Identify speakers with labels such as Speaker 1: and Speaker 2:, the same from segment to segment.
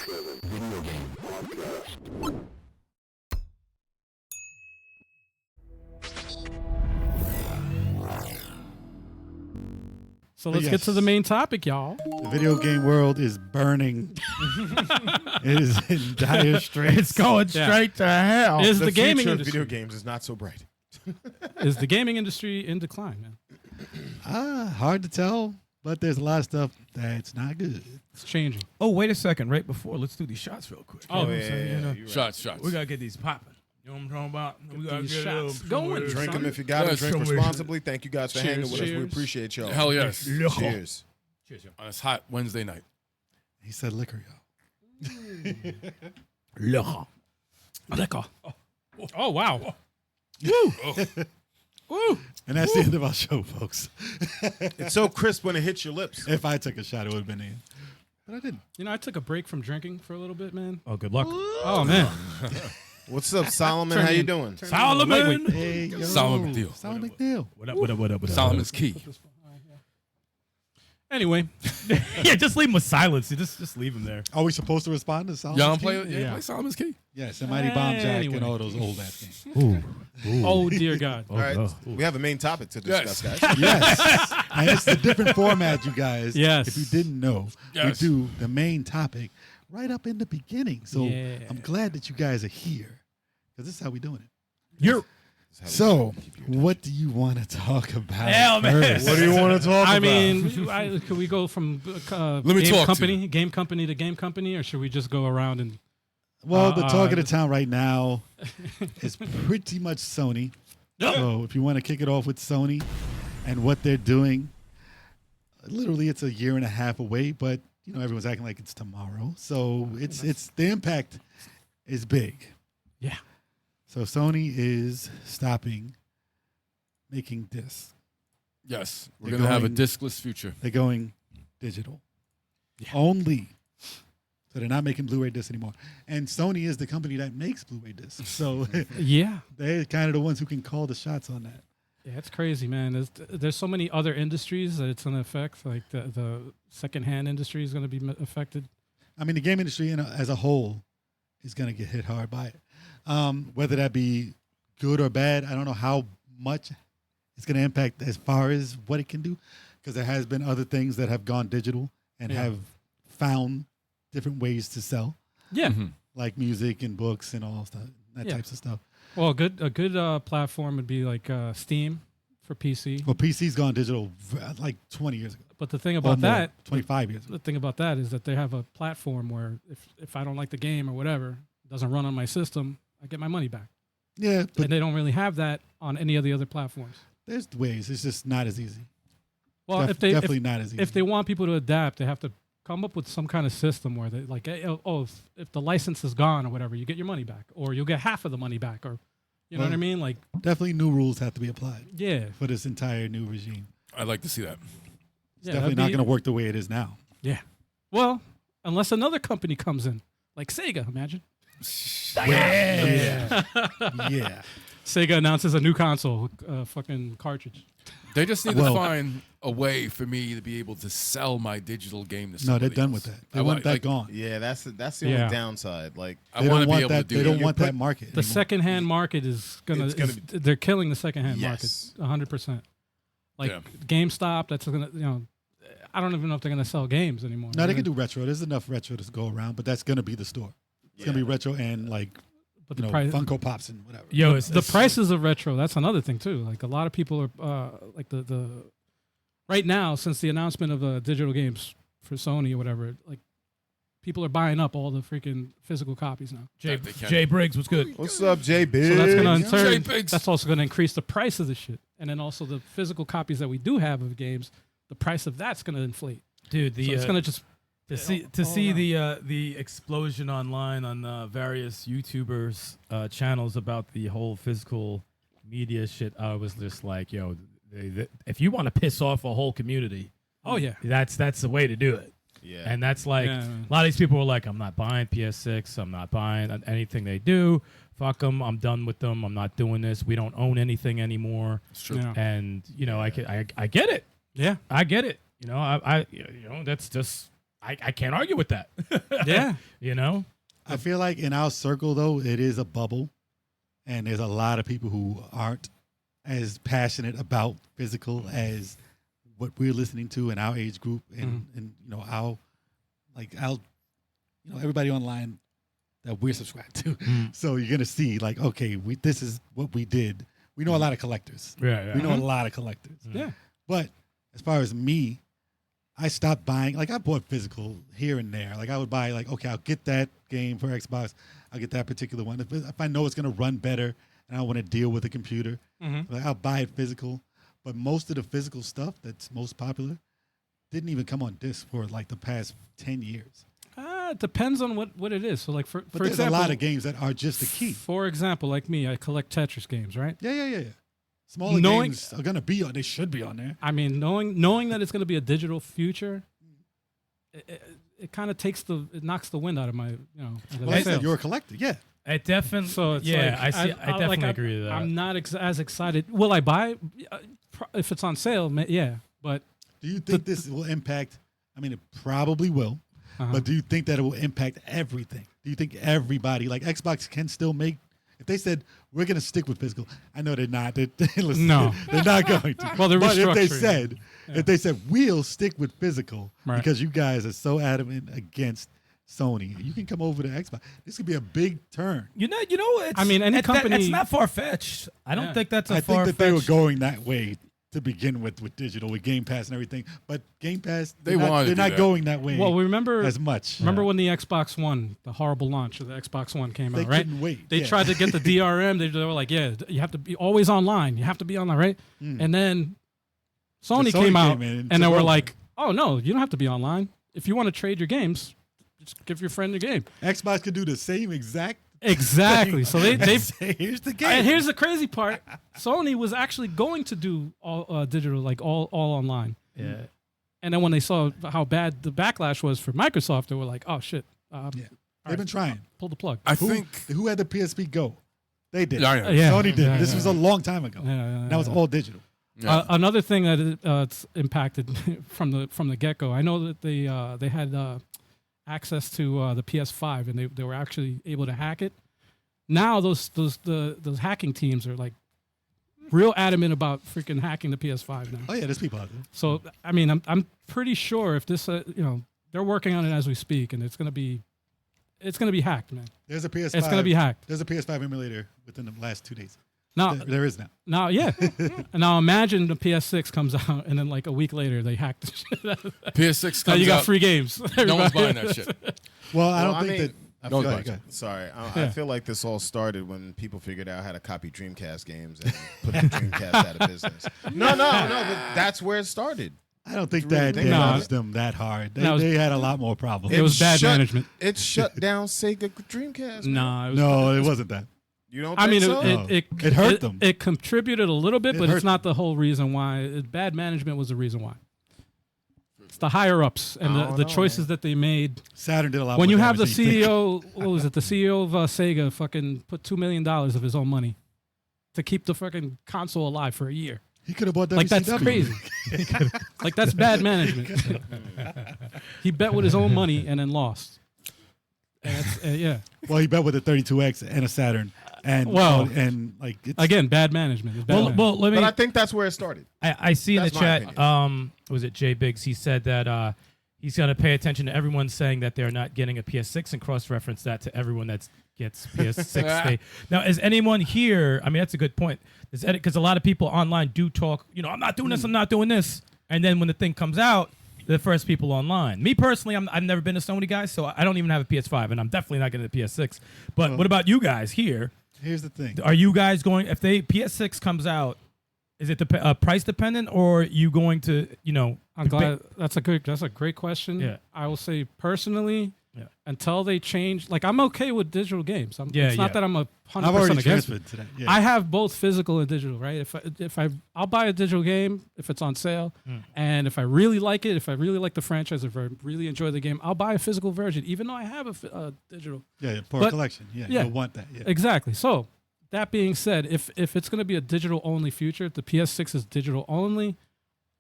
Speaker 1: Video Game Podcast.
Speaker 2: So let's get to the main topic, y'all.
Speaker 3: The video game world is burning. It is in dire straits.
Speaker 4: It's going straight to hell.
Speaker 2: Is the gaming
Speaker 5: future of
Speaker 2: industry
Speaker 5: video games is not so bright.
Speaker 2: is the gaming industry in decline, man?
Speaker 3: Hard to tell, but there's a lot of stuff that's not good.
Speaker 2: It's changing.
Speaker 4: Oh, wait a second. Right before, let's do these shots real quick.
Speaker 2: Oh,
Speaker 5: yeah.
Speaker 6: Shots.
Speaker 4: We got to get these popping. You know what I'm talking about? We got to
Speaker 2: these
Speaker 4: get
Speaker 2: shots
Speaker 4: them
Speaker 2: going.
Speaker 5: Drink them if you got them.
Speaker 6: Yes.
Speaker 5: Drink responsibly. Thank you guys for hanging with us. We
Speaker 2: Cheers.
Speaker 5: appreciate y'all.
Speaker 6: Hell yes.
Speaker 5: Cheers.
Speaker 4: Cheers, yo.
Speaker 6: On this hot Wednesday night.
Speaker 3: He said liquor,
Speaker 4: Liquor.
Speaker 2: Liquor. Oh, wow.
Speaker 6: Woo!
Speaker 3: and that's the end of our show, folks.
Speaker 5: It's so crisp when it hits your lips.
Speaker 3: If I took a shot, it would have been in. But I didn't.
Speaker 2: You know, I took a break from drinking for a little bit, man.
Speaker 4: Oh, good luck.
Speaker 2: Oh, man.
Speaker 5: What's up, Solomon?
Speaker 2: Turn
Speaker 5: How you
Speaker 2: in.
Speaker 5: doing?
Speaker 4: Solomon.
Speaker 3: Hey, yo.
Speaker 6: Solomon McNeil.
Speaker 3: Solomon McNeil.
Speaker 4: What up?
Speaker 6: Solomon's Key.
Speaker 2: Anyway,
Speaker 4: Yeah, just leave him with silence. You just leave him there.
Speaker 3: Are we supposed to respond to Solomon?
Speaker 6: Y'all don't play,
Speaker 2: Yeah.
Speaker 6: play Solomon's Key?
Speaker 3: Yes, and Mighty Bomb Jack
Speaker 2: Anyway.
Speaker 3: and all those old ass games.
Speaker 4: Ooh.
Speaker 2: oh, dear God.
Speaker 5: All right.
Speaker 4: no.
Speaker 5: We have a main topic to discuss,
Speaker 6: Yes.
Speaker 5: guys.
Speaker 3: Yes. And it's a different format, you guys.
Speaker 2: Yes.
Speaker 3: If you didn't know,
Speaker 6: Yes.
Speaker 3: we do the main topic right up in the beginning. So
Speaker 2: Yeah.
Speaker 3: I'm glad that you guys are here because this is how we're doing it.
Speaker 4: You're.
Speaker 3: So, what do you want to talk about?
Speaker 4: Hell, man.
Speaker 3: first?
Speaker 5: What do you want to talk
Speaker 2: I
Speaker 5: about?
Speaker 2: mean, could we go from
Speaker 6: me
Speaker 2: game
Speaker 6: talk to
Speaker 2: company, game company to game company, or should we just go around and
Speaker 3: Well, the talk of the town right now is pretty much Sony. So, if you want to kick it off with Sony and what they're doing, literally it's a year and a half away, but you know everyone's acting like it's tomorrow. So, it's the impact is big.
Speaker 2: yeah?
Speaker 3: So Sony is stopping making discs.
Speaker 6: Yes. We're
Speaker 3: They're
Speaker 6: going to have a
Speaker 3: going-
Speaker 6: discless future.
Speaker 3: They're going digital. Only. So they're not making Blu-ray discs anymore. And Sony is the company that makes Blu-ray discs. So
Speaker 2: Yeah.
Speaker 3: they're kind of the ones who can call the shots on that.
Speaker 2: Yeah, it's crazy, man. There's so many other industries that it's going to affect. Like the secondhand industry is going to be affected.
Speaker 3: I mean, the game industry as a whole is going to get hit hard by it. Whether that be good or bad, I don't know how much it's going to impact as far as what it can do, because there has been other things that have gone digital and have found different ways to sell,
Speaker 2: Yeah.
Speaker 3: like music and books and all stuff, that types of stuff.
Speaker 2: Well, a good platform would be like Steam for PC.
Speaker 3: Well, PC's gone digital like 20 years ago.
Speaker 2: But the thing
Speaker 3: Or
Speaker 2: about
Speaker 3: more,
Speaker 2: that,
Speaker 3: 25 years ago.
Speaker 2: the thing about that is that they have a platform where if I don't like the game or whatever, it doesn't run on my system, I get my money back.
Speaker 3: Yeah, but
Speaker 2: And they don't really have that on any of the other platforms.
Speaker 3: there's ways. It's just not as easy.
Speaker 2: Well,
Speaker 3: Definitely not as easy.
Speaker 2: if they want people to adapt, they have to come up with some kind of system where they like, if the license is gone or whatever, you get your money back, or you'll get half of the money back, or you know what I mean? Like,
Speaker 3: Definitely new rules have to be applied
Speaker 2: yeah,
Speaker 3: for this entire new regime.
Speaker 6: I'd like to see that.
Speaker 3: It's definitely not going to work the way it is now.
Speaker 2: Yeah. Well, unless another company comes in, like Sega, imagine.
Speaker 3: Yeah.
Speaker 2: Sega announces a new console, fucking cartridge.
Speaker 6: They just need
Speaker 3: Well-
Speaker 6: to find a way for me to be able to sell my digital game to
Speaker 3: No,
Speaker 6: somebody
Speaker 3: they're done
Speaker 6: else.
Speaker 3: with that. They
Speaker 6: I
Speaker 3: want that
Speaker 6: like-
Speaker 3: gone.
Speaker 5: Yeah, that's the
Speaker 2: Yeah.
Speaker 5: only downside. Like,
Speaker 6: I
Speaker 3: They
Speaker 6: want
Speaker 3: don't
Speaker 6: to be
Speaker 3: want
Speaker 6: able
Speaker 3: that.
Speaker 6: to
Speaker 3: They
Speaker 6: do
Speaker 3: don't
Speaker 6: that.
Speaker 3: want that market.
Speaker 2: The
Speaker 3: anymore.
Speaker 2: secondhand market is
Speaker 5: It's gonna
Speaker 2: they're killing the secondhand
Speaker 5: Yes.
Speaker 2: market 100%. Like
Speaker 6: Yeah.
Speaker 2: GameStop, that's gonna, I don't even know if they're gonna sell games anymore.
Speaker 3: No, they can do retro. There's enough retro to go around, but that's going to be the store. It's going to be retro and like
Speaker 2: but
Speaker 3: you
Speaker 2: the
Speaker 3: know
Speaker 2: price,
Speaker 3: Funko Pops and whatever.
Speaker 4: Yo,
Speaker 2: the prices of retro, that's another thing too. Like a lot of people are like the right now, since the announcement of digital games for Sony or whatever, like people are buying up all the freaking physical copies now.
Speaker 6: That they can.
Speaker 4: Jay Briggs, what's good?
Speaker 5: what's up, JB?
Speaker 2: So that's gonna in
Speaker 6: Jay
Speaker 2: turn,
Speaker 6: Biggs.
Speaker 2: that's also gonna increase the price of the shit, and then also the physical copies that we do have of games, the price of that's gonna inflate.
Speaker 4: Dude,
Speaker 2: So it's gonna just
Speaker 4: to see the explosion online on various YouTubers channels about the whole physical media shit. I was just like, yo, if you want to piss off a whole community,
Speaker 2: oh yeah.
Speaker 4: that's the way to do it.
Speaker 5: Yeah.
Speaker 4: And that's like
Speaker 2: Yeah.
Speaker 4: a lot of these people were like, I'm not buying PS6. I'm not buying anything they do. Fuck them. I'm done with them. I'm not doing this. We don't own anything anymore.
Speaker 6: It's true.
Speaker 2: Yeah.
Speaker 4: And I get it.
Speaker 2: Yeah.
Speaker 4: I get it. I that's just I can't argue with that.
Speaker 2: Yeah.
Speaker 4: You know?
Speaker 3: I feel like in our circle, though, it is a bubble, and there's a lot of people who aren't as passionate about physical as what we're listening to in our age group, and everybody online that we're subscribed to. So you're gonna see like, okay, this is what we did. We know a lot of collectors.
Speaker 4: Yeah.
Speaker 3: We know a lot of collectors.
Speaker 2: Yeah.
Speaker 3: But as far as me, I stopped buying. Like I bought physical here and there. Like I would buy like, okay, I'll get that game for Xbox. I'll get that particular one. If I know it's gonna run better and I don't want to deal with the computer, like I'll buy it physical. But most of the physical stuff that's most popular didn't even come on disc for like the past 10 years.
Speaker 2: It depends on what it is. So like for
Speaker 3: But there's
Speaker 2: example,
Speaker 3: a lot of games that are just the key.
Speaker 2: For example, like me, I collect Tetris games, right?
Speaker 3: Yeah. Smaller games are gonna be on. They should be on there.
Speaker 2: I mean, knowing that it's going to be a digital future, it kind of knocks the wind out of my,
Speaker 3: Well, I said you're a collector. Yeah.
Speaker 4: It definitely.
Speaker 2: So it's
Speaker 4: yeah,
Speaker 2: like,
Speaker 4: I definitely agree with that.
Speaker 2: I'm not as excited. Will I buy it? If it's on sale? Yeah, but
Speaker 3: Do you think this will impact? I mean, it probably will. But do you think that it will impact everything? Do you think everybody, like Xbox, can still make? If they said we're going to stick with physical, I know they're not. Listen,
Speaker 2: No.
Speaker 3: they're not going to.
Speaker 2: Well, they're
Speaker 3: but
Speaker 2: restructuring.
Speaker 3: if they said we'll stick with physical
Speaker 2: Right.
Speaker 3: because you guys are so adamant against Sony, you can come over to Xbox. This could be a big turn.
Speaker 4: You know. It's,
Speaker 2: I mean, any company-
Speaker 4: it's not far fetched. I don't think that's a
Speaker 3: I
Speaker 4: far
Speaker 3: think that they were going that way to begin with digital, with Game Pass and everything. But Game Pass, they're not going that way.
Speaker 2: Well, remember
Speaker 3: as much.
Speaker 2: Remember when the Xbox One, the horrible launch of the Xbox One came
Speaker 3: They
Speaker 2: out, right?
Speaker 3: couldn't wait.
Speaker 2: They tried to get the DRM. They were like, yeah, you have to be always online. You have to be online, right? And then Sony came out,
Speaker 3: in
Speaker 2: and they were
Speaker 3: over.
Speaker 2: like, oh, no, you don't have to be online. If you want to trade your games, just give your friend your game.
Speaker 3: Xbox could do the same exact.
Speaker 2: Exactly. So they've
Speaker 3: Here's the game.
Speaker 2: and here's the crazy part. Sony was actually going to do all digital, like all online.
Speaker 4: Yeah.
Speaker 2: And then when they saw how bad the backlash was for Microsoft, they were like, oh, shit.
Speaker 3: They've been trying.
Speaker 2: Pull the plug.
Speaker 6: I think
Speaker 3: Who had the PSP Go? They did.
Speaker 6: Yeah.
Speaker 2: Yeah.
Speaker 3: Sony did.
Speaker 2: Yeah,
Speaker 3: This
Speaker 2: yeah,
Speaker 3: was a long time ago. That was all digital.
Speaker 6: yeah.
Speaker 2: Another thing that it's impacted from the get-go, I know that they had access to the PS5, and they were actually able to hack it. Now those hacking teams are like real adamant about freaking hacking the PS5 now.
Speaker 3: Oh yeah, there's people out there.
Speaker 2: So I mean, I'm pretty sure if this they're working on it as we speak, and it's gonna be hacked, man.
Speaker 3: There's a PS5.
Speaker 2: It's gonna be hacked.
Speaker 3: There's a PS5 emulator within the last 2 days.
Speaker 2: Now,
Speaker 3: There is now.
Speaker 2: now, yeah. Now imagine the PS6 comes out, and then like a week later they hack the shit out of that.
Speaker 6: PS6
Speaker 2: Now
Speaker 6: comes
Speaker 2: you got
Speaker 6: out,
Speaker 2: free games.
Speaker 6: no one's
Speaker 2: Everybody-
Speaker 6: buying that shit.
Speaker 3: Well, I
Speaker 5: Well,
Speaker 3: don't
Speaker 5: I
Speaker 3: think
Speaker 5: mean,
Speaker 3: that.
Speaker 6: No,
Speaker 3: go
Speaker 6: it's
Speaker 3: ahead, go ahead.
Speaker 5: Sorry, I
Speaker 2: Yeah.
Speaker 5: feel like this all started when people figured out how to copy Dreamcast games and put the Dreamcast out of business. No, but that's where it started.
Speaker 3: I don't think
Speaker 5: really
Speaker 3: that
Speaker 5: think about
Speaker 3: damaged them that hard.
Speaker 2: No,
Speaker 3: They had a lot more problems.
Speaker 2: It was bad management.
Speaker 5: It shut down Sega Dreamcast. man.
Speaker 2: No, it was
Speaker 3: No, it wasn't that.
Speaker 5: You don't.
Speaker 2: I
Speaker 5: Think
Speaker 2: mean,
Speaker 5: so?
Speaker 3: It hurt them.
Speaker 2: It contributed a little bit,
Speaker 3: It
Speaker 2: but
Speaker 3: hurt
Speaker 2: it's not the whole reason why. Bad management was the reason why. It's the higher ups and
Speaker 5: I
Speaker 2: the
Speaker 5: don't know,
Speaker 2: choices that they made.
Speaker 3: Saturn did a lot.
Speaker 2: When
Speaker 3: more
Speaker 2: you have the
Speaker 3: damage than you think.
Speaker 2: CEO, what was it? The CEO of Sega fucking put $2 million of his own money to keep the fucking console alive for a year.
Speaker 3: He could have bought WCW.
Speaker 2: Like that's crazy. Like that's bad management. He bet with his own money and then lost. And that's, yeah.
Speaker 3: Well, he bet with a 32X and a Saturn, and
Speaker 2: Well,
Speaker 3: and like it's,
Speaker 2: Again, bad management. It's bad management.
Speaker 4: Well, let me.
Speaker 5: But I think that's where it started.
Speaker 4: I see in the
Speaker 5: That's my
Speaker 4: chat.
Speaker 5: opinion.
Speaker 4: Was it Jay Biggs? He said that he's going to pay attention to everyone saying that they're not getting a PS6 and cross-reference that to everyone that gets PS6. Now, is anyone here? I mean, that's a good point. Because a lot of people online do talk. I'm not doing this. I'm not doing this. And then when the thing comes out, they're the first people online. Me personally, I've never been a Sony guy, so I don't even have a PS5, and I'm definitely not getting a PS6. But what about you guys here?
Speaker 3: here's the thing.
Speaker 4: Are you guys going? If PS6 comes out, is it price dependent, or are you going to,
Speaker 2: I'm glad that's a great question.
Speaker 4: Yeah.
Speaker 2: I will say personally,
Speaker 4: Yeah.
Speaker 2: until they change, like I'm okay with digital games. It's
Speaker 4: Yeah.
Speaker 2: not that I'm 100%
Speaker 3: I've already
Speaker 2: against it.
Speaker 3: transferred to that. Yeah.
Speaker 2: I have both physical and digital, right? I'll buy a digital game if it's on sale, and if I really like it, if I really like the franchise, if I really enjoy the game, I'll buy a physical version, even though I have a digital.
Speaker 3: yeah, for
Speaker 2: but-
Speaker 3: a collection. Yeah,
Speaker 2: yeah.
Speaker 3: you'll want that. Yeah.
Speaker 2: Exactly. So that being said, if it's going to be a digital only future, if the PS6 is digital only,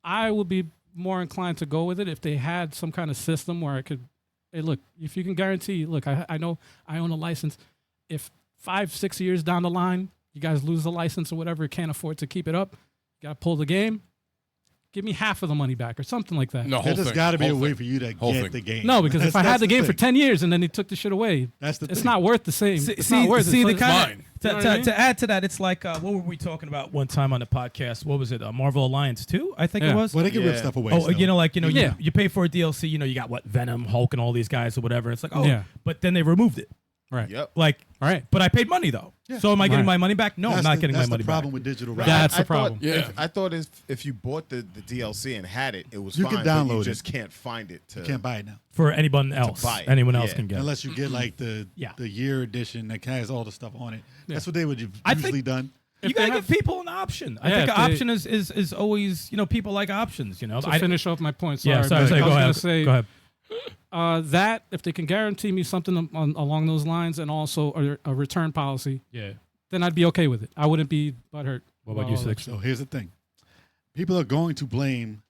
Speaker 2: I will be more inclined to go with it if they had some kind of system where I could, hey, look, if you can guarantee, look, I know I own a license. If 5-6 years down the line, you guys lose the license or whatever, can't afford to keep it up, you got to pull the game. Give me half of the money back or something like that.
Speaker 6: No,
Speaker 3: There's got to be a
Speaker 6: whole
Speaker 3: way
Speaker 6: thing.
Speaker 3: for you to
Speaker 6: Whole
Speaker 3: get
Speaker 6: thing.
Speaker 3: the game.
Speaker 2: No, because if I had the game for
Speaker 3: thing.
Speaker 2: 10 years and then he took the shit away,
Speaker 3: That's the
Speaker 2: it's
Speaker 3: thing.
Speaker 2: not worth the same. It's not worth it.
Speaker 4: the
Speaker 2: So-
Speaker 4: kind
Speaker 6: Fine.
Speaker 2: You know what I mean?
Speaker 4: to add to that, it's like what were we talking about one time on the podcast? What was it? Marvel Alliance 2, I think
Speaker 2: Yeah.
Speaker 4: it was.
Speaker 3: Well, they can rip
Speaker 5: Yeah.
Speaker 3: stuff away.
Speaker 4: Oh,
Speaker 3: still.
Speaker 2: Yeah.
Speaker 4: you pay for a DLC. You got what, Venom, Hulk, and all these guys or whatever. It's like, oh,
Speaker 2: Yeah.
Speaker 4: but then they removed it.
Speaker 2: Right.
Speaker 5: Yep.
Speaker 4: Like,
Speaker 2: All right.
Speaker 4: but I paid money though.
Speaker 3: Yeah.
Speaker 4: So am I getting
Speaker 2: Right.
Speaker 4: my money back? No, I'm not getting my
Speaker 3: That's
Speaker 4: money
Speaker 3: the
Speaker 4: back.
Speaker 3: problem with digital
Speaker 5: Right.
Speaker 3: rights.
Speaker 2: That's the
Speaker 5: I thought
Speaker 2: problem.
Speaker 6: Yeah.
Speaker 5: I thought if you bought the DLC and had it, it was
Speaker 3: You
Speaker 5: fine.
Speaker 3: can
Speaker 5: but
Speaker 3: download
Speaker 5: you
Speaker 3: it.
Speaker 5: just can't find it.
Speaker 3: You can't buy it now
Speaker 4: For anyone else,
Speaker 5: buy it.
Speaker 4: anyone else
Speaker 5: Yeah.
Speaker 4: can get it.
Speaker 3: unless you get like the
Speaker 4: Yeah.
Speaker 3: year edition that has all the stuff on it.
Speaker 2: Yeah.
Speaker 3: That's what they would
Speaker 4: I
Speaker 3: usually
Speaker 4: think-
Speaker 3: done.
Speaker 4: You
Speaker 2: If they
Speaker 4: gotta
Speaker 2: have-
Speaker 4: give people an option. I
Speaker 2: Yeah,
Speaker 4: think
Speaker 2: if
Speaker 4: an
Speaker 2: they-
Speaker 4: option is always, people like options.
Speaker 2: To
Speaker 4: I
Speaker 2: finish off my point, sorry.
Speaker 4: yeah, sorry.
Speaker 2: but
Speaker 4: Go
Speaker 2: I was
Speaker 4: ahead.
Speaker 2: gonna say,
Speaker 4: Go ahead.
Speaker 2: that if they can guarantee me something along those lines and also a return policy,
Speaker 4: Yeah.
Speaker 2: then I'd be okay with it. I wouldn't be butthurt.
Speaker 4: What about you,
Speaker 2: all that
Speaker 4: Stikz?
Speaker 2: shit.
Speaker 3: So here's the thing: people are going to blame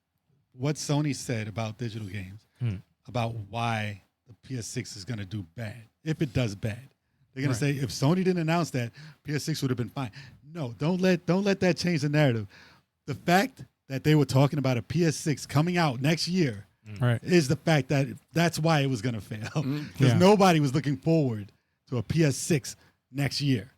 Speaker 3: what Sony said about digital games, about why the PS6 is going to do bad. If it does bad, they're going to say if Sony didn't announce that, PS6 would have been fine. No, don't let that change the narrative. The fact that they were talking about a PS6 coming out next year
Speaker 2: Right.
Speaker 3: is the fact that that's why it was going to fail, because
Speaker 2: Yeah.
Speaker 3: nobody was looking forward to a PS6 next year.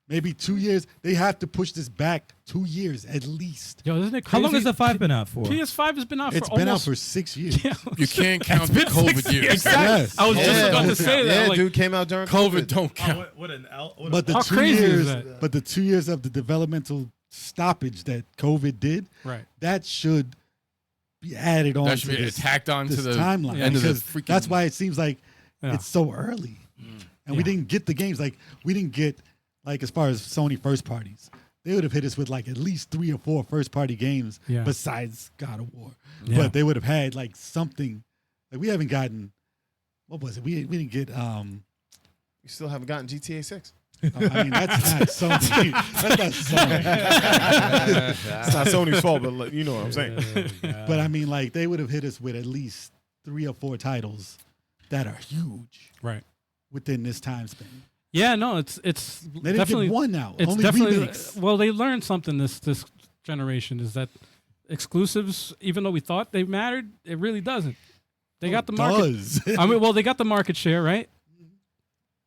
Speaker 3: Maybe 2 years. They have to push this back 2 years at least.
Speaker 2: Yo, isn't it
Speaker 4: How
Speaker 2: crazy?
Speaker 4: long has the 5 been out for?
Speaker 2: PS5 has been out
Speaker 3: It's
Speaker 2: for
Speaker 3: been
Speaker 2: almost
Speaker 3: out for 6 years.
Speaker 2: Yeah.
Speaker 6: You can't count the COVID years.
Speaker 2: Exactly.
Speaker 3: Yes.
Speaker 2: I was just
Speaker 5: Yeah.
Speaker 2: about to say that.
Speaker 5: Yeah,
Speaker 2: like,
Speaker 5: dude came out during
Speaker 6: COVID don't count.
Speaker 4: what an
Speaker 3: But the
Speaker 2: How
Speaker 3: 2
Speaker 2: crazy is
Speaker 3: years,
Speaker 2: that?
Speaker 3: but the 2 years of the developmental stoppage that COVID did,
Speaker 2: right.
Speaker 3: that should be added on
Speaker 6: That should
Speaker 3: to
Speaker 6: be
Speaker 3: this,
Speaker 6: tacked on to
Speaker 3: this
Speaker 6: the
Speaker 3: timeline.
Speaker 6: end of the
Speaker 3: Because
Speaker 6: freaking.
Speaker 3: that's why it seems like
Speaker 2: Yeah.
Speaker 3: it's so early, and we
Speaker 2: Yeah.
Speaker 3: didn't get the games. Like we didn't get like as far as Sony first parties, they would have hit us with like at least 3 or 4 first party games
Speaker 2: Yeah.
Speaker 3: besides God of War.
Speaker 2: Yeah.
Speaker 3: But they would have had like something. Like we haven't gotten. What was it? We didn't get.
Speaker 5: You still haven't gotten GTA 6.
Speaker 3: I mean, that's not Sony. That's not Sony.
Speaker 5: It's not Sony's fault, but you know what I'm saying.
Speaker 3: But I mean, like they would have hit us with at least 3 or 4 titles that are huge
Speaker 2: Right.
Speaker 3: within this time span.
Speaker 2: Yeah, no, it's
Speaker 3: They didn't
Speaker 2: definitely
Speaker 3: get one out.
Speaker 2: It's
Speaker 3: Only
Speaker 2: definitely
Speaker 3: remakes.
Speaker 2: well. They learned something this generation is that exclusives, even though we thought they mattered, it really doesn't. They got the market.
Speaker 3: Does.
Speaker 2: I mean, well, they got the market share, right?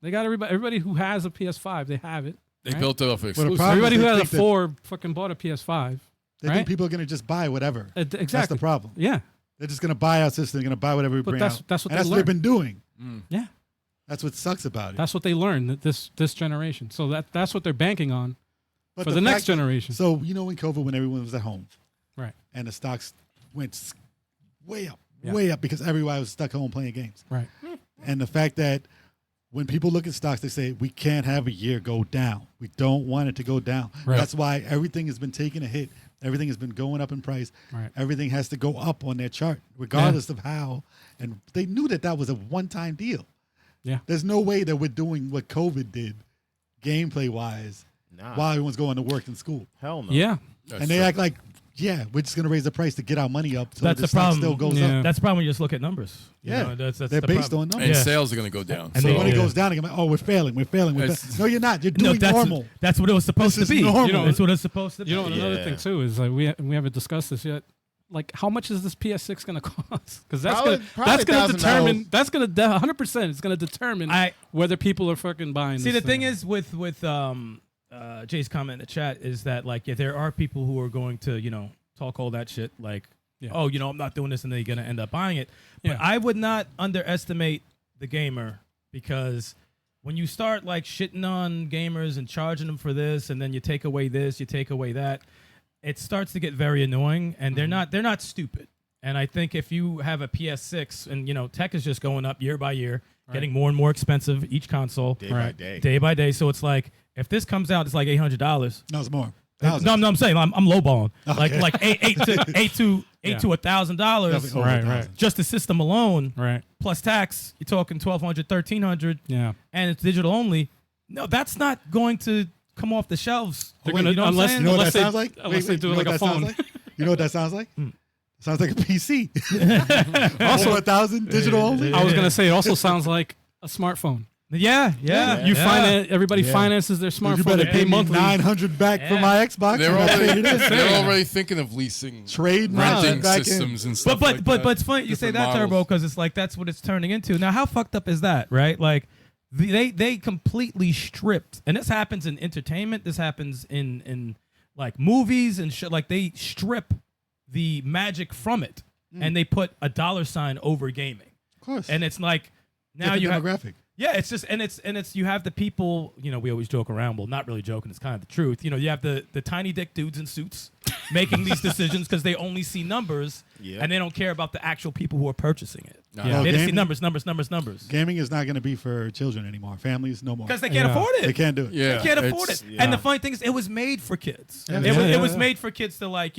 Speaker 2: They got everybody who has a PS5, they have it.
Speaker 6: They
Speaker 2: right?
Speaker 6: built it off
Speaker 3: the
Speaker 6: exclusive.
Speaker 3: problem-
Speaker 2: Everybody who
Speaker 3: they
Speaker 2: has a
Speaker 3: think that-
Speaker 2: 4 fucking bought a PS5.
Speaker 3: They
Speaker 2: right?
Speaker 3: think people are going to just buy whatever. That's
Speaker 2: Exactly.
Speaker 3: the problem.
Speaker 2: Yeah,
Speaker 3: They're just going to buy our system. They're going to buy whatever we
Speaker 2: but
Speaker 3: bring
Speaker 2: that's
Speaker 3: out.
Speaker 2: that's what
Speaker 3: And
Speaker 2: they
Speaker 3: that's what they've
Speaker 2: learned.
Speaker 3: been doing.
Speaker 2: Yeah,
Speaker 3: That's what sucks about it.
Speaker 2: that's what they learned this generation. So that's what they're banking on
Speaker 3: But
Speaker 2: for the next
Speaker 3: fact that-
Speaker 2: generation.
Speaker 3: So, when COVID, when everyone was at home,
Speaker 2: Right.
Speaker 3: and the stocks went way up,
Speaker 2: Yeah.
Speaker 3: way up because everybody was stuck home playing games.
Speaker 2: Right.
Speaker 3: And the fact that when people look at stocks, they say, we can't have a year go down. We don't want it to go down.
Speaker 2: Right.
Speaker 3: That's why everything has been taking a hit. Everything has been going up in price.
Speaker 2: Right.
Speaker 3: Everything has to go up on their chart, regardless of how. And they knew that was a one-time deal.
Speaker 2: Yeah.
Speaker 3: There's no way that we're doing what COVID did, gameplay-wise,
Speaker 5: Nah.
Speaker 3: while everyone's going to work and school.
Speaker 5: Hell no.
Speaker 2: Yeah.
Speaker 6: That's
Speaker 3: And they
Speaker 6: true.
Speaker 3: act like, yeah, we're just going to raise the price to get our money up so
Speaker 4: That's
Speaker 3: the
Speaker 4: the
Speaker 3: stock
Speaker 4: problem.
Speaker 3: still goes
Speaker 2: Yeah.
Speaker 3: up.
Speaker 4: That's the problem when you just look at numbers. You
Speaker 3: Yeah.
Speaker 4: know, that's
Speaker 3: They're
Speaker 4: the
Speaker 3: based
Speaker 4: problem.
Speaker 3: on numbers.
Speaker 6: And
Speaker 4: Yeah.
Speaker 6: sales are going to go down.
Speaker 4: And
Speaker 6: So
Speaker 4: they-
Speaker 3: When it
Speaker 4: Yeah.
Speaker 3: goes down, again, oh, we're failing.
Speaker 6: It's-
Speaker 3: No, you're not. You're
Speaker 4: No,
Speaker 3: doing normal.
Speaker 4: that's what it was supposed
Speaker 3: This
Speaker 4: to
Speaker 3: is
Speaker 4: be.
Speaker 3: normal.
Speaker 4: That's what it's supposed to be.
Speaker 2: You know, and another
Speaker 5: Yeah.
Speaker 2: thing too is like we haven't discussed this yet. Like, how much is this PS6 going to cost? Because that's
Speaker 5: Probably
Speaker 2: going to determine.
Speaker 5: $1,000.
Speaker 2: That's going to 100%. It's going to determine whether people are fucking buying.
Speaker 4: See,
Speaker 2: this
Speaker 4: the thing is with Jay's comment in the chat is that like if there are people who are going to talk all that shit like
Speaker 2: Yeah.
Speaker 4: I'm not doing this and they're gonna end up buying it. But
Speaker 2: Yeah.
Speaker 4: I would not underestimate the gamer because when you start like shitting on gamers and charging them for this and then you take away this, you take away that, it starts to get very annoying and they're not stupid. And I think if you have a PS6 and tech is just going up year by year, getting more and more expensive each console
Speaker 5: Day by day.
Speaker 4: day by day. So it's like if this comes out, it's like $800.
Speaker 3: No, it's more.
Speaker 4: No, I'm saying I'm lowballing.
Speaker 3: Okay.
Speaker 4: Like eight to $1,000
Speaker 3: Definitely over
Speaker 2: Right,
Speaker 3: 1,000.
Speaker 2: right.
Speaker 4: just the system alone
Speaker 2: right.
Speaker 4: plus tax. You're talking $1,200, $1,300,
Speaker 2: Yeah.
Speaker 4: and it's digital only. No, that's not going to come off the shelves.
Speaker 2: They're
Speaker 3: wait,
Speaker 2: gonna
Speaker 4: you know what I'm
Speaker 2: unless
Speaker 4: saying?
Speaker 3: You know what
Speaker 2: Unless
Speaker 3: that
Speaker 2: they-
Speaker 3: sounds like?
Speaker 2: unless they do
Speaker 3: you know
Speaker 2: like
Speaker 3: what
Speaker 2: a
Speaker 3: that sounds
Speaker 2: phone.
Speaker 3: like? You know what that sounds like? Sounds like a PC. Also 1,000 digital only.
Speaker 2: I was gonna say it also sounds like a smartphone.
Speaker 4: Yeah.
Speaker 2: You finance. Everybody
Speaker 5: Yeah.
Speaker 2: finances their smartphone.
Speaker 3: You better
Speaker 2: They
Speaker 3: pay me
Speaker 2: monthly.
Speaker 3: 900 back for my Xbox.
Speaker 6: They're
Speaker 3: and I paid it in.
Speaker 6: already thinking of leasing,
Speaker 3: Trade my
Speaker 6: renting
Speaker 3: shit back in.
Speaker 6: systems and stuff.
Speaker 4: But
Speaker 6: like that.
Speaker 4: it's funny you say
Speaker 6: Different
Speaker 4: that, Turbo,
Speaker 6: models.
Speaker 4: because it's like that's what it's turning into. Now, how fucked up is that, right? Like they completely stripped, and this happens in entertainment. This happens in like movies and shit. Like they strip the magic from it, and they put a $ over gaming,
Speaker 3: Of course.
Speaker 4: and it's like now
Speaker 3: Different
Speaker 4: you have.
Speaker 3: demographic.
Speaker 4: Yeah, it's just and it's you have the people, we always joke around, well, not really joking, it's kind of the truth. You have the tiny dick dudes in suits making these decisions because they only see numbers and they don't care about the actual people who are purchasing it.
Speaker 6: Nah.
Speaker 2: Yeah.
Speaker 3: Well,
Speaker 4: They just see
Speaker 3: gaming-
Speaker 4: numbers.
Speaker 3: Gaming is not going to be for children anymore. Families, no more.
Speaker 4: Because they can't
Speaker 2: Yeah.
Speaker 4: afford it.
Speaker 3: They can't do it.
Speaker 6: Yeah,
Speaker 4: They can't afford
Speaker 6: it's-
Speaker 4: it. And the funny thing is, it was made for kids.
Speaker 3: Yeah.
Speaker 4: It was made for kids to like,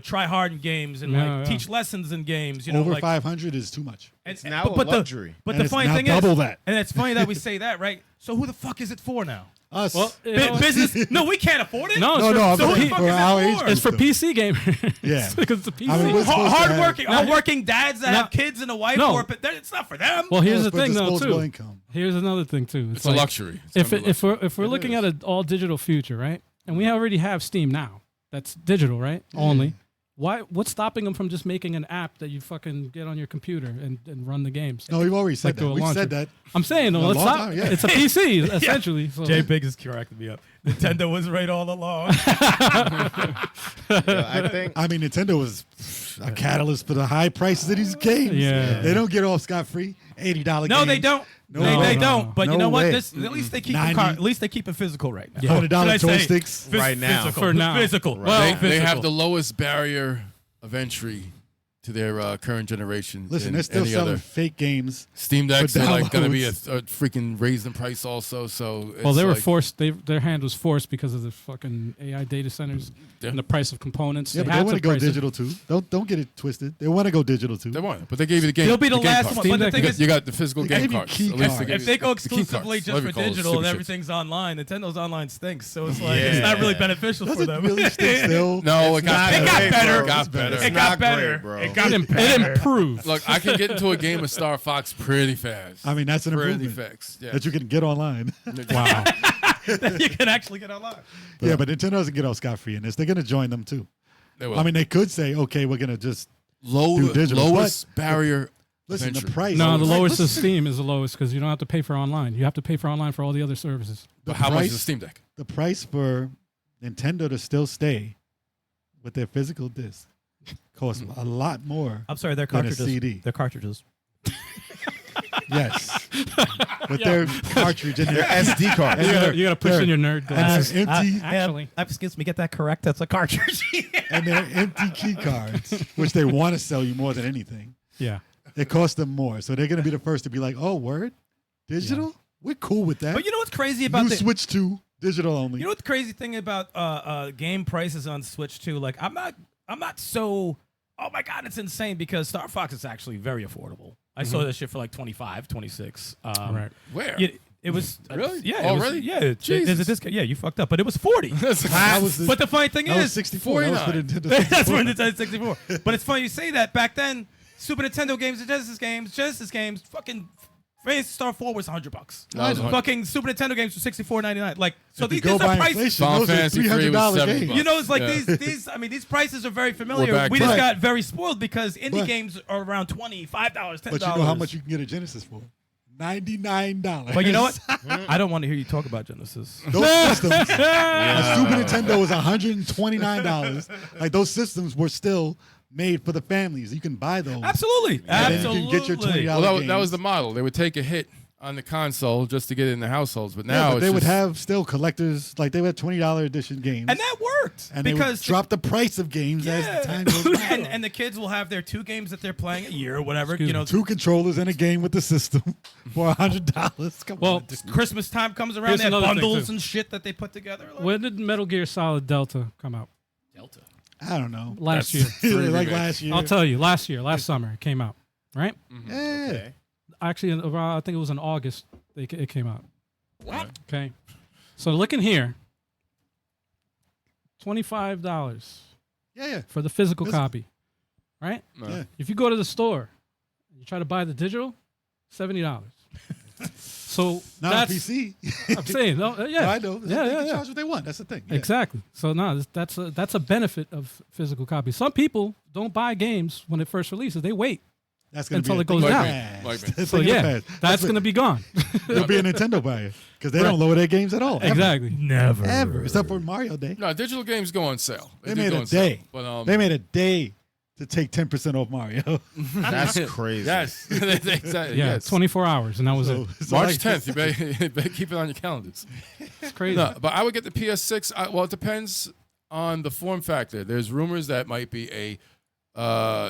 Speaker 4: try hard in games and like teach lessons in games.
Speaker 3: Over
Speaker 4: like,
Speaker 3: 500 is too much.
Speaker 5: It's now a luxury.
Speaker 4: But
Speaker 3: And
Speaker 4: the
Speaker 3: it's
Speaker 4: funny
Speaker 3: now
Speaker 4: thing
Speaker 3: double
Speaker 4: is,
Speaker 3: that.
Speaker 4: and it's funny that we say that, right? So who the fuck is it for now?
Speaker 3: Us.
Speaker 2: Well, you know,
Speaker 4: Business? No, we can't afford it.
Speaker 2: No,
Speaker 3: no, no. I'm
Speaker 4: So who the
Speaker 3: saying
Speaker 4: fuck
Speaker 3: for
Speaker 4: is it
Speaker 3: our
Speaker 4: for?
Speaker 3: age
Speaker 2: it's for
Speaker 3: group.
Speaker 2: PC gamers.
Speaker 3: Yeah.
Speaker 2: because it's a PC.
Speaker 3: I mean, we're supposed to have-
Speaker 4: Hardworking dads that
Speaker 2: No.
Speaker 4: have kids and a wife,
Speaker 2: No.
Speaker 4: it's not for them.
Speaker 2: Well, here's
Speaker 3: Well,
Speaker 2: the
Speaker 3: for
Speaker 2: thing, though,
Speaker 3: disposable
Speaker 2: too.
Speaker 3: income.
Speaker 2: Here's another thing, too.
Speaker 6: It's a
Speaker 2: like,
Speaker 6: luxury. It's gonna be
Speaker 2: If we're looking at an all digital future, right? And we already have Steam now. That's digital, right? Only. What's stopping them from just making an app that you fucking get on your computer and run the games?
Speaker 3: No, we've already said
Speaker 2: Like to
Speaker 3: that.
Speaker 2: a
Speaker 3: We've
Speaker 2: launcher.
Speaker 3: said that.
Speaker 2: I'm saying, no,
Speaker 3: A
Speaker 2: let's
Speaker 3: long
Speaker 2: stop.
Speaker 3: time, yeah.
Speaker 2: It's a PC, essentially. So.
Speaker 4: Jay Big is cracking me up. Nintendo was right all along.
Speaker 5: I think
Speaker 3: I mean, Nintendo was a catalyst for the high prices of these games.
Speaker 2: Yeah.
Speaker 3: They don't get off scot-free. $80
Speaker 4: No,
Speaker 3: games.
Speaker 4: they don't.
Speaker 3: No,
Speaker 4: they
Speaker 3: no,
Speaker 4: don't. But
Speaker 3: no
Speaker 4: you know what?
Speaker 3: way.
Speaker 4: At least they keep
Speaker 3: 90.
Speaker 4: at least they keep it physical right now.
Speaker 2: Yeah.
Speaker 3: $100
Speaker 4: Should I say
Speaker 3: joysticks.
Speaker 5: Right now.
Speaker 4: Physical.
Speaker 2: For now.
Speaker 4: Physical.
Speaker 5: Right.
Speaker 4: Well,
Speaker 6: they
Speaker 4: physical.
Speaker 6: have the lowest barrier of entry to their current generation.
Speaker 3: Listen,
Speaker 6: than
Speaker 3: they're still
Speaker 6: any
Speaker 3: selling
Speaker 6: other.
Speaker 3: fake games.
Speaker 6: Steam Decks
Speaker 3: for
Speaker 6: are like going to be a
Speaker 3: downloads.
Speaker 6: freaking raised in price also. So
Speaker 2: Well,
Speaker 6: it's
Speaker 2: they were
Speaker 6: like,
Speaker 2: forced. Their hand was forced because of the fucking AI data centers
Speaker 6: Yeah.
Speaker 2: and the price of components.
Speaker 3: Yeah, but
Speaker 2: had
Speaker 3: they want to go
Speaker 2: price it.
Speaker 3: digital too. Don't get it twisted. They want to go digital too.
Speaker 6: They want, but they gave you the game.
Speaker 4: They'll be the
Speaker 6: game
Speaker 4: last
Speaker 6: cards.
Speaker 4: one. But the
Speaker 2: Steam
Speaker 4: thing
Speaker 6: You
Speaker 4: is,
Speaker 6: got, you got the physical
Speaker 3: They
Speaker 6: game
Speaker 3: gave you
Speaker 6: cards.
Speaker 3: key
Speaker 6: At least they
Speaker 3: cards.
Speaker 6: gave
Speaker 4: if
Speaker 6: you
Speaker 4: they go
Speaker 6: the key cards.
Speaker 4: exclusively just
Speaker 6: Whatever
Speaker 4: for
Speaker 6: you call it,
Speaker 4: digital
Speaker 6: stupid
Speaker 4: and
Speaker 6: shit.
Speaker 4: everything's online, Nintendo's online stinks. So it's like
Speaker 5: Yeah.
Speaker 4: it's not really beneficial
Speaker 3: Does
Speaker 4: for
Speaker 3: it
Speaker 4: them.
Speaker 3: really stink still?
Speaker 6: No, it got
Speaker 5: not
Speaker 6: better.
Speaker 5: great, bro.
Speaker 6: It got better.
Speaker 4: It
Speaker 5: It's
Speaker 4: got
Speaker 5: not
Speaker 4: better.
Speaker 5: great, bro.
Speaker 4: It got
Speaker 2: It
Speaker 4: better.
Speaker 2: improved.
Speaker 6: Look, I can get into a game of Star Fox pretty fast.
Speaker 3: I mean, that's an
Speaker 6: pretty
Speaker 3: improvement
Speaker 6: fast. Yeah.
Speaker 3: that you can get online.
Speaker 2: Wow.
Speaker 4: You can actually get online.
Speaker 3: Yeah, but Nintendo doesn't get off scot-free in this. They're going to join them too.
Speaker 6: They will.
Speaker 3: I mean, they could say, okay, we're going to just
Speaker 6: Low,
Speaker 3: do digital,
Speaker 6: lowest barrier.
Speaker 3: listen.
Speaker 6: of
Speaker 3: The
Speaker 6: entry.
Speaker 3: price.
Speaker 2: No, the
Speaker 3: like,
Speaker 2: lowest
Speaker 3: listen,
Speaker 2: is Steam is the lowest because you don't have to pay for online. You have to pay for online for all the other services.
Speaker 6: But how much
Speaker 3: price-
Speaker 6: is a Steam Deck?
Speaker 3: The price for Nintendo to still stay with their physical disc costs a lot more.
Speaker 4: I'm sorry, they're
Speaker 3: Than a
Speaker 4: cartridges.
Speaker 3: CD.
Speaker 4: They're cartridges.
Speaker 3: Yes, with their cartridge in their
Speaker 5: SD card.
Speaker 2: You gotta push in your nerd
Speaker 3: and
Speaker 2: glasses.
Speaker 3: their empty
Speaker 2: Actually,
Speaker 4: excuse me, get that correct. That's a cartridge.
Speaker 3: and their empty key cards, which they want to sell you more than anything.
Speaker 2: yeah.
Speaker 3: It costs them more, so they're going to be the first to be like, "Oh, word, digital? We're cool with that."
Speaker 4: But you know what's crazy about
Speaker 3: you
Speaker 4: the
Speaker 3: switch to digital only.
Speaker 4: You know what the crazy thing about game prices on Switch too? Like I'm not so oh my god, it's insane because Star Fox is actually very affordable. I saw that shit for like 25, 26.
Speaker 2: Right.
Speaker 6: Where?
Speaker 4: It was
Speaker 6: Really?
Speaker 4: Yeah.
Speaker 6: Oh,
Speaker 4: it was,
Speaker 6: really?
Speaker 4: Yeah. There's
Speaker 6: Jesus.
Speaker 4: a discount. Yeah, you fucked up, but it was 40.
Speaker 3: That was the-
Speaker 4: But the funny thing
Speaker 3: that was
Speaker 4: is,
Speaker 3: 64. That was for
Speaker 6: 49.
Speaker 3: Nintendo
Speaker 4: that's
Speaker 3: 64.
Speaker 4: when Nintendo 64. But it's funny you say that. Back then, Super Nintendo games and Genesis games, fucking Phantasy Star 4 was $100.
Speaker 6: That was 100.
Speaker 4: Fucking Super Nintendo games were $64.99. Like so,
Speaker 3: If you
Speaker 4: these
Speaker 3: go
Speaker 4: are
Speaker 3: by
Speaker 4: prices.
Speaker 3: inflation,
Speaker 6: Final
Speaker 3: those are
Speaker 6: Fantasy 3 was
Speaker 3: $300
Speaker 6: $70.
Speaker 3: games.
Speaker 4: You know, it's like
Speaker 6: Yeah.
Speaker 4: these prices are very familiar.
Speaker 6: back
Speaker 4: We just
Speaker 3: then.
Speaker 4: got very spoiled because indie
Speaker 3: But-
Speaker 4: games are around $20, $5, $10.
Speaker 3: But you know how much you can get a Genesis for? $99.
Speaker 4: But you know what? I don't want to hear you talk about Genesis.
Speaker 3: Those systems, a Super Nintendo was $129. Like those systems were still made for the families. You can buy those.
Speaker 4: Absolutely,
Speaker 3: And then
Speaker 4: absolutely.
Speaker 3: you can get your $20
Speaker 6: Well, that
Speaker 3: games.
Speaker 6: was the model. They would take a hit on the console just to get it in the households, but
Speaker 3: Yeah,
Speaker 6: now
Speaker 3: but
Speaker 6: it's
Speaker 3: they would
Speaker 6: just-
Speaker 3: have still collectors, like they would have $20 edition games.
Speaker 4: And that worked
Speaker 3: and they
Speaker 4: because
Speaker 3: would drop the price of games as the time goes by.
Speaker 4: and the kids will have their 2 games that they're playing a year or whatever.
Speaker 2: Excuse
Speaker 4: you
Speaker 2: me.
Speaker 4: know,
Speaker 3: 2 controllers and a game with the system for $100. Come
Speaker 2: Well,
Speaker 3: on.
Speaker 4: Christmas time comes around,
Speaker 2: Here's
Speaker 4: they have
Speaker 2: another thing,
Speaker 4: bundles
Speaker 2: too.
Speaker 4: and shit that they put together. Like,
Speaker 2: When did Metal Gear Solid Delta come out?
Speaker 4: Delta.
Speaker 3: I don't know.
Speaker 2: Last year.
Speaker 3: like
Speaker 6: remakes.
Speaker 3: last year.
Speaker 2: I'll tell you. Last summer it came out. Right?
Speaker 3: Yeah.
Speaker 2: Actually, around I think it was in August. It came out. What? Okay. So looking here, $25
Speaker 3: Yeah, yeah.
Speaker 2: for the physical
Speaker 3: Physical.
Speaker 2: copy. right?
Speaker 6: No.
Speaker 3: Yeah.
Speaker 2: If you go to the store, you try to buy the digital, $70. So
Speaker 3: Not on
Speaker 2: that's
Speaker 3: PC.
Speaker 2: I'm saying, no, yeah,
Speaker 3: No, I know.
Speaker 2: yeah,
Speaker 3: They
Speaker 2: yeah,
Speaker 3: can
Speaker 2: yeah.
Speaker 3: charge what they want. That's the thing. Yeah.
Speaker 2: Exactly. So no, that's a benefit of physical copies. Some people don't buy games when it first releases; they wait.
Speaker 3: That's gonna
Speaker 2: Until
Speaker 3: be a
Speaker 2: it goes
Speaker 3: thing of
Speaker 2: down.
Speaker 3: the past.
Speaker 6: Like me.
Speaker 3: That's a
Speaker 2: So
Speaker 3: thing of the
Speaker 2: yeah,
Speaker 3: past.
Speaker 2: that's
Speaker 3: what-
Speaker 2: going to be gone.
Speaker 3: It'll be a Nintendo buyer because they don't lower their games at all. Ever.
Speaker 2: Exactly.
Speaker 4: Never.
Speaker 3: Ever. Except for Mario Day.
Speaker 6: No, digital games go on sale.
Speaker 3: They
Speaker 6: do
Speaker 3: made
Speaker 6: go
Speaker 3: a
Speaker 6: on sale.
Speaker 3: day.
Speaker 6: But
Speaker 3: They made a day to take 10% off Mario.
Speaker 5: That's crazy.
Speaker 6: yes, exactly.
Speaker 2: Yeah,
Speaker 6: yes.
Speaker 2: 24 hours, and that was it.
Speaker 3: So
Speaker 6: March
Speaker 3: like-
Speaker 6: 10th. You better keep it on your calendars.
Speaker 2: It's crazy.
Speaker 6: No, but I would get the PS6. Well, it depends on the form factor. There's rumors that might be a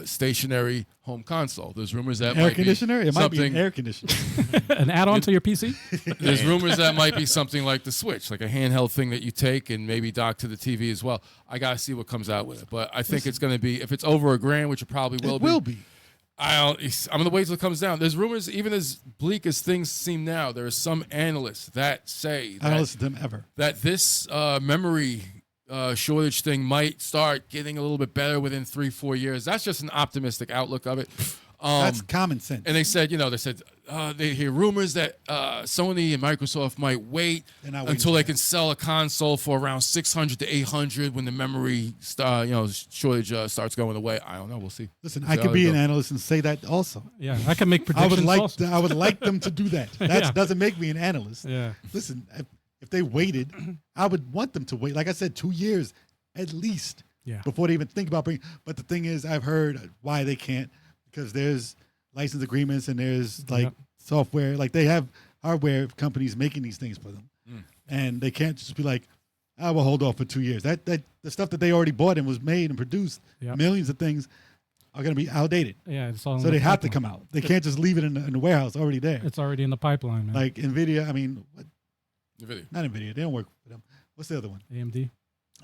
Speaker 6: stationary home console. There's rumors that
Speaker 3: Air
Speaker 6: might
Speaker 3: conditioner?
Speaker 6: be
Speaker 3: It might be
Speaker 6: something.
Speaker 3: an air conditioner.
Speaker 2: An add-on to your PC.
Speaker 6: There's rumors that might be something like the Switch, like a handheld thing that you take and maybe dock to the TV as well. I gotta see what comes out with it, but I think it's going to be, if it's over $1,000, which it probably will
Speaker 3: It will be.
Speaker 6: I'm gonna wait till it comes down. There's rumors, even as bleak as things seem now, there are some analysts that say
Speaker 3: I don't
Speaker 6: that,
Speaker 3: listen to them ever.
Speaker 6: that this memory shortage thing might start getting a little bit better within 3-4 years. That's just an optimistic outlook of it.
Speaker 3: That's common sense.
Speaker 6: And they said, they hear rumors that Sony and Microsoft might wait
Speaker 3: They're not waiting
Speaker 6: until
Speaker 3: for
Speaker 6: they
Speaker 3: that.
Speaker 6: can sell a console for around 600 to 800 when the memory shortage starts going away. I don't know. We'll see.
Speaker 3: Listen,
Speaker 6: See
Speaker 3: I
Speaker 6: how
Speaker 3: could
Speaker 6: it
Speaker 3: be
Speaker 6: goes.
Speaker 3: an analyst and say that also.
Speaker 2: Yeah, I can make
Speaker 3: I
Speaker 2: predictions.
Speaker 3: would like
Speaker 2: also.
Speaker 3: I would like them to do that. That
Speaker 2: Yeah.
Speaker 3: doesn't make me an analyst.
Speaker 2: Yeah.
Speaker 3: Listen, if they waited, I would want them to wait. Like I said, 2 years at least
Speaker 2: Yeah.
Speaker 3: before they even think about bringing. But the thing is, I've heard why they can't, because there's license agreements and there's like
Speaker 2: Yep.
Speaker 3: software, like they have hardware companies making these things for them, and they can't just be like, I will hold off for 2 years. That the stuff that they already bought and was made and produced,
Speaker 2: Yep.
Speaker 3: millions of things are going to be outdated.
Speaker 2: Yeah, it's all. in
Speaker 3: So
Speaker 2: the
Speaker 3: they have to
Speaker 2: pipeline.
Speaker 3: come out. They can't just leave it in the warehouse already there.
Speaker 2: It's already in the pipeline, man.
Speaker 3: Like Nvidia, I mean,
Speaker 6: The video.
Speaker 3: not Nvidia. They don't work for them. What's the other one?
Speaker 2: AMD.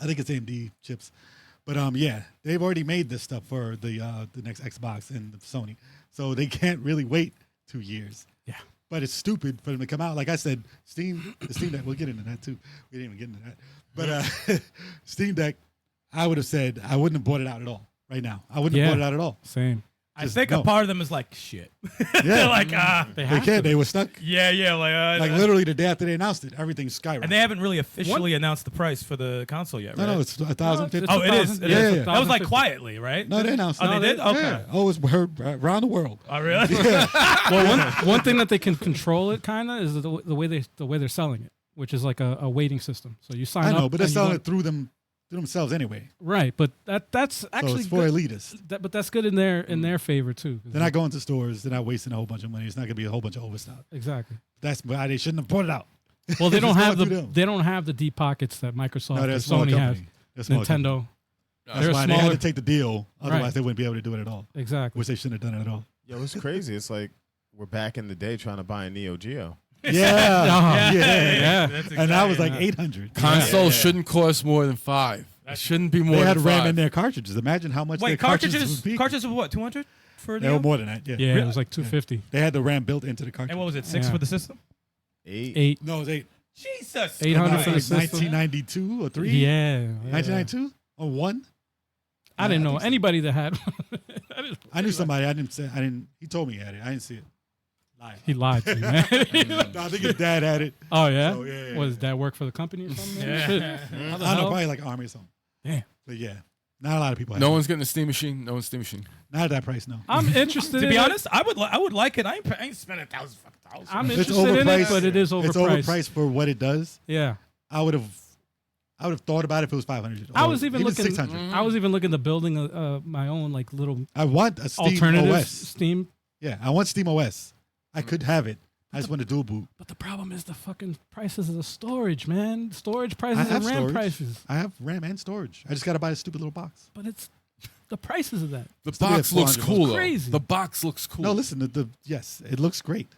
Speaker 3: I think it's AMD chips. But yeah, they've already made this stuff for the next Xbox and the Sony, so they can't really wait 2 years.
Speaker 2: Yeah.
Speaker 3: But it's stupid for them to come out. Like I said, the Steam Deck. We'll get into that too. We didn't even get into that. But Steam Deck, I would have said I wouldn't have bought it out at all right now. I wouldn't
Speaker 2: Yeah.
Speaker 3: have bought it out at all.
Speaker 2: Same.
Speaker 4: I
Speaker 3: Just
Speaker 4: think
Speaker 3: no.
Speaker 4: a part of them is like shit.
Speaker 3: Yeah,
Speaker 4: They're like
Speaker 2: They
Speaker 3: they
Speaker 2: have
Speaker 3: can't.
Speaker 2: to.
Speaker 3: They were stuck.
Speaker 4: yeah,
Speaker 3: Like literally the day after they announced it, everything skyrocketed.
Speaker 4: and they haven't really officially announced the price for the console yet, right?
Speaker 3: no, it's 1,050.
Speaker 4: Oh, it is.
Speaker 2: $1,000.
Speaker 4: It
Speaker 3: Yeah,
Speaker 4: is.
Speaker 3: yeah.
Speaker 4: That was like
Speaker 2: 1,050.
Speaker 4: quietly, right?
Speaker 3: No, they announced.
Speaker 4: Oh,
Speaker 3: it.
Speaker 4: they did? Okay.
Speaker 3: Yeah. Oh, it's heard around the world.
Speaker 4: Oh, really?
Speaker 2: Well, one thing that they can control it kind of is the way they're selling it, which is like a waiting system. So you sign
Speaker 3: I
Speaker 2: up.
Speaker 3: know, but they're
Speaker 2: and you
Speaker 3: selling
Speaker 2: go-
Speaker 3: it through themselves anyway.
Speaker 2: Right, but that's
Speaker 3: So
Speaker 2: actually
Speaker 3: it's for
Speaker 2: good.
Speaker 3: elitists.
Speaker 2: But that's good in their favor too.
Speaker 3: They're not going to stores. They're not wasting a whole bunch of money. It's not going to be a whole bunch of overstock.
Speaker 2: Exactly.
Speaker 3: That's why they shouldn't have bought it out.
Speaker 2: Well, they don't
Speaker 3: It's
Speaker 2: have
Speaker 3: going through them.
Speaker 2: they don't have the deep pockets that Microsoft
Speaker 3: No, they're a
Speaker 2: and
Speaker 3: small
Speaker 2: Sony has.
Speaker 3: company. They're a small company.
Speaker 2: Nintendo.
Speaker 3: That's
Speaker 2: They're
Speaker 3: why they
Speaker 2: smaller.
Speaker 3: had to take the deal. Otherwise,
Speaker 2: Right.
Speaker 3: they wouldn't be able to do it at all.
Speaker 2: Exactly.
Speaker 3: Which they shouldn't have done it at all.
Speaker 5: Yo, it's crazy. It's like we're back in the day trying to buy a Neo Geo.
Speaker 3: Yeah,
Speaker 2: Yeah.
Speaker 3: yeah.
Speaker 2: Yeah.
Speaker 3: And that was like
Speaker 4: exactly-
Speaker 3: 800.
Speaker 6: Console shouldn't cost more than $5. It shouldn't be more
Speaker 3: They
Speaker 6: than
Speaker 3: had RAM
Speaker 6: $5.
Speaker 3: in their cartridges. Imagine how much their
Speaker 4: Wait,
Speaker 3: cartridges would be.
Speaker 4: cartridges of what? 200 for
Speaker 3: They were
Speaker 4: Neo?
Speaker 3: more than that. Yeah.
Speaker 2: Yeah, it was like 250.
Speaker 3: They had the RAM built into the cartridge.
Speaker 4: And what was it? 6
Speaker 2: Yeah.
Speaker 4: for the system?
Speaker 5: 8.
Speaker 3: No, it was 8.
Speaker 4: Jesus.
Speaker 2: 800
Speaker 3: Like
Speaker 2: for the system.
Speaker 3: 1992 or 3?
Speaker 2: Yeah.
Speaker 3: 1992 or 1?
Speaker 2: I didn't
Speaker 3: I
Speaker 2: know
Speaker 3: think so.
Speaker 2: anybody that had.
Speaker 3: I knew somebody. I didn't. He told me he had it. I didn't see it. Live.
Speaker 2: He lied to you, man.
Speaker 3: No, I think his dad had it.
Speaker 2: Oh yeah.
Speaker 3: So, yeah.
Speaker 2: What does that work for the company or something?
Speaker 4: Yeah.
Speaker 2: Shit.
Speaker 3: I
Speaker 2: How the
Speaker 3: don't know,
Speaker 2: hell?
Speaker 3: probably like Army or something.
Speaker 2: Damn.
Speaker 3: But yeah, not a lot of people. Have
Speaker 6: No
Speaker 3: it.
Speaker 6: one's getting a Steam machine. No one's Steam machine.
Speaker 3: Not at that price. No.
Speaker 2: I'm interested.
Speaker 4: To
Speaker 2: in
Speaker 4: be
Speaker 2: it.
Speaker 4: honest, I would like it. I ain't spending $1,000.
Speaker 2: I'm
Speaker 3: If it's
Speaker 2: interested in it,
Speaker 3: overpriced-
Speaker 2: but it is overpriced.
Speaker 3: It's overpriced for what it does.
Speaker 2: Yeah.
Speaker 3: I would have thought about it if it was 500.
Speaker 2: I
Speaker 3: or
Speaker 2: was even looking.
Speaker 3: 600.
Speaker 2: I was even looking to building my own like little
Speaker 3: I want a Steam
Speaker 2: alternative
Speaker 3: OS.
Speaker 2: Steam.
Speaker 3: Yeah, I want Steam OS. I could have it. I just want to dual boot.
Speaker 2: But the problem is the fucking prices of the storage, man. Storage
Speaker 3: I
Speaker 2: prices
Speaker 3: have
Speaker 2: and RAM
Speaker 3: storage.
Speaker 2: prices.
Speaker 3: I have RAM and storage. I just got to buy a stupid little box.
Speaker 2: But it's the prices of that.
Speaker 6: The
Speaker 3: Still at
Speaker 6: box looks
Speaker 3: 400.
Speaker 6: cool, though.
Speaker 2: Crazy.
Speaker 6: The box looks cool.
Speaker 3: No, listen. Yes, it looks great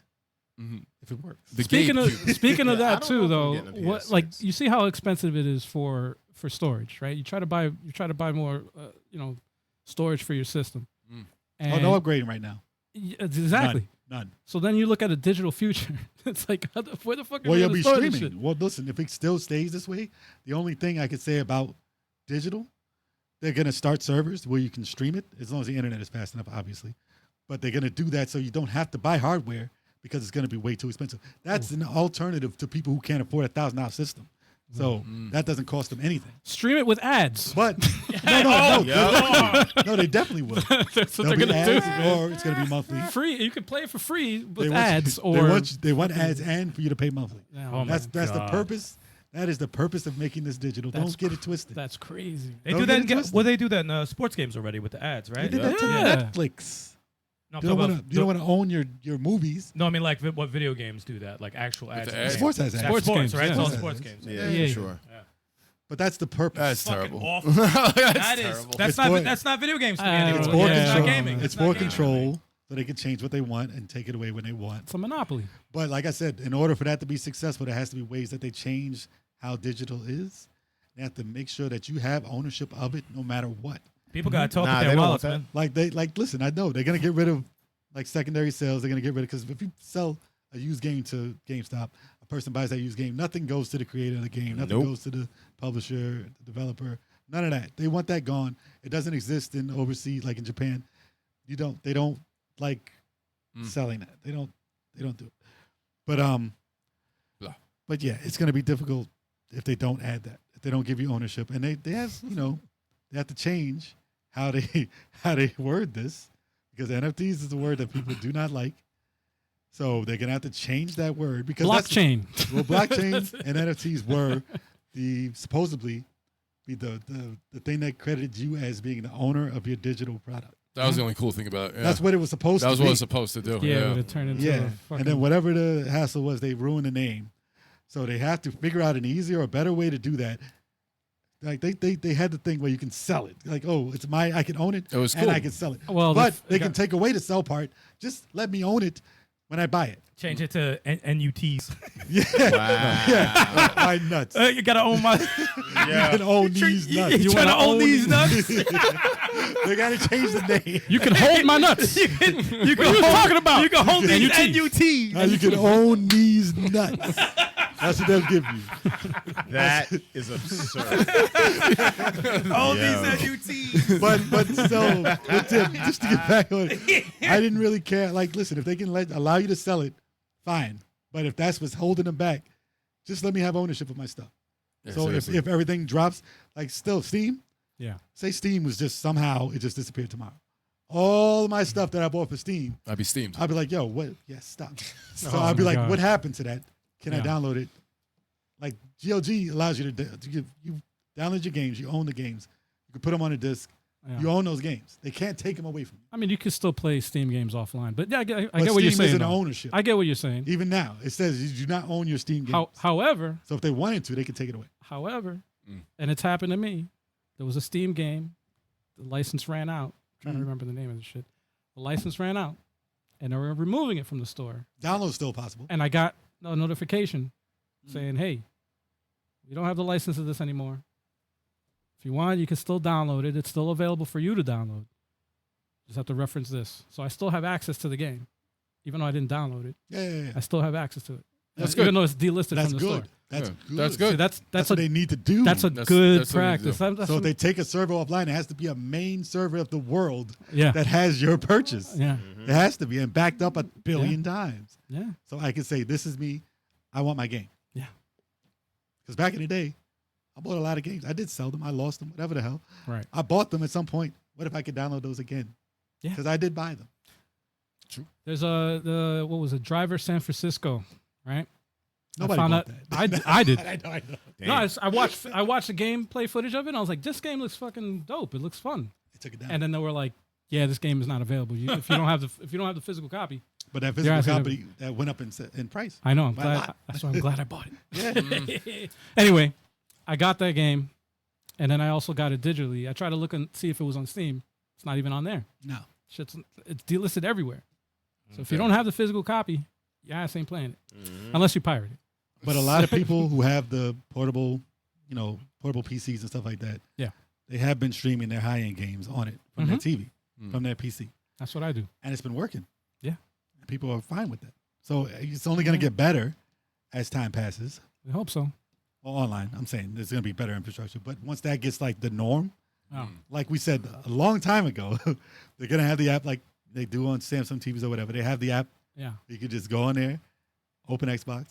Speaker 6: Mhm.
Speaker 3: if it works.
Speaker 6: The
Speaker 2: Speaking of
Speaker 6: GameCube.
Speaker 2: speaking of
Speaker 5: Yeah, I
Speaker 2: that
Speaker 5: don't
Speaker 2: too,
Speaker 5: know
Speaker 2: though,
Speaker 5: if I'm getting a
Speaker 2: what like
Speaker 5: PS6.
Speaker 2: you see how expensive it is for storage, right? You try to buy more, storage for your system.
Speaker 6: Mm.
Speaker 2: And
Speaker 3: Oh, no upgrading right now.
Speaker 2: exactly.
Speaker 3: None.
Speaker 2: So then you look at a digital future. It's like where the fuck are
Speaker 3: Well,
Speaker 2: we
Speaker 3: you'll
Speaker 2: gonna
Speaker 3: be
Speaker 2: store this
Speaker 3: streaming. Well, listen, if it still stays this way, the only thing I could say about digital, they're going to start servers where you can stream it as long as the internet is fast enough, obviously. But they're going to do that so you don't have to buy hardware because it's going to be way too expensive. That's an alternative to people who can't afford a $1,000 system. So that doesn't cost them anything.
Speaker 2: Stream it with ads.
Speaker 3: But no, they definitely will.
Speaker 2: That's what
Speaker 3: There'll
Speaker 2: they're
Speaker 3: be
Speaker 2: gonna
Speaker 3: ads,
Speaker 2: do.
Speaker 3: or it's going to be monthly.
Speaker 2: Free. You can play it for free with
Speaker 3: They
Speaker 2: ads,
Speaker 3: they want ads and for you to pay monthly.
Speaker 2: Oh,
Speaker 3: That's the purpose. That is the purpose of making this digital. Don't get it twisted.
Speaker 2: That's crazy.
Speaker 4: They
Speaker 3: Don't
Speaker 4: do
Speaker 3: get
Speaker 4: that.
Speaker 3: it twisted.
Speaker 4: Well, they do that in sports games already with the ads,
Speaker 3: They
Speaker 4: right?
Speaker 3: did that to
Speaker 2: Yeah.
Speaker 3: Netflix.
Speaker 4: No, I'm
Speaker 3: You don't
Speaker 4: talking
Speaker 3: want
Speaker 4: about
Speaker 3: to. You don't want to own your movies.
Speaker 4: No, I mean like what video games do that, like actual ads.
Speaker 6: the
Speaker 4: in
Speaker 6: ads?
Speaker 4: games.
Speaker 3: Sports has ads.
Speaker 2: Sports
Speaker 4: Sports,
Speaker 2: games,
Speaker 4: right? It's
Speaker 2: yeah.
Speaker 4: all
Speaker 3: Sports
Speaker 4: sports
Speaker 3: has
Speaker 4: games.
Speaker 5: Yeah,
Speaker 2: Yeah.
Speaker 5: for sure.
Speaker 3: But that's the purpose.
Speaker 6: That's
Speaker 4: Fucking
Speaker 6: terrible.
Speaker 4: awful.
Speaker 6: That's
Speaker 4: That is.
Speaker 6: terrible.
Speaker 4: That's
Speaker 3: It's
Speaker 4: not.
Speaker 3: for-
Speaker 4: That's not video games to me
Speaker 2: Uh,
Speaker 4: anymore.
Speaker 3: It's
Speaker 2: Yeah.
Speaker 3: more
Speaker 2: Yeah.
Speaker 3: control.
Speaker 4: Not gaming.
Speaker 3: It's
Speaker 4: not
Speaker 3: more
Speaker 4: gaming.
Speaker 3: control, so they can change what they want and take it away when they want.
Speaker 2: It's a monopoly.
Speaker 3: But like I said, in order for that to be successful, there has to be ways that they change how digital is. They have to make sure that you have ownership of it, no matter what.
Speaker 4: People gotta talk
Speaker 5: Nah,
Speaker 4: with
Speaker 5: they
Speaker 4: their
Speaker 5: don't
Speaker 4: wallets,
Speaker 5: want
Speaker 4: man.
Speaker 3: Listen, I know they're gonna get rid of like secondary sales. They're gonna get rid of because if you sell a used game to GameStop, a person buys that used game, nothing goes to the creator of the game, nothing
Speaker 5: Nope.
Speaker 3: goes to the publisher, the developer, none of that. They want that gone. It doesn't exist in overseas, like in Japan. They don't like selling that. They don't do it. But
Speaker 6: Yeah.
Speaker 3: but yeah, it's gonna be difficult if they don't add that. If they don't give you ownership, and they have they have to change how they word this because NFTs is a word that people do not like. So they're gonna have to change that word because
Speaker 2: Blockchain.
Speaker 3: blockchain and NFTs were supposedly be the thing that credited you as being the owner of your digital product.
Speaker 6: That was the only cool thing about it. Yeah.
Speaker 3: That's what it was supposed
Speaker 6: that
Speaker 3: to
Speaker 6: was
Speaker 3: be.
Speaker 6: what it was supposed to do.
Speaker 2: Yeah, but it turned into
Speaker 3: Yeah,
Speaker 2: a fucking,
Speaker 3: and then whatever the hassle was, they ruined the name. So they have to figure out an easier or better way to do that. Like they had the thing where you can sell it. Like, oh, it's I can own it.
Speaker 6: It was
Speaker 3: and
Speaker 6: cool.
Speaker 3: I can sell it.
Speaker 2: Well,
Speaker 3: but they can take away the sell part. Just let me own it when I buy it.
Speaker 4: Change it to NUTs.
Speaker 3: Yeah,
Speaker 5: Wow.
Speaker 3: yeah. My nuts.
Speaker 4: You gotta own my.
Speaker 3: You can own these nuts.
Speaker 4: You trying to
Speaker 2: wanna
Speaker 4: own
Speaker 2: own
Speaker 4: these nuts?
Speaker 3: They got to change the name.
Speaker 2: you can hold my nuts.
Speaker 4: You can
Speaker 2: What are you talking about?
Speaker 4: You can hold these
Speaker 2: NUTs.
Speaker 3: Now you can own these nuts. That's what they'll give you.
Speaker 5: That is absurd.
Speaker 4: Own
Speaker 5: Yo.
Speaker 4: these NUTs.
Speaker 3: But Tim, just to get back on it, I didn't really care. Like, listen, if they can allow you to sell it, fine. But if that's what's holding them back, just let me have ownership of my stuff.
Speaker 6: Yeah,
Speaker 3: So
Speaker 6: seriously.
Speaker 3: if everything drops, like still Steam,
Speaker 2: Yeah.
Speaker 3: say Steam was just somehow it just disappeared tomorrow. All of my stuff that I bought for Steam,
Speaker 6: I'd be steamed.
Speaker 3: I'd be like, yo, what? Yeah, stop. So
Speaker 2: Oh
Speaker 3: I'd be
Speaker 2: my
Speaker 3: like,
Speaker 2: God.
Speaker 3: what happened to that? Can I
Speaker 2: Yeah.
Speaker 3: download it? Like GLG allows you to you download your games, you own the games, you can put them on a disc,
Speaker 2: Yeah.
Speaker 3: you own those games. They can't take them away from you.
Speaker 2: I mean, you can still play Steam games offline, but yeah, I get
Speaker 3: But
Speaker 2: what you're
Speaker 3: Steam
Speaker 2: saying.
Speaker 3: isn't
Speaker 2: though.
Speaker 3: ownership.
Speaker 2: I get what you're saying.
Speaker 3: Even now, it says you do not own your Steam games.
Speaker 2: However,
Speaker 3: So if they wanted to, they could take it away.
Speaker 2: and it's happened to me. There was a Steam game. The license ran out. I'm trying to remember the name of the shit. The license ran out, and they were removing it from the store.
Speaker 3: Download's still possible.
Speaker 2: And I got a notification saying, "Hey, we don't have the license of this anymore. If you want, you can still download it. It's still available for you to download. Just have to reference this." So I still have access to the game, even though I didn't download it.
Speaker 3: Yeah.
Speaker 2: I still have access to it.
Speaker 3: That's
Speaker 2: Even
Speaker 3: good.
Speaker 2: though it's delisted
Speaker 3: That's
Speaker 2: from the
Speaker 3: good.
Speaker 2: store.
Speaker 3: That's
Speaker 6: Yeah,
Speaker 3: good.
Speaker 6: that's good.
Speaker 2: See,
Speaker 3: That's
Speaker 2: that's
Speaker 3: what
Speaker 2: a
Speaker 3: they need to do.
Speaker 2: that's a
Speaker 6: That's-
Speaker 2: good
Speaker 6: that's what you need to
Speaker 2: practice.
Speaker 6: do.
Speaker 2: That's
Speaker 3: So if
Speaker 2: what-
Speaker 3: they take a server offline, it has to be a main server of the world
Speaker 2: yeah,
Speaker 3: that has your purchase.
Speaker 2: yeah,
Speaker 3: It has to be and backed up 1 billion times.
Speaker 2: yeah.
Speaker 3: So I can say, this is me. I want my game.
Speaker 2: Yeah.
Speaker 3: Because back in the day, I bought a lot of games. I did sell them. I lost them, whatever the hell.
Speaker 2: Right.
Speaker 3: I bought them at some point. What if I could download those again?
Speaker 2: Yeah.
Speaker 3: Because I did buy them.
Speaker 2: There's what was it? Driver San Francisco, right?
Speaker 3: Nobody
Speaker 2: I found
Speaker 3: bought
Speaker 2: out,
Speaker 3: that.
Speaker 2: I did.
Speaker 3: I know.
Speaker 5: Damn.
Speaker 2: No, I watched the gameplay footage of it. And I was like, this game looks fucking dope. It looks fun.
Speaker 3: They took it down.
Speaker 2: And then they were like, yeah, this game is not available. If you don't have the physical copy.
Speaker 3: but that
Speaker 2: Yeah, I
Speaker 3: physical
Speaker 2: said
Speaker 3: copy that went up in price.
Speaker 2: I know. I'm
Speaker 3: By a
Speaker 2: glad.
Speaker 3: lot.
Speaker 2: That's why I'm glad I bought it.
Speaker 3: Yeah.
Speaker 2: Anyway, I got that game, and then I also got it digitally. I tried to look and see if it was on Steam. It's not even on there.
Speaker 3: No.
Speaker 2: It's delisted everywhere. So if you don't have the physical copy, your ass ain't playing it unless you pirate it.
Speaker 3: But a lot of people who have the portable PCs and stuff like that,
Speaker 2: Yeah.
Speaker 3: they have been streaming their high-end games on it from their TV, from their PC.
Speaker 2: That's what I do.
Speaker 3: And it's been working.
Speaker 2: Yeah.
Speaker 3: And people are fine with that. So it's only going to get better as time passes.
Speaker 2: I hope so.
Speaker 3: Well, online, I'm saying there's going to be better infrastructure. But once that gets like the norm,
Speaker 2: Oh.
Speaker 3: Like we said a long time ago, they're gonna have the app like they do on Samsung TVs or whatever. They have the app.
Speaker 2: Yeah.
Speaker 3: You could just go on there, open Xbox,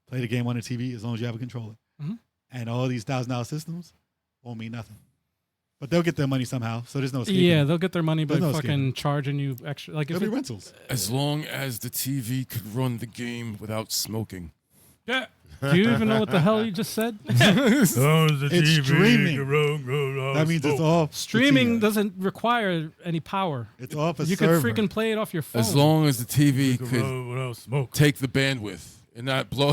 Speaker 3: play the game on the TV as long as you have a controller.
Speaker 2: Mhm.
Speaker 3: And all these $1,000 systems won't mean nothing. But they'll get their money somehow, so there's no escaping.
Speaker 2: Yeah, they'll get their money by
Speaker 3: There's no
Speaker 2: fucking
Speaker 3: escaping.
Speaker 2: charging you extra. Like if
Speaker 3: There'll be
Speaker 2: it,
Speaker 3: rentals.
Speaker 6: As long as the TV could run the game without smoking.
Speaker 2: yeah. Do you even know what the hell you just said?
Speaker 3: It's streaming. That means it's off.
Speaker 2: Streaming
Speaker 3: the TV.
Speaker 2: doesn't require any power.
Speaker 3: It's off a
Speaker 2: You
Speaker 3: server.
Speaker 2: can freaking play it off your phone.
Speaker 6: As long as the TV could take the bandwidth and not blow.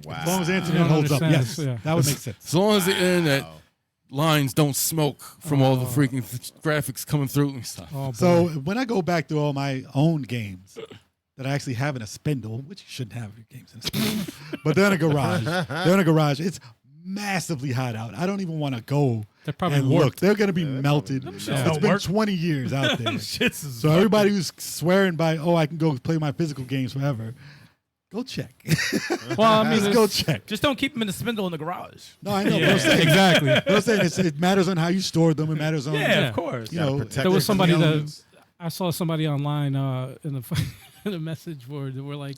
Speaker 5: Wow.
Speaker 3: As long as the
Speaker 2: I
Speaker 3: internet
Speaker 2: don't
Speaker 3: holds up,
Speaker 2: understand
Speaker 3: yes,
Speaker 2: this, yeah.
Speaker 3: that would make sense.
Speaker 6: As long as the internet lines don't smoke from all the freaking graphics coming through and stuff.
Speaker 2: Oh, boy.
Speaker 3: So when I go back through all my own games that I actually have in a spindle, which you shouldn't have your games in a spindle, but they're in a garage. They're in a garage. It's massively hot out. I don't even want to go
Speaker 2: They're probably
Speaker 3: and
Speaker 2: warped.
Speaker 3: look. They're going to be melted. It's been 20 years out there. So everybody who's swearing by, oh, I can go play my physical games forever, go check.
Speaker 2: Well, I mean,
Speaker 3: Just go check.
Speaker 4: Just don't keep them in the spindle in the garage.
Speaker 3: No, I know.
Speaker 2: Yeah,
Speaker 3: but I'm saying,
Speaker 2: exactly.
Speaker 3: but I'm saying it matters on how you store them. It matters on,
Speaker 4: Yeah, of course.
Speaker 3: you know,
Speaker 5: Protect
Speaker 2: There was
Speaker 5: it from
Speaker 2: somebody
Speaker 5: the
Speaker 2: that
Speaker 5: elements.
Speaker 2: I saw somebody online in the in a message board that were like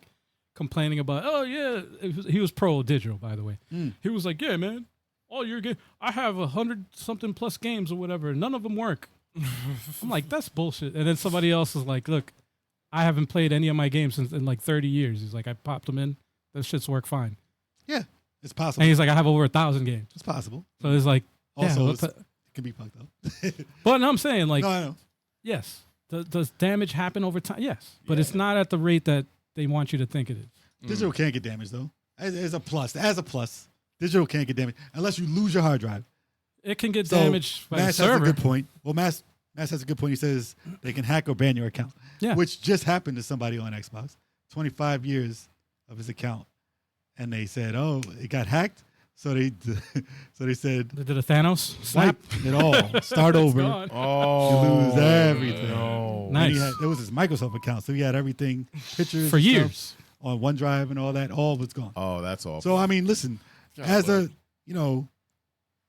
Speaker 2: complaining about. Oh yeah, he was pro digital, by the way. He was like, yeah, man, all your game. I have 100-something plus games or whatever. None of them work. I'm like, that's bullshit. And then somebody else is like, look, I haven't played any of my games in like 30 years. He's like, I popped them in. Those shits work fine.
Speaker 3: yeah, it's
Speaker 2: And
Speaker 3: possible.
Speaker 2: he's like, I have over 1,000 games.
Speaker 3: It's possible.
Speaker 2: So it's like,
Speaker 3: Also,
Speaker 2: yeah,
Speaker 3: it can be fucked up.
Speaker 2: but no, I'm saying like,
Speaker 3: no, I know.
Speaker 2: yes, does damage happen over time? Yes, but it's not at the rate that they want you to think it is.
Speaker 3: Digital can't get damaged though. As a plus, digital can't get damaged unless you lose your hard drive.
Speaker 2: It can get
Speaker 3: So
Speaker 2: damaged by the
Speaker 3: Mass has a
Speaker 2: server.
Speaker 3: good point. Well, Mass has a good point. He says they can hack or ban your account,
Speaker 2: Yeah.
Speaker 3: which just happened to somebody on Xbox. 25 years of his account, and they said, "Oh, it got hacked." So they said,
Speaker 2: They did a Thanos snap.
Speaker 3: "Wipe it all, start over."
Speaker 2: Gone.
Speaker 3: You lose everything.
Speaker 5: No.
Speaker 3: And
Speaker 2: Nice.
Speaker 3: there was his Microsoft account, so he had everything, pictures
Speaker 2: For
Speaker 3: and stuff
Speaker 2: years.
Speaker 3: on OneDrive and all that. All was gone.
Speaker 5: Oh, that's awful.
Speaker 3: So I mean, listen, as a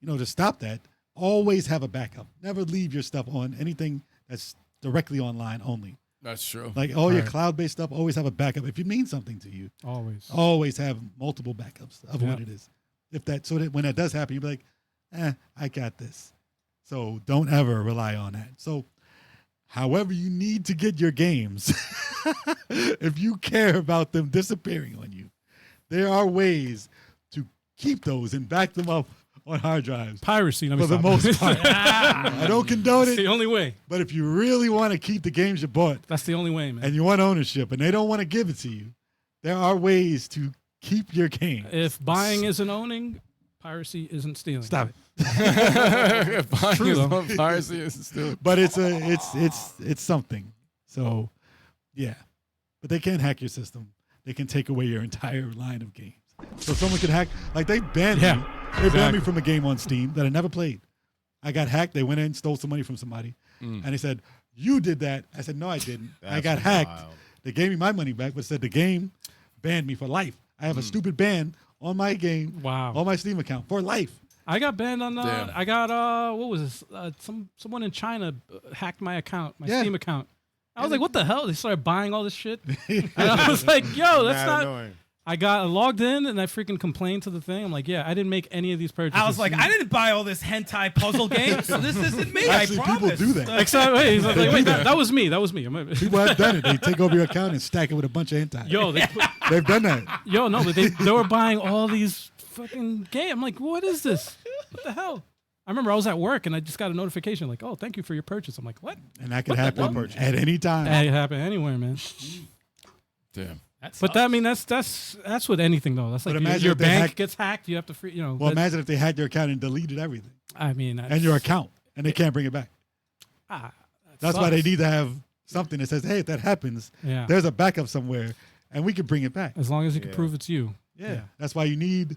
Speaker 3: to stop that, always have a backup. Never leave your stuff on anything that's directly online only.
Speaker 6: That's true.
Speaker 3: Like all your
Speaker 2: Right.
Speaker 3: cloud-based stuff, always have a backup. If it means something to you,
Speaker 2: Always.
Speaker 3: always have multiple backups of
Speaker 2: Yeah.
Speaker 3: what it is. If that so that when that does happen, you'll be like, I got this. So don't ever rely on that. So however you need to get your games, if you care about them disappearing on you, there are ways to keep those and back them up on hard drives.
Speaker 2: Piracy. Let me
Speaker 3: For the
Speaker 2: stop.
Speaker 3: most part. I don't condone
Speaker 2: That's the
Speaker 3: it,
Speaker 2: only way.
Speaker 3: but if you really want to keep the games you bought
Speaker 2: That's the only way, man.
Speaker 3: and you want ownership and they don't want to give it to you, there are ways to keep your game.
Speaker 2: If buying isn't owning, piracy isn't stealing.
Speaker 3: Stop it.
Speaker 6: True,
Speaker 2: though.
Speaker 6: piracy is still.
Speaker 3: But it's something. So yeah. But they can't hack your system. They can take away your entire line of games. So someone can hack, like they banned me. They banned me from a game on Steam that I never played. I got hacked. They went in, stole some money from somebody, and they said, "You did that." I said, "No, I didn't. I got hacked."
Speaker 5: wild.
Speaker 3: They gave me my money back, but said the game banned me for life. I have a stupid ban on my game,
Speaker 2: Wow.
Speaker 3: on my Steam account for life.
Speaker 2: I got banned on.
Speaker 6: Damn.
Speaker 2: I got what was this? Someone in China hacked my account, my
Speaker 3: Yeah.
Speaker 2: Steam account. I was like, what the hell? They started buying all this shit, and I was like, yo, that's
Speaker 5: Mad
Speaker 2: not.
Speaker 5: annoying.
Speaker 2: I got logged in and I freaking complained to the thing. I'm like, yeah, I didn't make any of these purchases.
Speaker 4: I was like, I didn't buy all this hentai puzzle games, so this isn't me.
Speaker 3: Actually,
Speaker 4: I
Speaker 3: people
Speaker 4: promise.
Speaker 3: do that.
Speaker 2: Except, wait, he's like, wait, that was me. That was me.
Speaker 3: People have done it. They take over your account and stack it with a bunch of hentai.
Speaker 2: Yo,
Speaker 3: They've done that.
Speaker 2: yo, no, but they were buying all these fucking games. I'm like, what is this? What the hell? I remember I was at work and I just got a notification like, oh, thank you for your purchase. I'm like, what?
Speaker 3: And that could happen at any time.
Speaker 2: That happen anywhere, man.
Speaker 6: Damn.
Speaker 2: But that, I mean, that's with anything though. That's like
Speaker 3: But imagine
Speaker 2: your
Speaker 3: if they
Speaker 2: bank
Speaker 3: hack-
Speaker 2: gets hacked. You have to,
Speaker 3: Well,
Speaker 2: but-
Speaker 3: imagine if they hacked your account and deleted everything
Speaker 2: I mean,
Speaker 3: and your account, and they can't bring it back. That's why they need to have something that says, "Hey, if that happens,
Speaker 2: Yeah.
Speaker 3: there's a backup somewhere, and we can bring it back."
Speaker 2: As long as you can
Speaker 5: Yeah.
Speaker 2: prove it's you.
Speaker 3: Yeah, that's why you need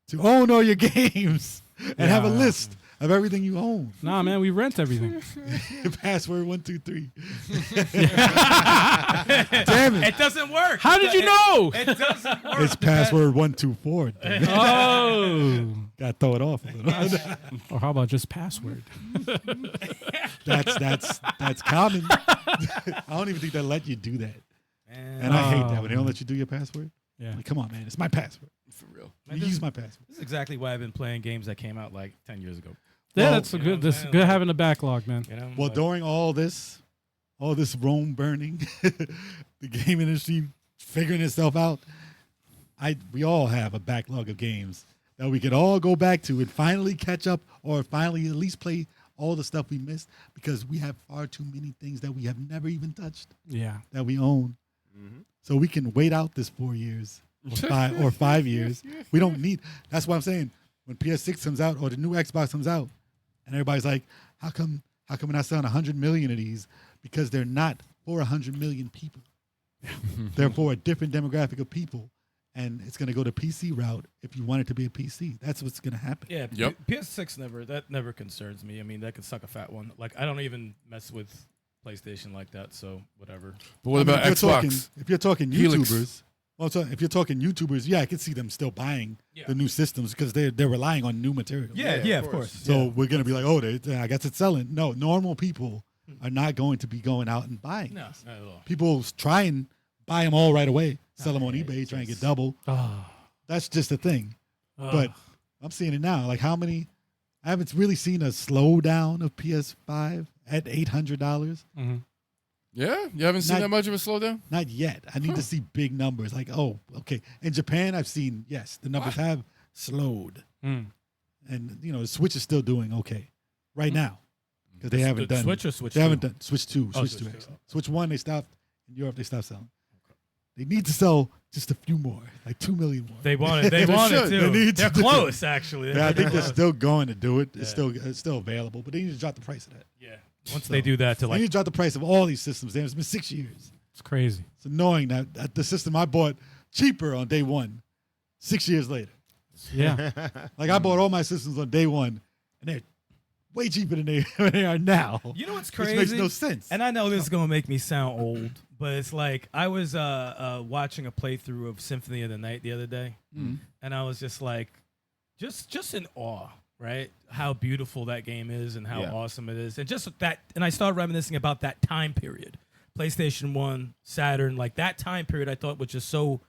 Speaker 3: to own all your games and have a
Speaker 2: Yeah.
Speaker 3: list of everything you own.
Speaker 2: Nah, man, we rent everything.
Speaker 3: Password 123. Damn it!
Speaker 4: It doesn't work.
Speaker 2: How did you know?
Speaker 4: It doesn't work.
Speaker 3: It's password 124.
Speaker 2: Oh.
Speaker 3: Got to throw it off a little.
Speaker 2: Or how about just password?
Speaker 3: That's common. I don't even think they let you do that, and I hate that when they don't let you do your password.
Speaker 2: Yeah.
Speaker 3: Like, come on, man, it's my password.
Speaker 6: For real.
Speaker 3: You use my password.
Speaker 4: This is exactly why I've been playing games that came out like 10 years ago.
Speaker 2: Yeah,
Speaker 3: Well,
Speaker 2: that's a
Speaker 4: you know
Speaker 2: good.
Speaker 4: what I'm
Speaker 2: This
Speaker 4: saying?
Speaker 2: good
Speaker 4: Like-
Speaker 2: having a backlog, man.
Speaker 4: You know,
Speaker 3: Well,
Speaker 4: like-
Speaker 3: during all this Rome burning, the game industry figuring itself out, we all have a backlog of games that we could all go back to and finally catch up, or finally at least play all the stuff we missed, because we have far too many things that we have never even touched
Speaker 2: Yeah.
Speaker 3: that we own. So we can wait out this 4 years or 5 years. We don't need. That's what I'm saying. When PS6 comes out or the new Xbox comes out, and everybody's like, "How come we're not selling 100 million of these?" Because they're not for 100 million people. They're for a different demographic of people, and it's going to go the PC route if you want it to be a PC. That's what's going to happen.
Speaker 4: Yeah,
Speaker 6: Yep.
Speaker 4: PS6 never concerns me. I mean, that could suck a fat one. Like, I don't even mess with PlayStation like that, so whatever.
Speaker 6: But what
Speaker 3: I mean,
Speaker 6: about Xbox?
Speaker 3: If you're talking
Speaker 6: Helix.
Speaker 3: YouTubers, if you're talking YouTubers, yeah, I can see them still buying the new systems because they're relying on new material.
Speaker 4: Yeah, of course.
Speaker 3: So we're gonna be like, oh, I guess it's selling. No, normal people are not going to be going out and buying.
Speaker 4: No,
Speaker 3: this.
Speaker 4: not at all.
Speaker 3: People try and buy them all right away, sell them on eBay, try and get double.
Speaker 2: Oh.
Speaker 3: That's just a thing. But I'm seeing it now. Like, how many? I haven't really seen a slowdown of PS5 at $800.
Speaker 2: Mm-hmm.
Speaker 6: Yeah, you haven't seen
Speaker 3: Not-
Speaker 6: that much of a slowdown.
Speaker 3: Not yet. I need to see big numbers. Like, oh, okay. In Japan, I've seen, yes, the numbers have slowed.
Speaker 2: Mm.
Speaker 3: And, the Switch is still doing okay right now. Because they haven't
Speaker 4: The
Speaker 3: done.
Speaker 4: Switch or Switch
Speaker 3: They haven't
Speaker 4: 2?
Speaker 3: done. Switch 2.
Speaker 4: Oh,
Speaker 3: Switch
Speaker 4: Switch
Speaker 3: 2,
Speaker 4: 2.
Speaker 3: actually. Switch 1, they stopped. In Europe, they stopped selling. They need to sell just a few more, like 2 million more.
Speaker 4: They want it. They
Speaker 3: They
Speaker 4: want it
Speaker 3: should.
Speaker 4: too.
Speaker 3: They need to
Speaker 4: They're
Speaker 3: do it.
Speaker 4: close, actually.
Speaker 3: Yeah, I think they're
Speaker 4: close.
Speaker 3: still going to do it.
Speaker 4: Yeah.
Speaker 3: It's still available, but they need to drop the price of that.
Speaker 4: Yeah. Once they do that, to
Speaker 3: They need
Speaker 4: like,
Speaker 3: to drop the price of all these systems. Damn, it's been 6 years.
Speaker 2: It's crazy.
Speaker 3: It's annoying that the system I bought cheaper on day one, 6 years later.
Speaker 2: Yeah.
Speaker 3: Like, I bought all my systems on day one, and they're way cheaper than they are now.
Speaker 4: you know what's
Speaker 3: Which
Speaker 4: crazy?
Speaker 3: makes no sense.
Speaker 4: And I know this is gonna make me sound old, but it's like I was watching a playthrough of Symphony of the Night the other day, and I was just like, just in awe, right? How beautiful that game is and how awesome it is, and just that. And I started reminiscing about that time period, PlayStation 1, Saturn, like that time period. I thought was just so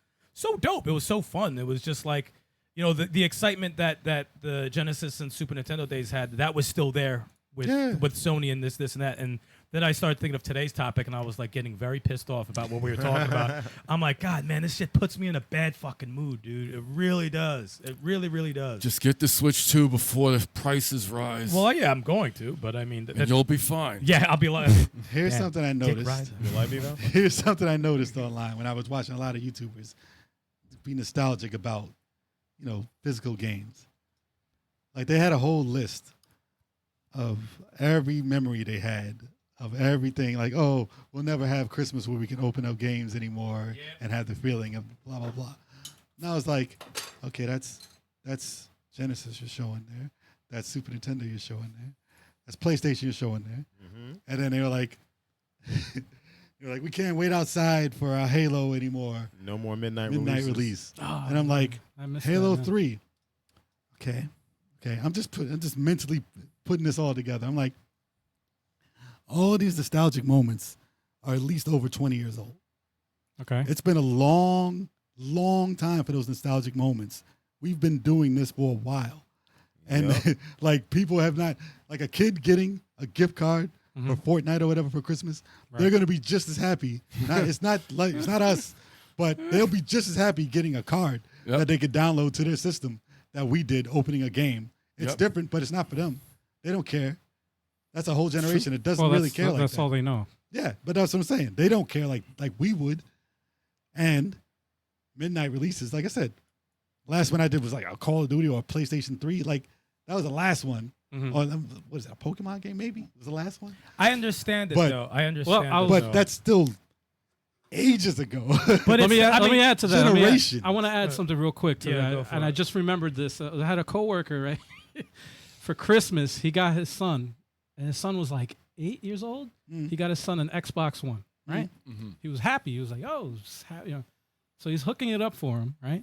Speaker 4: dope. It was so fun. It was just like, the excitement that the Genesis and Super Nintendo days had, that was still there with Sony and this and that. And then I started thinking of today's topic, and I was like getting very pissed off about what we were talking about. I'm like, God, man, this shit puts me in a bad fucking mood, dude. It really does. It really, really does.
Speaker 6: Just get the Switch 2 before the prices rise.
Speaker 4: Well, yeah, I'm going to, but I mean,
Speaker 6: and you'll be fine.
Speaker 4: yeah, I'll be like,
Speaker 3: Here's
Speaker 4: Man,
Speaker 3: something I
Speaker 4: Dick
Speaker 3: noticed.
Speaker 4: Ryder. Will I be though?
Speaker 3: Here's something I noticed online when I was watching a lot of YouTubers be nostalgic about, physical games. Like, they had a whole list of every memory they had of everything. Like, oh, we'll never have Christmas where we can open up games anymore and have the feeling of blah, blah, blah. And I was like, okay, that's Genesis you're showing there. That's Super Nintendo you're showing there. That's PlayStation you're showing there. And then they were like, we can't wait outside for our Halo anymore.
Speaker 5: No more midnight
Speaker 3: Midnight
Speaker 5: releases.
Speaker 3: release. And I'm like,
Speaker 2: I missed
Speaker 3: Halo
Speaker 2: that, man.
Speaker 3: 3. Okay. I'm just mentally putting this all together. I'm like, all these nostalgic moments are at least over 20 years old.
Speaker 2: Okay.
Speaker 3: It's been a long, long time for those nostalgic moments. We've been doing this for a while. And like, people have not, like, a kid getting a gift card for Fortnite or whatever for Christmas, they're going to be just as happy. It's not us, but they'll be just as happy getting a card that they could download to their system that we did opening a game. It's different, but it's not for them. They don't care. That's a whole generation that doesn't really care like
Speaker 2: that's
Speaker 3: that.
Speaker 2: all they know.
Speaker 3: Yeah, but that's what I'm saying. They don't care like we would. And midnight releases, like I said, last one I did was like a Call of Duty or a PlayStation 3. Like, that was the last one. Or what is that, a Pokemon game maybe? Was the last one?
Speaker 4: I understand it,
Speaker 3: But-
Speaker 4: though. I understand
Speaker 2: Well,
Speaker 4: it,
Speaker 3: But
Speaker 4: though.
Speaker 3: that's still ages ago.
Speaker 4: But
Speaker 2: Let me add to that.
Speaker 3: Generation.
Speaker 2: I want to add something real quick to
Speaker 4: Yeah, go
Speaker 2: that.
Speaker 4: for
Speaker 2: And I
Speaker 4: it.
Speaker 2: just remembered this. I had a coworker, right? for Christmas, he got his son, and his son was like 8 years old.
Speaker 3: Mm.
Speaker 2: He got his son an Xbox One, right?
Speaker 6: Mm-hmm.
Speaker 2: He was happy. He was like, "Oh, So he's hooking it up for him, right?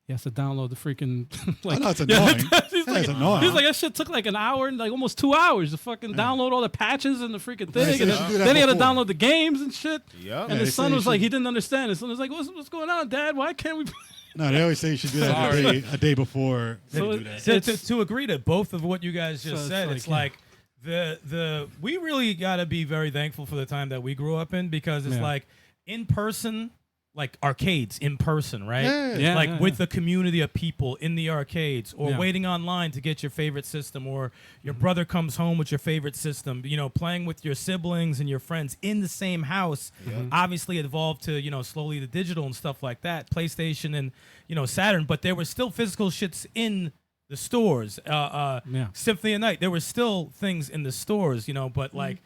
Speaker 2: He has to download the freaking
Speaker 3: I know it's annoying.
Speaker 2: he's
Speaker 3: Yeah,
Speaker 2: like,
Speaker 3: it's annoying.
Speaker 2: he's like, that shit took like an hour and like almost 2 hours to fucking download all the patches and the freaking
Speaker 3: They
Speaker 2: thing.
Speaker 3: said
Speaker 2: And
Speaker 3: you should do
Speaker 2: then
Speaker 3: that
Speaker 2: he had to
Speaker 3: before.
Speaker 2: download the games and shit.
Speaker 5: Yep.
Speaker 2: And
Speaker 3: Yeah,
Speaker 2: his
Speaker 3: they
Speaker 2: son
Speaker 3: say you
Speaker 2: was like,
Speaker 3: should-
Speaker 2: he didn't understand. His son was like, what's going on, Dad? Why can't we?
Speaker 3: No, they always say you should do that a day before.
Speaker 2: So
Speaker 3: they do that.
Speaker 4: To agree to both of what you guys just
Speaker 2: So
Speaker 4: said,
Speaker 2: it's
Speaker 4: it's
Speaker 2: like,
Speaker 4: like we really got to be very thankful for the time that we grew up in, because it's
Speaker 2: Yeah.
Speaker 4: like in person, like arcades in person, right?
Speaker 3: Yeah.
Speaker 4: Like with the community of people in the arcades, or
Speaker 2: Yeah.
Speaker 4: waiting online to get your favorite system, or your brother comes home with your favorite system, playing with your siblings and your friends in the same house. Obviously it evolved to, slowly the digital and stuff like that, PlayStation and, Saturn, but there were still physical shits in the stores. Symphony of Night, there were still things in the stores, but like,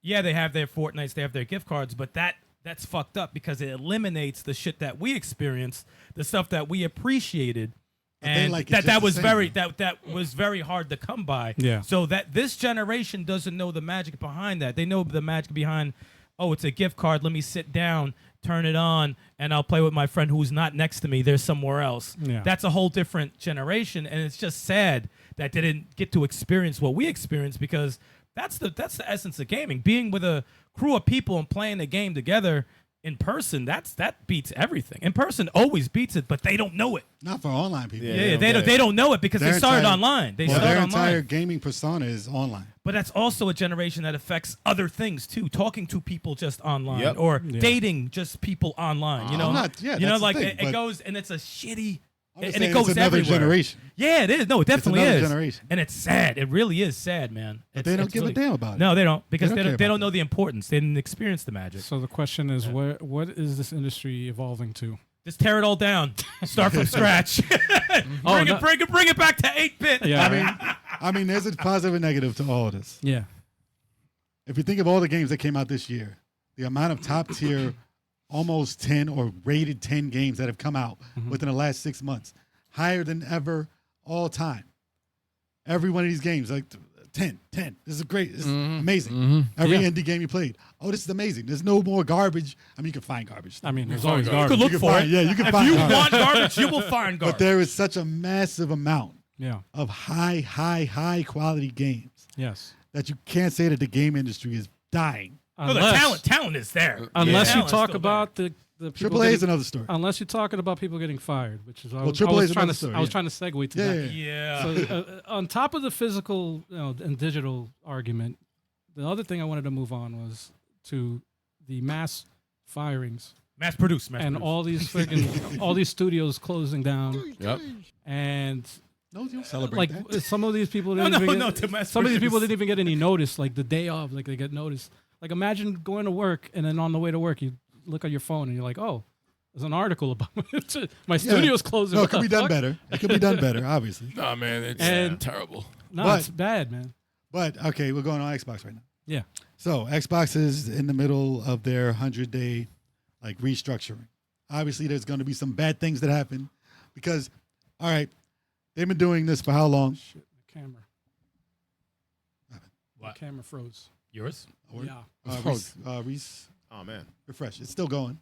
Speaker 4: yeah, they have their Fortnites, they have their gift cards, but that's fucked up because it eliminates the shit that we experienced, the stuff that we appreciated,
Speaker 3: But they
Speaker 4: and
Speaker 3: like it
Speaker 4: that
Speaker 3: just
Speaker 4: that
Speaker 3: the
Speaker 4: was
Speaker 3: same.
Speaker 4: that was very hard to come by.
Speaker 2: Yeah.
Speaker 4: So that this generation doesn't know the magic behind that. They know the magic behind, oh, it's a gift card. Let me sit down, turn it on, and I'll play with my friend who's not next to me. They're somewhere else.
Speaker 2: Yeah.
Speaker 4: That's a whole different generation, and it's just sad that they didn't get to experience what we experienced, because that's the essence of gaming. Being with a crew of people and playing the game together in person, that beats everything. In person always beats it, but they don't know it.
Speaker 3: Not for online people.
Speaker 4: Yeah, they don't know it because
Speaker 3: Their
Speaker 4: they started
Speaker 3: entire-
Speaker 4: online. They
Speaker 3: Well,
Speaker 4: started
Speaker 3: their
Speaker 4: online.
Speaker 3: entire gaming persona is online.
Speaker 4: But that's also a generation that affects other things too. Talking to people just online,
Speaker 5: Yep.
Speaker 4: or dating just people online.
Speaker 3: I'm not- yeah,
Speaker 4: you know,
Speaker 3: that's the
Speaker 4: like
Speaker 3: thing,
Speaker 4: it
Speaker 3: but-
Speaker 4: goes, and it's a shitty.
Speaker 3: I'm just
Speaker 4: And it
Speaker 3: saying
Speaker 4: goes
Speaker 3: it's another
Speaker 4: everywhere.
Speaker 3: generation.
Speaker 4: Yeah, it is. No, it definitely
Speaker 3: another
Speaker 4: is.
Speaker 3: generation.
Speaker 4: And it's sad. It really is sad, man.
Speaker 3: But
Speaker 4: It's-
Speaker 3: they don't
Speaker 4: it's
Speaker 3: give
Speaker 4: really-
Speaker 3: a damn about it.
Speaker 4: No, they don't, because
Speaker 3: They
Speaker 4: they
Speaker 3: don't
Speaker 4: don't,
Speaker 3: care
Speaker 4: they
Speaker 3: about
Speaker 4: don't know the importance. They didn't experience the magic.
Speaker 2: So the question is, what is this industry evolving to?
Speaker 4: Just tear it all down. Start from scratch.
Speaker 2: Oh,
Speaker 4: bring it back to 8-bit.
Speaker 2: Yeah.
Speaker 3: I mean, there's a positive and negative to all of this.
Speaker 2: Yeah.
Speaker 3: If you think of all the games that came out this year, the amount of top tier, almost 10 or rated 10 games that have come out within the last 6 months, higher than ever all time. Every one of these games, like 10. This is great. This is amazing. Every indie game you played. Oh, this is amazing. There's no more garbage. I mean, you can find garbage.
Speaker 2: I mean, there's
Speaker 6: find
Speaker 2: always
Speaker 6: garbage.
Speaker 2: garbage.
Speaker 4: You could look
Speaker 3: You
Speaker 4: for
Speaker 3: can
Speaker 4: it.
Speaker 3: find- yeah, you can
Speaker 4: If
Speaker 3: find
Speaker 4: you
Speaker 3: garbage.
Speaker 4: want garbage, you will find garbage.
Speaker 3: But there is such a massive amount
Speaker 2: Yeah.
Speaker 3: of high quality games
Speaker 2: Yes.
Speaker 3: that you can't say that the game industry is dying.
Speaker 4: No, the talent is there.
Speaker 2: Unless you
Speaker 4: Talent's
Speaker 2: talk
Speaker 4: still
Speaker 2: about the people
Speaker 3: AAA is
Speaker 2: getting-
Speaker 3: another story.
Speaker 2: unless you're talking about people getting fired, which is
Speaker 3: AAA is another story,
Speaker 2: I was
Speaker 3: yeah.
Speaker 2: trying to segue to
Speaker 3: Yeah,
Speaker 2: that.
Speaker 3: yeah,
Speaker 4: there. Yeah.
Speaker 2: So on top of the physical and digital argument, the other thing I wanted to move on was to the mass firings
Speaker 4: Mass produced.
Speaker 2: and all these freaking all these studios closing down,
Speaker 6: Yep.
Speaker 2: and
Speaker 3: No, you don't celebrate
Speaker 2: like
Speaker 3: that.
Speaker 2: some of these people
Speaker 4: No,
Speaker 2: didn't even
Speaker 4: no,
Speaker 2: get,
Speaker 4: to mass
Speaker 2: some of these people
Speaker 4: produce.
Speaker 2: didn't even get any notice. Like the day of, like they get notice. Like imagine going to work and then on the way to work you look at your phone and you're like, oh, there's an article about it. My studio's closing.
Speaker 3: No,
Speaker 2: What
Speaker 3: it could
Speaker 2: the
Speaker 3: be done
Speaker 2: fuck?
Speaker 3: better. It could be done better, obviously.
Speaker 6: Nah, man, it's
Speaker 2: And-
Speaker 6: terrible.
Speaker 2: No,
Speaker 3: But-
Speaker 2: it's bad, man.
Speaker 3: But okay, we're going on Xbox right now.
Speaker 2: Yeah.
Speaker 3: So Xbox is in the middle of their 100-day like restructuring. Obviously, there's going to be some bad things that happen because, all right, they've been doing this for how long?
Speaker 2: Shit, the camera.
Speaker 4: What?
Speaker 2: The camera froze.
Speaker 4: Yours?
Speaker 2: Yeah.
Speaker 3: Reese,
Speaker 5: Oh man.
Speaker 3: refresh. It's still going.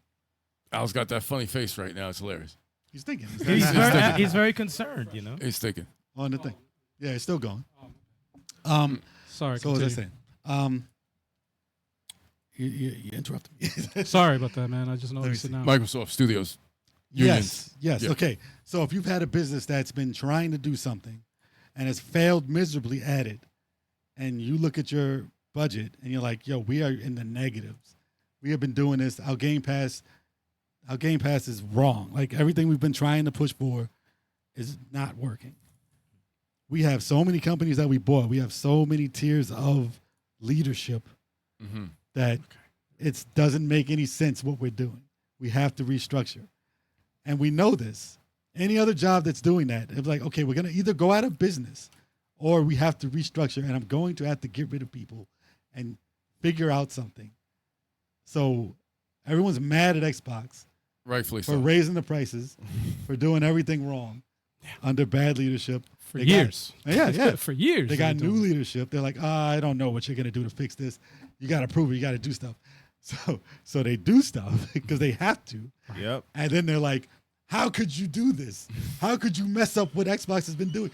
Speaker 6: Al's got that funny face right now. It's hilarious.
Speaker 3: He's thinking.
Speaker 4: He's very concerned,
Speaker 6: He's thinking.
Speaker 3: on the thing. Yeah, it's still going.
Speaker 2: Sorry.
Speaker 3: So what was I
Speaker 2: continue.
Speaker 3: saying? You interrupted me.
Speaker 2: Sorry about that, man. I just
Speaker 3: me
Speaker 2: noticed
Speaker 3: see.
Speaker 2: it now.
Speaker 6: Microsoft Studios. Unions.
Speaker 3: Yes.
Speaker 6: Yeah.
Speaker 3: Okay. So if you've had a business that's been trying to do something and has failed miserably at it, and you look at your budget and you're like, yo, we are in the negatives. We have been doing this. Our Game Pass is wrong. Like everything we've been trying to push for is not working. We have so many companies that we bought. We have so many tiers of leadership
Speaker 6: Mm-hmm.
Speaker 3: that it doesn't make any sense what we're doing. We have to restructure. And we know this. Any other job that's doing that, it's like, okay, we're going to either go out of business or we have to restructure, and I'm going to have to get rid of people and figure out something. So everyone's mad at Xbox
Speaker 6: Rightfully
Speaker 3: for
Speaker 6: so.
Speaker 3: raising the prices, for doing everything wrong under bad leadership.
Speaker 2: for
Speaker 3: They
Speaker 2: years.
Speaker 3: Yeah.
Speaker 2: For years.
Speaker 3: They got new
Speaker 2: doing it.
Speaker 3: leadership. They're like, I don't know what you're gonna do to fix this. You got to prove it. You got to do stuff. So they do stuff because they have to.
Speaker 5: Yep.
Speaker 3: And then they're like, how could you do this? How could you mess up what Xbox has been doing?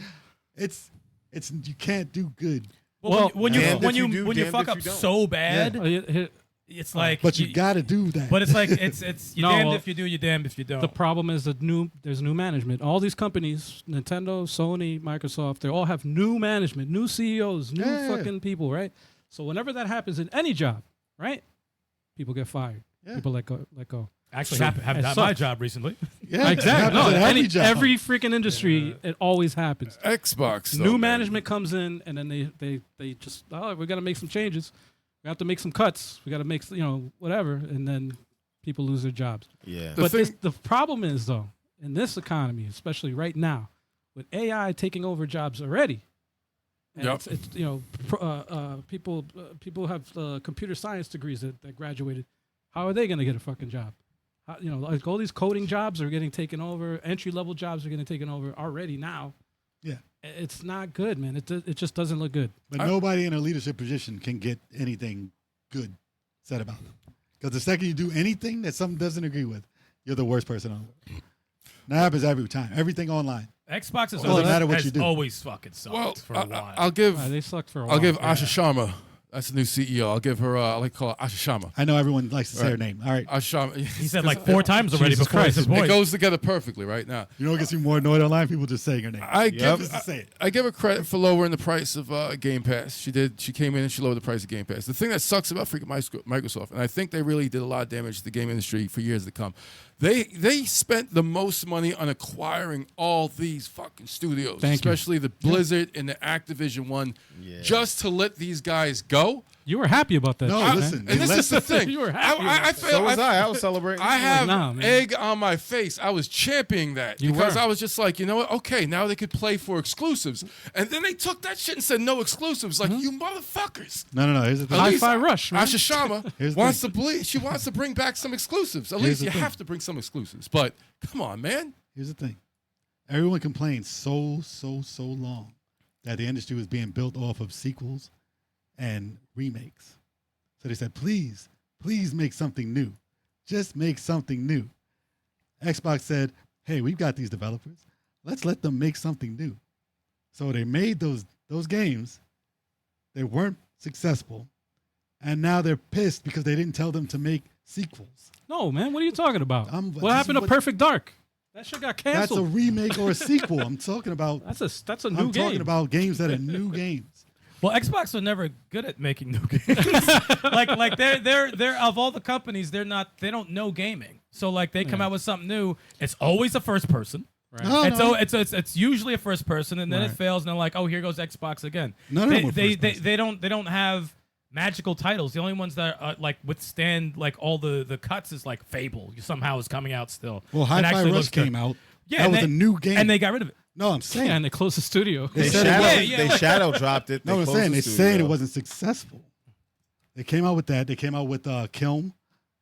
Speaker 3: It's you can't do good.
Speaker 4: Well, when you
Speaker 5: damned if you do,
Speaker 4: when you
Speaker 5: damned
Speaker 4: fuck
Speaker 5: if
Speaker 4: up
Speaker 5: you don't.
Speaker 4: so bad,
Speaker 2: Here-
Speaker 4: it's like
Speaker 3: But you got to do that.
Speaker 4: But it's like it's you
Speaker 2: No,
Speaker 4: damned
Speaker 2: well,
Speaker 4: if you do, you damned if you don't.
Speaker 2: the problem is there's new management. All these companies, Nintendo, Sony, Microsoft, they all have new management, new CEOs, new
Speaker 3: Yeah.
Speaker 2: fucking people, right? So whenever that happens in any job, right? People get fired.
Speaker 3: Yeah.
Speaker 2: People let go.
Speaker 4: Actually,
Speaker 2: So-
Speaker 4: have
Speaker 2: it
Speaker 4: done my
Speaker 2: sucks.
Speaker 4: job recently.
Speaker 3: yeah, it
Speaker 2: Exactly.
Speaker 3: happens
Speaker 2: No,
Speaker 3: in every job.
Speaker 2: every freaking industry, it always happens.
Speaker 6: Xbox. Though,
Speaker 2: New
Speaker 6: man.
Speaker 2: management comes in, and then they just, we got to make some changes. We have to make some cuts. We got to make, whatever, and then people lose their jobs.
Speaker 5: Yeah.
Speaker 6: The
Speaker 2: But
Speaker 6: thing-
Speaker 2: the problem is, though, in this economy, especially right now, with AI taking over jobs already, and
Speaker 6: Yep.
Speaker 2: it's people have computer science degrees that graduated. How are they going to get a fucking job? How, like all these coding jobs are getting taken over. Entry level jobs are getting taken over already now.
Speaker 3: Yeah.
Speaker 2: It's not good, man. It just doesn't look good.
Speaker 3: But nobody in a leadership position can get anything good said about them. Because the second you do anything that someone doesn't agree with, you're the worst person on the world. That happens every time. Everything online.
Speaker 4: Xbox has
Speaker 3: Well,
Speaker 4: always,
Speaker 3: no matter what
Speaker 4: has
Speaker 3: you do.
Speaker 4: always fucking sucked
Speaker 6: Well,
Speaker 4: for a while.
Speaker 6: I'll give
Speaker 2: They sucked for a while.
Speaker 6: I'll give Asha Sharma. That's the new CEO. I'll give her. I like to call her Asha Sharma.
Speaker 3: I know everyone likes to say her name. All right.
Speaker 6: Asha Sharma.
Speaker 4: he said like 4 times already
Speaker 2: Jesus
Speaker 4: before he
Speaker 2: Christ.
Speaker 4: said
Speaker 6: It
Speaker 4: voice.
Speaker 6: goes together perfectly right now.
Speaker 3: You know what gets me more annoyed online? People just saying her name.
Speaker 6: I give
Speaker 3: Just to say it.
Speaker 6: I give her credit for lowering the price of Game Pass. She came in and she lowered the price of Game Pass. The thing that sucks about freaking Microsoft, and I think they really did a lot of damage to the game industry for years to come. They spent the most money on acquiring all these fucking studios, especially the Blizzard and the Activision one, just to let these guys go.
Speaker 2: You were happy about that.
Speaker 3: No,
Speaker 2: shit,
Speaker 3: listen.
Speaker 2: man.
Speaker 6: And this is the thing.
Speaker 2: You were happy
Speaker 6: I
Speaker 2: about
Speaker 6: feel
Speaker 5: So was I. I was celebrating.
Speaker 6: I have
Speaker 2: nah, man.
Speaker 6: egg on my face. I was championing that
Speaker 2: You
Speaker 6: because
Speaker 2: were.
Speaker 6: I was just like, you know what? Okay, now they could play for exclusives. And then they took that shit and said no exclusives. Like, you motherfuckers.
Speaker 3: No. Here's the thing.
Speaker 6: At least
Speaker 2: Hi-Fi Rush, man.
Speaker 6: Asha Sharma
Speaker 3: Here's the
Speaker 6: wants to she wants to bring back some exclusives. At least
Speaker 3: the
Speaker 6: you
Speaker 3: thing.
Speaker 6: have to bring some exclusives. But come on, man.
Speaker 3: Here's the thing. Everyone complained so long that the industry was being built off of sequels and remakes. So they said, please make something new. Just make something new. Xbox said, hey, we've got these developers. Let's let them make something new. So they made those games. They weren't successful. And now they're pissed because they didn't tell them to make sequels.
Speaker 2: No, man. What are you talking about?
Speaker 3: This
Speaker 2: What happened
Speaker 3: is
Speaker 2: to Perfect Dark? That shit got
Speaker 3: That's a
Speaker 2: canceled.
Speaker 3: remake or a sequel. I'm talking about
Speaker 2: That's a new
Speaker 3: I'm
Speaker 2: game.
Speaker 3: talking about games that are new games.
Speaker 4: Well, Xbox are never good at making new games. like they're of all the companies, they don't know gaming. So like they come out with something new, it's always a first person.
Speaker 2: Right.
Speaker 3: No,
Speaker 4: And
Speaker 3: no.
Speaker 4: so it's usually a first person, and then it
Speaker 2: Right.
Speaker 4: fails, and they're like, oh, here goes Xbox again.
Speaker 3: None of them were
Speaker 4: They
Speaker 3: first person.
Speaker 4: they don't have magical titles. The only ones that like withstand like all the cuts is like Fable. Somehow is coming out still.
Speaker 3: Well,
Speaker 4: And
Speaker 3: Hi-Fi
Speaker 4: actually
Speaker 3: Rush
Speaker 4: looks good.
Speaker 3: came out.
Speaker 4: Yeah,
Speaker 3: that
Speaker 4: and
Speaker 3: was a new game.
Speaker 4: and they got rid of it.
Speaker 3: No, I'm saying.
Speaker 2: Yeah, and they closed the studio.
Speaker 5: They
Speaker 3: said it
Speaker 5: shadow,
Speaker 3: wasn't-
Speaker 4: Yeah,
Speaker 5: they
Speaker 4: like-
Speaker 5: shadow dropped it.
Speaker 3: No, I'm
Speaker 5: closed
Speaker 3: saying
Speaker 5: the
Speaker 3: they saying it
Speaker 5: studio.
Speaker 3: wasn't successful. They came out with that. They came out with Kiln.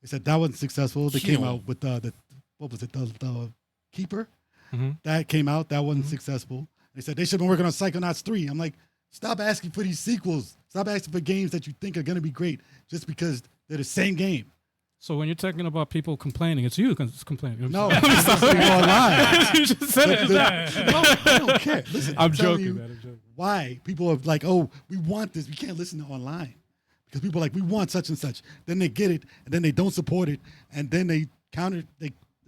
Speaker 3: They said that wasn't successful. They came
Speaker 6: Kiln.
Speaker 3: out with the what was it? The Keeper.
Speaker 2: Mhm.
Speaker 3: That came out. That wasn't successful. They said they should have been working on Psychonauts 3. I'm like, stop asking for these sequels. Stop asking for games that you think are going to be great just because they're the same game.
Speaker 2: So when you're talking about people complaining, it's you complaining.
Speaker 3: No, it's just online.
Speaker 2: you just said it.
Speaker 3: No, I don't care. Listen,
Speaker 2: I'm
Speaker 3: telling
Speaker 2: joking,
Speaker 3: you
Speaker 2: man. I'm joking.
Speaker 3: why people are like, oh, we want this. We can't listen to online because people are like, we want such and such. Then they get it, and then they don't support it, and then they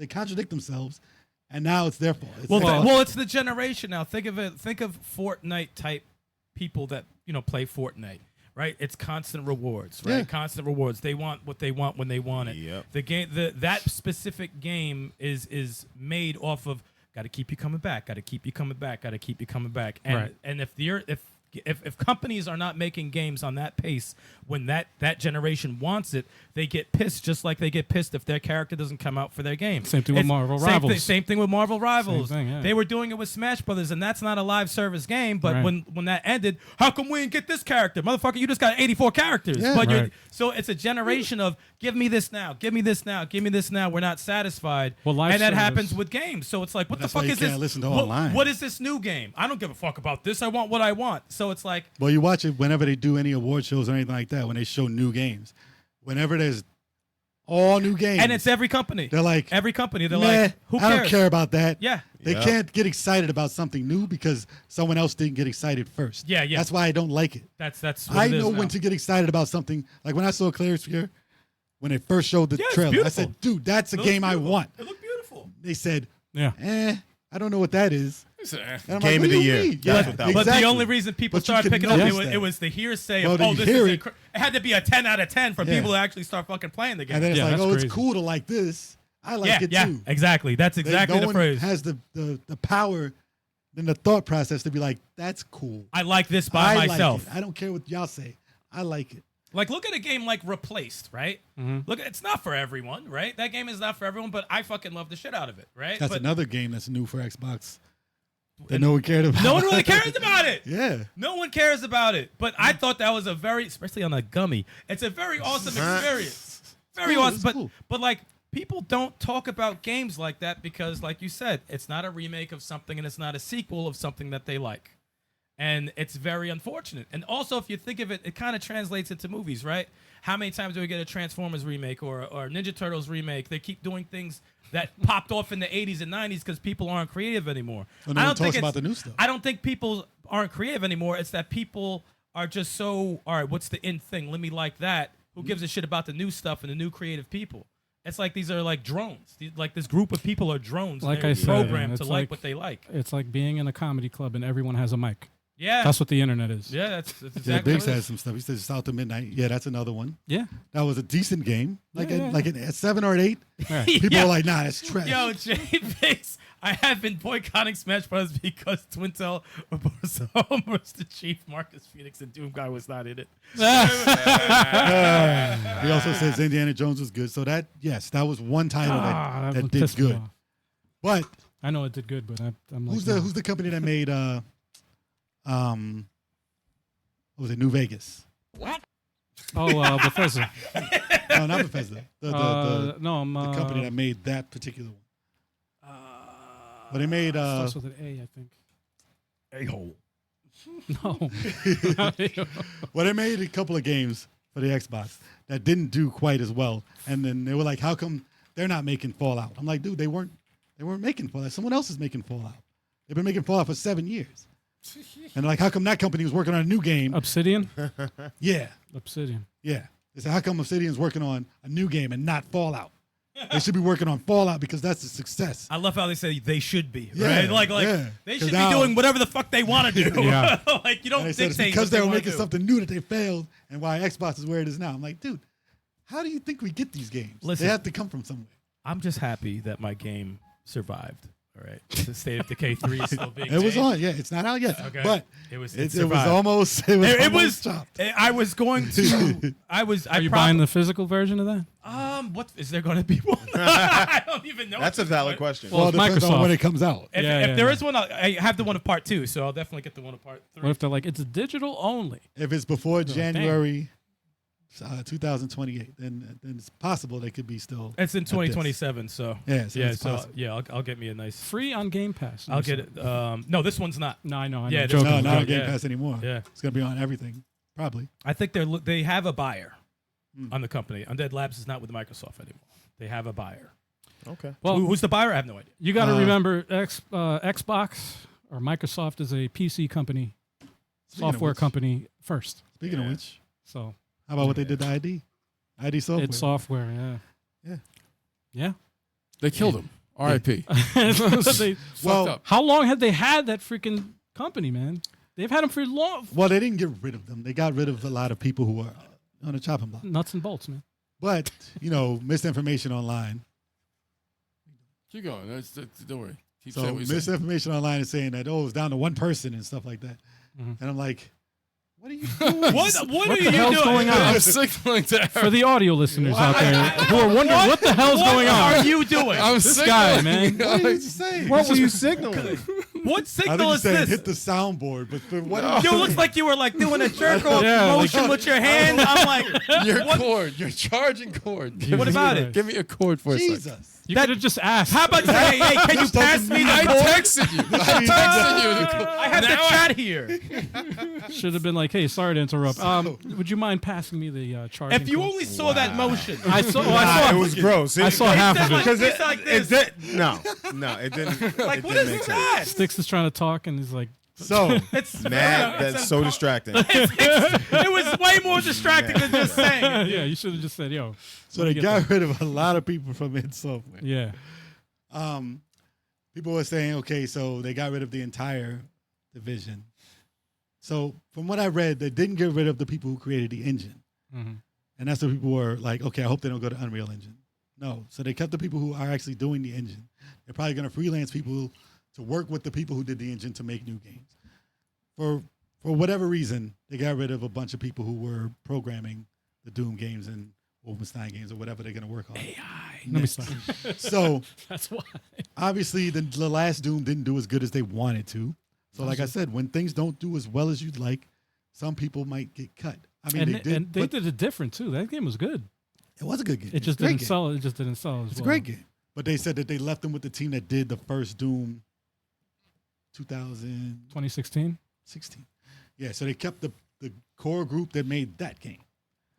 Speaker 3: contradict themselves, and now it's their fault. It's
Speaker 4: Well,
Speaker 3: their fault.
Speaker 4: well, it's the generation now. Think of it. Think of Fortnite type people that play Fortnite. Right, it's constant rewards. Right,
Speaker 3: Yeah.
Speaker 4: constant rewards. They want what they want when they want it.
Speaker 5: Yep.
Speaker 4: The game, that specific game is made off of got to keep you coming back. Got to keep you coming back. Got to keep you coming back. And
Speaker 2: Right.
Speaker 4: and if If companies are not making games on that pace when that generation wants it, they get pissed just like they get pissed if their character doesn't come out for their game.
Speaker 2: Same thing with Marvel Rivals.
Speaker 4: Same thing with Marvel Rivals.
Speaker 2: Same thing, yeah.
Speaker 4: They were doing it with Smash Brothers, and that's not a live service game. But
Speaker 2: Right.
Speaker 4: when that ended, how come we didn't get this character? Motherfucker, you just got 84 characters.
Speaker 3: Yeah.
Speaker 4: But
Speaker 2: Right.
Speaker 4: so it's a generation of give me this now, give me this now, give me this now. We're not satisfied.
Speaker 2: Well, live
Speaker 4: and that
Speaker 2: service-
Speaker 4: happens with games. So it's like, what
Speaker 3: That's
Speaker 4: the
Speaker 3: why
Speaker 4: fuck
Speaker 3: you
Speaker 4: is this?
Speaker 3: can't listen to
Speaker 4: What-
Speaker 3: online.
Speaker 4: what is this new game? I don't give a fuck about this. I want what I want. So it's like,
Speaker 3: Well, you watch it whenever they do any award shows or anything like that, when they show new games. Whenever there's all new games.
Speaker 4: and it's every company.
Speaker 3: They're like,
Speaker 4: Every company. They're
Speaker 3: "Meh,
Speaker 4: like, who cares?
Speaker 3: I don't care about that.
Speaker 4: Yeah.
Speaker 3: They
Speaker 5: Yeah.
Speaker 3: can't get excited about something new because someone else didn't get excited first.
Speaker 4: Yeah, yeah.
Speaker 3: That's why I don't like it.
Speaker 4: That's what
Speaker 3: I
Speaker 4: it is
Speaker 3: know
Speaker 4: now.
Speaker 3: when to get excited about something. Like when I saw Claire's Fear, when they first showed the
Speaker 4: Yeah, it's
Speaker 3: trailer, I
Speaker 4: beautiful.
Speaker 3: said, dude, that's a
Speaker 4: It looks
Speaker 3: game I
Speaker 4: beautiful.
Speaker 3: want.
Speaker 4: It looked beautiful.
Speaker 3: They said,
Speaker 2: Yeah.
Speaker 3: I don't know what that is. And I'm
Speaker 5: Game
Speaker 3: what
Speaker 5: of
Speaker 3: do
Speaker 5: the
Speaker 3: you
Speaker 5: year.
Speaker 3: mean?
Speaker 5: That's
Speaker 3: Yeah,
Speaker 5: what that was.
Speaker 4: But the
Speaker 3: exactly.
Speaker 4: only reason people
Speaker 3: But you
Speaker 4: started
Speaker 3: can
Speaker 4: picking up
Speaker 3: notice
Speaker 4: it
Speaker 3: that.
Speaker 4: was the hearsay
Speaker 3: Well,
Speaker 4: of,
Speaker 3: then
Speaker 4: oh,
Speaker 3: you
Speaker 4: this
Speaker 3: hear
Speaker 4: is
Speaker 3: it.
Speaker 4: it had to be a 10 out of 10 for
Speaker 3: Yeah.
Speaker 4: people to actually start fucking playing the game.
Speaker 3: And then it's
Speaker 2: Yeah,
Speaker 3: like,
Speaker 2: that's
Speaker 3: oh,
Speaker 2: crazy.
Speaker 3: it's cool to like this. I like it
Speaker 4: yeah,
Speaker 3: too.
Speaker 4: exactly. That's exactly
Speaker 3: no
Speaker 4: the
Speaker 3: one
Speaker 4: phrase.
Speaker 3: has the power and the thought process to be like, that's cool.
Speaker 4: I like this by
Speaker 3: I
Speaker 4: myself.
Speaker 3: like it. I don't care what y'all say. I like it.
Speaker 4: Like, look at a game like Replaced, right? Look, it's not for everyone, right? That game is not for everyone, but I fucking love the shit out of it, right?
Speaker 3: That's
Speaker 4: but
Speaker 3: another game that's new for Xbox that no one cared about.
Speaker 4: no one really cares about it.
Speaker 3: Yeah.
Speaker 4: No one cares about it. But I thought that was a very, especially on a gummy, it's a very awesome experience. Very
Speaker 3: cool,
Speaker 4: awesome.
Speaker 3: it's
Speaker 4: But
Speaker 3: cool.
Speaker 4: but like people don't talk about games like that because, like you said, it's not a remake of something and it's not a sequel of something that they like. And it's very unfortunate. And also, if you think of it, it kind of translates into movies, right? How many times do we get a Transformers remake or Ninja Turtles remake? They keep doing things that popped off in the 80s and 90s because people aren't creative anymore.
Speaker 3: Well, no one talks about the new stuff.
Speaker 4: I don't think people aren't creative anymore. It's that people are just so, all right, what's the in thing? Let me like that. Who gives a shit about the new stuff and the new creative people? It's like these are like drones. Like this group of people are drones.
Speaker 2: Like
Speaker 4: They're
Speaker 2: I said,
Speaker 4: programmed
Speaker 2: it's
Speaker 4: to like
Speaker 2: like-
Speaker 4: what they like.
Speaker 2: It's like being in a comedy club and everyone has a mic.
Speaker 4: Yeah.
Speaker 2: That's what the internet is.
Speaker 4: Yeah, that's
Speaker 3: Yeah,
Speaker 4: exactly
Speaker 3: Biggs
Speaker 4: what it
Speaker 3: has
Speaker 4: is.
Speaker 3: some stuff. He says South to Midnight. Yeah, that's another one.
Speaker 2: Yeah.
Speaker 3: That was a decent game. Like
Speaker 2: Yeah, yeah.
Speaker 3: like a 7 or an 8.
Speaker 2: Right.
Speaker 3: People
Speaker 4: Yeah.
Speaker 3: are like, nah, that's trash.
Speaker 4: Yo, Jay Biggs, I have been boycotting Smash Bros. Because Twintel was the chief. Marcus Phoenix and Doom Guy was not in it.
Speaker 3: He also says Indiana Jones was good. So that, yes, that was one title that
Speaker 2: would
Speaker 3: did
Speaker 2: piss me
Speaker 3: good.
Speaker 2: off.
Speaker 3: But
Speaker 2: I know it did good, but I'm like,
Speaker 3: who's
Speaker 2: no.
Speaker 3: the company that made what was it, New Vegas?
Speaker 2: Oh, Bethesda.
Speaker 3: No, not Bethesda. The
Speaker 2: No, I'm
Speaker 3: company that made that particular one. But they made
Speaker 2: starts with an A, I think.
Speaker 5: A-hole.
Speaker 2: No.
Speaker 3: well, they made a couple of games for the Xbox that didn't do quite as well. And then they were like, how come they're not making Fallout? I'm like, dude, they weren't making Fallout. Someone else is making Fallout. They've been making Fallout for 7 years. And like, how come that company was working on a new game?
Speaker 2: Obsidian?
Speaker 3: Yeah.
Speaker 2: Obsidian.
Speaker 3: Yeah. They said, how come Obsidian's working on a new game and not Fallout? They should be working on Fallout because that's a success.
Speaker 4: I love how they say they should be,
Speaker 3: Yeah,
Speaker 4: right? Like
Speaker 3: yeah.
Speaker 4: they
Speaker 3: 'Cause
Speaker 4: should be
Speaker 3: now-
Speaker 4: doing whatever the fuck they want to do.
Speaker 2: Yeah.
Speaker 4: Like you don't
Speaker 3: And they said
Speaker 4: dictate
Speaker 3: it's because
Speaker 4: what they
Speaker 3: they were
Speaker 4: wanna
Speaker 3: making
Speaker 4: do.
Speaker 3: something new that they failed and why Xbox is where it is now. I'm like, dude, how do you think we get these games?
Speaker 4: Listen.
Speaker 3: They have to come from somewhere.
Speaker 4: I'm just happy that my game survived. All right, the State of Decay 3 is still being
Speaker 3: It was
Speaker 4: made.
Speaker 3: on, yeah. It's not out yet,
Speaker 4: Okay.
Speaker 3: but
Speaker 4: It was
Speaker 3: it was
Speaker 4: survived.
Speaker 3: almost
Speaker 4: It was.
Speaker 3: almost chopped.
Speaker 4: I was going to.
Speaker 2: Are you buying the physical version of that?
Speaker 4: What is there going to be one? I don't even know.
Speaker 5: That's a valid question.
Speaker 2: Well,
Speaker 3: Well,
Speaker 2: it's
Speaker 3: it depends on
Speaker 2: Microsoft.
Speaker 3: when it comes out.
Speaker 4: If,
Speaker 2: Yeah,
Speaker 4: if
Speaker 2: yeah,
Speaker 4: there
Speaker 2: yeah.
Speaker 4: is one, I have the one of part 2, so I'll definitely get the one of part 3.
Speaker 2: What if they're like, it's digital only?
Speaker 3: If it's before
Speaker 2: damn.
Speaker 3: January 2028, then it's possible they could be still.
Speaker 4: It's in
Speaker 3: at this.
Speaker 4: 2027, so
Speaker 3: Yeah, so it's
Speaker 4: so
Speaker 3: possible.
Speaker 4: yeah, I'll get me a nice.
Speaker 2: Free on Game Pass.
Speaker 4: I'll get it. No, this one's not.
Speaker 2: No, I know. I
Speaker 4: Yeah,
Speaker 2: know.
Speaker 4: this-
Speaker 3: No,
Speaker 2: Joking.
Speaker 3: not on
Speaker 4: Yeah.
Speaker 3: Game Pass anymore.
Speaker 4: Yeah.
Speaker 3: It's gonna be on everything, probably.
Speaker 4: I think they have a buyer on the company. Undead Labs is not with Microsoft anymore. They have a buyer.
Speaker 5: Okay.
Speaker 2: Well,
Speaker 4: Who's the buyer? I have no idea.
Speaker 2: you got to
Speaker 3: Uh,
Speaker 2: remember, Xbox or Microsoft is a PC company,
Speaker 3: Speaking of
Speaker 2: software
Speaker 3: which-
Speaker 2: company first.
Speaker 3: Speaking of which,
Speaker 2: So
Speaker 3: how about what they did to ID software?
Speaker 2: it's software. Yeah.
Speaker 3: Yeah.
Speaker 2: Yeah.
Speaker 6: They killed him. R.I.P.
Speaker 2: They-
Speaker 3: Well,
Speaker 6: Fucked up.
Speaker 2: how long had they had that freaking company, man? They've had them for long.
Speaker 3: Well, they didn't get rid of them. They got rid of a lot of people who were on the chopping block.
Speaker 2: Nuts and bolts, man.
Speaker 3: But misinformation online.
Speaker 6: Keep going. Don't worry. Keep
Speaker 3: So
Speaker 6: saying what you're saying.
Speaker 3: misinformation online is saying that it's down to one person and stuff like that.
Speaker 2: Mhm.
Speaker 3: And I'm like, What are you doing?
Speaker 4: What are
Speaker 2: What
Speaker 4: you
Speaker 2: the hell's
Speaker 4: doing?
Speaker 2: going on?
Speaker 6: I'm signaling to Eric.
Speaker 2: For the audio listeners out there who are wondering what the hell's going on.
Speaker 4: What are you doing?
Speaker 6: I'm
Speaker 2: This
Speaker 6: signaling.
Speaker 2: guy, man.
Speaker 3: What are you saying?
Speaker 5: What were you signaling?
Speaker 4: What
Speaker 3: I
Speaker 4: signal
Speaker 3: think you
Speaker 4: is
Speaker 3: said
Speaker 4: this?
Speaker 3: hit the soundboard, but for what?
Speaker 4: Dude, it looks like you were like doing a jerk off
Speaker 2: Yeah, like-
Speaker 4: motion with your hand. I'm like,
Speaker 6: Your
Speaker 4: what?
Speaker 6: cord. Your charging cord.
Speaker 4: What about it?
Speaker 6: Give me a cord for a second.
Speaker 3: Jesus.
Speaker 2: You could have just asked.
Speaker 4: How about hey, can you pass me
Speaker 6: I
Speaker 4: the cord?
Speaker 6: texted you. I texted you. the cord.
Speaker 4: I have to
Speaker 6: Now
Speaker 4: chat here.
Speaker 2: Should have been like, hey, sorry to interrupt. Would you mind passing me the charging?
Speaker 4: If you
Speaker 2: cord?
Speaker 4: only saw that motion.
Speaker 2: I saw. Oh,
Speaker 5: Nah,
Speaker 2: I
Speaker 5: it
Speaker 2: saw.
Speaker 5: was gross.
Speaker 2: I saw half of it.
Speaker 5: because
Speaker 4: It's like this.
Speaker 5: it did. No, it didn't.
Speaker 4: Like,
Speaker 5: it
Speaker 4: what
Speaker 5: didn't
Speaker 4: is
Speaker 5: make
Speaker 4: that?
Speaker 2: Stikz is trying to talk, and he's like,
Speaker 3: So
Speaker 4: It's
Speaker 5: Man, that's so distracting.
Speaker 4: it was way more distracting than just saying it.
Speaker 2: yeah, you should have just said, yo.
Speaker 3: so they got rid of a lot of people from id Software.
Speaker 2: Yeah.
Speaker 3: People were saying, okay, so they got rid of the entire division. So from what I read, they didn't get rid of the people who created the engine.
Speaker 2: Mm-hmm.
Speaker 3: And that's what people were like, okay, I hope they don't go to Unreal Engine. No. So they kept the people who are actually doing the engine. They're probably going to freelance people to work with the people who did the engine to make new games. For whatever reason, they got rid of a bunch of people who were programming the Doom games and Wolfenstein games or whatever they're going to work on.
Speaker 2: Let me
Speaker 3: Next.
Speaker 2: stop.
Speaker 3: So
Speaker 2: That's why.
Speaker 3: obviously the last Doom didn't do as good as they wanted to. So like I said, when things don't do as well as you'd like, some people might get cut. I mean,
Speaker 2: And
Speaker 3: they did,
Speaker 2: and they
Speaker 3: but
Speaker 2: did it different too. That game was good.
Speaker 3: it was a good game.
Speaker 2: It just
Speaker 3: It's a great
Speaker 2: didn't
Speaker 3: game.
Speaker 2: sell. It just didn't sell as
Speaker 3: It's a
Speaker 2: well.
Speaker 3: great game. But they said that they left them with the team that did the first Doom 2016.
Speaker 2: 2016.
Speaker 3: Yeah, so they kept the core group that made that game.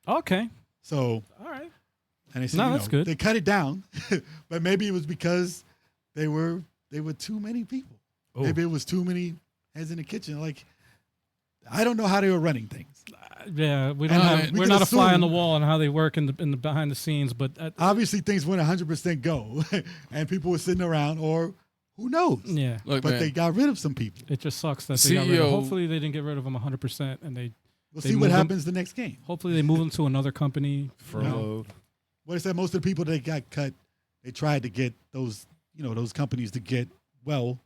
Speaker 2: Okay.
Speaker 3: So,
Speaker 2: All right.
Speaker 3: and they said,
Speaker 2: No,
Speaker 3: you
Speaker 2: that's
Speaker 3: know,
Speaker 2: good.
Speaker 3: they cut it down, but maybe it was because they were too many people.
Speaker 2: Oh.
Speaker 3: Maybe it was too many heads in the kitchen. Like, I don't know how they were running things.
Speaker 2: Yeah, we don't
Speaker 3: And,
Speaker 2: have.
Speaker 3: we
Speaker 2: We're
Speaker 3: can
Speaker 2: not a fly on
Speaker 3: assume-
Speaker 2: the wall on how they work in the behind the scenes, but
Speaker 3: Obviously, things went 100% go, and people were sitting around, or who knows?
Speaker 2: yeah,
Speaker 6: Look,
Speaker 3: But
Speaker 6: man,
Speaker 3: they got rid of some people.
Speaker 2: it just sucks that they got rid of.
Speaker 6: CEO
Speaker 2: Hopefully, they didn't get rid of them 100%, and
Speaker 3: We'll
Speaker 2: They
Speaker 3: see what
Speaker 2: moved them-
Speaker 3: happens the next game.
Speaker 2: hopefully they move them to another company.
Speaker 5: Furloughed.
Speaker 3: What I said, most of the people that got cut, they tried to get those companies to get well,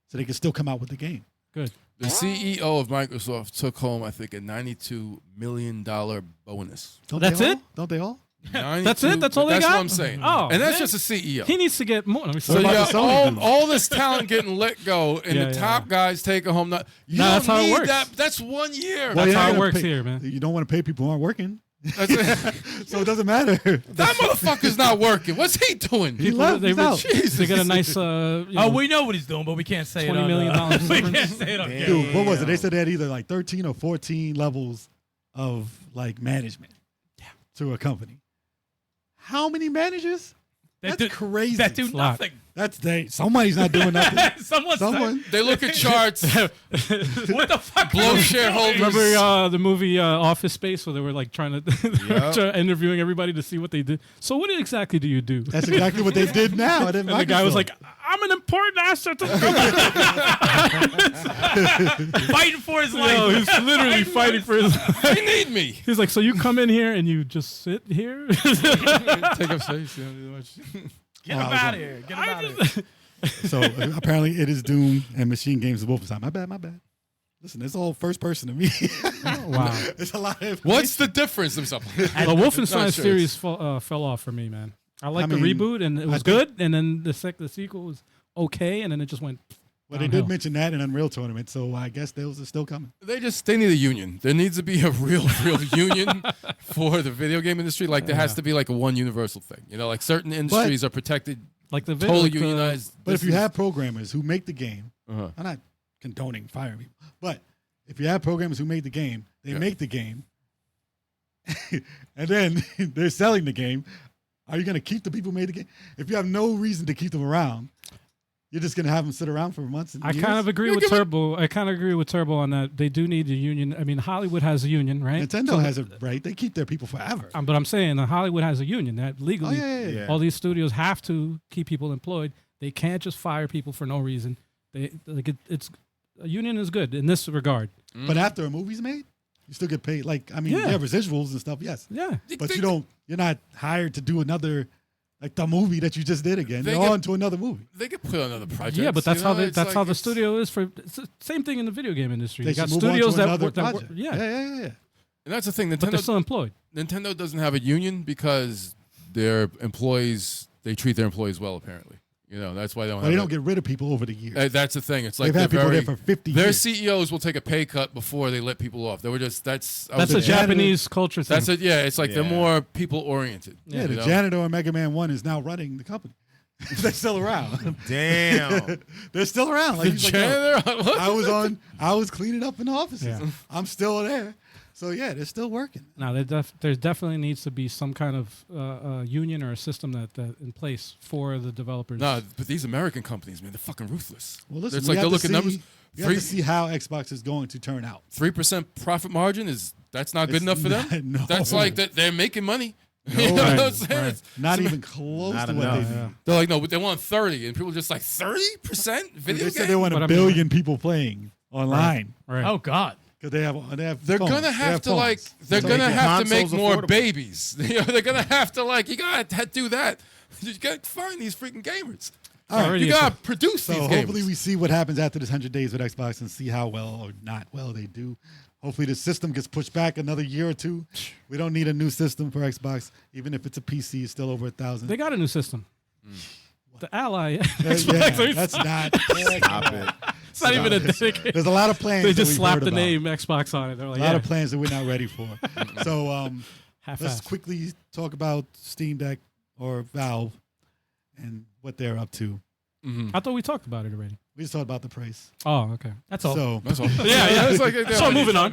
Speaker 3: so they could still come out with the game.
Speaker 2: Good.
Speaker 6: the CEO of Microsoft took home, I think, a $92 million bonus.
Speaker 3: Don't
Speaker 2: That's
Speaker 3: they all?
Speaker 2: it?
Speaker 3: Don't they all?
Speaker 2: That's it? That's all they
Speaker 6: That's
Speaker 2: got?
Speaker 6: what I'm saying.
Speaker 2: Oh,
Speaker 6: and that's
Speaker 2: man.
Speaker 6: just a CEO.
Speaker 2: He needs to get more. Let me
Speaker 6: So
Speaker 3: What
Speaker 6: you
Speaker 3: about
Speaker 6: got
Speaker 3: the Sony dudes?
Speaker 6: all this talent getting let go, and
Speaker 2: Yeah,
Speaker 6: the
Speaker 2: yeah,
Speaker 6: top guys taking home. You
Speaker 2: No,
Speaker 6: don't
Speaker 2: that's how it
Speaker 6: need
Speaker 2: works.
Speaker 6: that. That's 1 year.
Speaker 3: Well,
Speaker 2: That's
Speaker 3: you're not
Speaker 2: how it
Speaker 3: gonna
Speaker 2: works
Speaker 3: pay-
Speaker 2: here, man.
Speaker 3: You don't want to pay people who aren't working,
Speaker 6: That's it.
Speaker 3: so it doesn't matter.
Speaker 6: That motherfucker's not working. What's he doing?
Speaker 3: He left.
Speaker 2: They,
Speaker 3: He's out.
Speaker 2: they get a nice.
Speaker 4: Oh, we know what he's doing, but we can't say it
Speaker 2: $20
Speaker 4: on
Speaker 2: million
Speaker 4: we can't
Speaker 2: severance.
Speaker 4: say it on
Speaker 5: Damn.
Speaker 3: Dude, what was it? They said they had either like 13 or 14 levels of like management to a company. How many managers?
Speaker 4: That
Speaker 3: That's
Speaker 4: do-
Speaker 3: crazy.
Speaker 4: That do
Speaker 2: lot.
Speaker 4: nothing.
Speaker 3: That's somebody's not doing nothing.
Speaker 4: Someone.
Speaker 6: They look at charts,
Speaker 4: What the fuck?
Speaker 6: blow
Speaker 4: are we
Speaker 6: shareholders.
Speaker 4: doing?
Speaker 2: Remember the movie Office Space where they were like trying to interviewing everybody to see what they did. So what exactly do you do?
Speaker 3: That's exactly what they did now.
Speaker 2: And the guy was like, "I'm an important asset to the company."
Speaker 4: Fighting for his life.
Speaker 2: Yo, he's literally fighting for his.
Speaker 6: They need me.
Speaker 2: He's like, "So you come in here and you just sit here?"
Speaker 6: Take up space.
Speaker 4: Get him out of here. Get him out of here.
Speaker 3: so apparently it is Doom and Machine Games of Wolfenstein. My bad. Listen, it's all first person to me.
Speaker 2: Wow.
Speaker 3: It's a lot of
Speaker 6: What's the difference? Let me stop.
Speaker 2: The Wolfenstein
Speaker 6: Not sure.
Speaker 2: series fell off for me, man. I liked
Speaker 3: I
Speaker 2: the
Speaker 3: mean,
Speaker 2: reboot and it was good, and then the sequel was okay, and then it just went.
Speaker 3: Well, they did mention that in Unreal Tournament, so I guess those are still coming.
Speaker 6: They need a union. There needs to be a real union for the video game industry. Like there has to be like a one universal thing. You know, like certain industries are protected,
Speaker 2: Like the
Speaker 6: totally
Speaker 2: like the-
Speaker 6: unionized.
Speaker 3: But
Speaker 6: This
Speaker 3: if you
Speaker 6: is-
Speaker 3: have programmers who make the game,
Speaker 6: Uh-huh.
Speaker 3: I'm not condoning firing people, but if you have programmers who make the game, they
Speaker 6: Yeah.
Speaker 3: make the game, and then they're selling the game. Are you going to keep the people who made the game? If you have no reason to keep them around, you're just going to have them sit around for months and
Speaker 2: I
Speaker 3: years?
Speaker 2: kind of agree with Turbo. I kind of agree with Turbo on that. They do need a union. I mean, Hollywood has a union, right?
Speaker 3: Nintendo has it right. They keep their people forever.
Speaker 2: But I'm saying Hollywood has a union that
Speaker 3: Oh
Speaker 2: legally,
Speaker 5: Yeah.
Speaker 2: all these studios have to keep people employed. They can't just fire people for no reason. It's a union is good in this regard.
Speaker 3: But after a movie's made, you still get paid. Like, I mean,
Speaker 2: Yeah.
Speaker 3: you have residuals and stuff, yes.
Speaker 2: Yeah.
Speaker 3: But you're not hired to do another like the movie that you just did again.
Speaker 6: They
Speaker 3: They're
Speaker 6: get-
Speaker 3: on to another movie.
Speaker 6: They could put on another project.
Speaker 2: Yeah, but that's how
Speaker 6: It's
Speaker 2: that's
Speaker 6: like
Speaker 2: how the
Speaker 6: it's-
Speaker 2: studio is for. It's the same thing in the video game industry.
Speaker 3: They
Speaker 2: You got
Speaker 3: should move on
Speaker 2: studios
Speaker 3: to
Speaker 2: that
Speaker 3: another
Speaker 2: work,
Speaker 3: project.
Speaker 2: yeah,
Speaker 3: Yeah.
Speaker 6: And that's the thing.
Speaker 2: but they're
Speaker 6: Nintendo
Speaker 2: still employed.
Speaker 6: doesn't have a union because their employees, they treat their employees well, apparently. That's why they don't
Speaker 3: But
Speaker 6: have
Speaker 3: they
Speaker 6: it.
Speaker 3: don't get rid of people over the years.
Speaker 6: That's the thing. It's like
Speaker 3: They've had
Speaker 6: they're
Speaker 3: people
Speaker 6: very,
Speaker 3: there for 50
Speaker 6: their
Speaker 3: years.
Speaker 6: CEOs will take a pay cut before they let people off. They were just that's
Speaker 2: That's
Speaker 3: the
Speaker 2: a
Speaker 3: janitor-
Speaker 2: Japanese culture thing.
Speaker 6: That's it. Yeah, it's like they're
Speaker 5: Yeah.
Speaker 6: more people oriented.
Speaker 3: Yeah, the janitor in Mega Man 1 is now running the company. They're still around.
Speaker 5: Damn.
Speaker 3: They're still around. Like,
Speaker 6: The
Speaker 3: he's like, "Yo,
Speaker 6: janitor.
Speaker 3: I was cleaning up in the offices.
Speaker 2: Yeah.
Speaker 3: I'm still there. So yeah, they're still working.
Speaker 2: No, there definitely needs to be some kind of union or a system that in place for the developers.
Speaker 6: No, but these American companies, man, they're fucking ruthless.
Speaker 3: Well, listen,
Speaker 6: it's
Speaker 3: we
Speaker 6: like
Speaker 3: have
Speaker 6: they
Speaker 3: to
Speaker 6: look at numbers.
Speaker 3: see- We have to see how Xbox is going to turn out.
Speaker 6: 3% profit margin that's not good
Speaker 3: It's
Speaker 6: enough for them.
Speaker 3: not- no.
Speaker 6: That's like they're making money.
Speaker 3: No,
Speaker 6: You know what I'm
Speaker 3: right,
Speaker 6: saying?
Speaker 2: right.
Speaker 6: It's-
Speaker 3: Not
Speaker 6: it's-
Speaker 3: even close
Speaker 5: Not
Speaker 3: to what
Speaker 5: enough.
Speaker 3: they need.
Speaker 6: They're like, no, but they want 30, and people are just like 30% video
Speaker 3: They said
Speaker 6: game.
Speaker 3: they want
Speaker 2: But
Speaker 3: a
Speaker 2: I mean-
Speaker 3: billion people playing online
Speaker 2: Right.
Speaker 4: Oh God.
Speaker 3: because they have.
Speaker 6: They're
Speaker 3: phones.
Speaker 6: gonna
Speaker 3: They
Speaker 6: have to like.
Speaker 3: phones.
Speaker 6: They're
Speaker 5: So
Speaker 6: gonna
Speaker 5: make the
Speaker 6: have to make
Speaker 5: consoles
Speaker 6: more
Speaker 5: affordable.
Speaker 6: babies. They're gonna have to like. You gotta do that. You gotta find these freaking gamers.
Speaker 3: All right.
Speaker 2: Already
Speaker 6: You gotta produce
Speaker 3: So
Speaker 6: these
Speaker 3: hopefully
Speaker 6: gamers.
Speaker 3: we see what happens after this 100 days with Xbox and see how well or not well they do. Hopefully the system gets pushed back another year or two. We don't need a new system for Xbox, even if it's a PC. It's still over 1,000.
Speaker 2: They got a new system. The Ally.
Speaker 3: Yeah, that's not.
Speaker 5: Stop it.
Speaker 2: It's not even a dedicated.
Speaker 3: There's a lot of plans.
Speaker 2: They
Speaker 3: that
Speaker 2: just
Speaker 3: we've
Speaker 2: slapped
Speaker 3: heard
Speaker 2: the
Speaker 3: about.
Speaker 2: name Xbox on it. They're like,
Speaker 3: A lot
Speaker 2: yeah,
Speaker 3: of plans that we're not ready for. So let's
Speaker 2: half-assed.
Speaker 3: quickly talk about Steam Deck or Valve and what they're up to.
Speaker 2: I thought we talked about it already.
Speaker 3: We just talked about the price.
Speaker 2: Oh, okay.
Speaker 4: That's all.
Speaker 3: So,
Speaker 6: That's all.
Speaker 2: Yeah.
Speaker 6: It's like
Speaker 2: So moving on.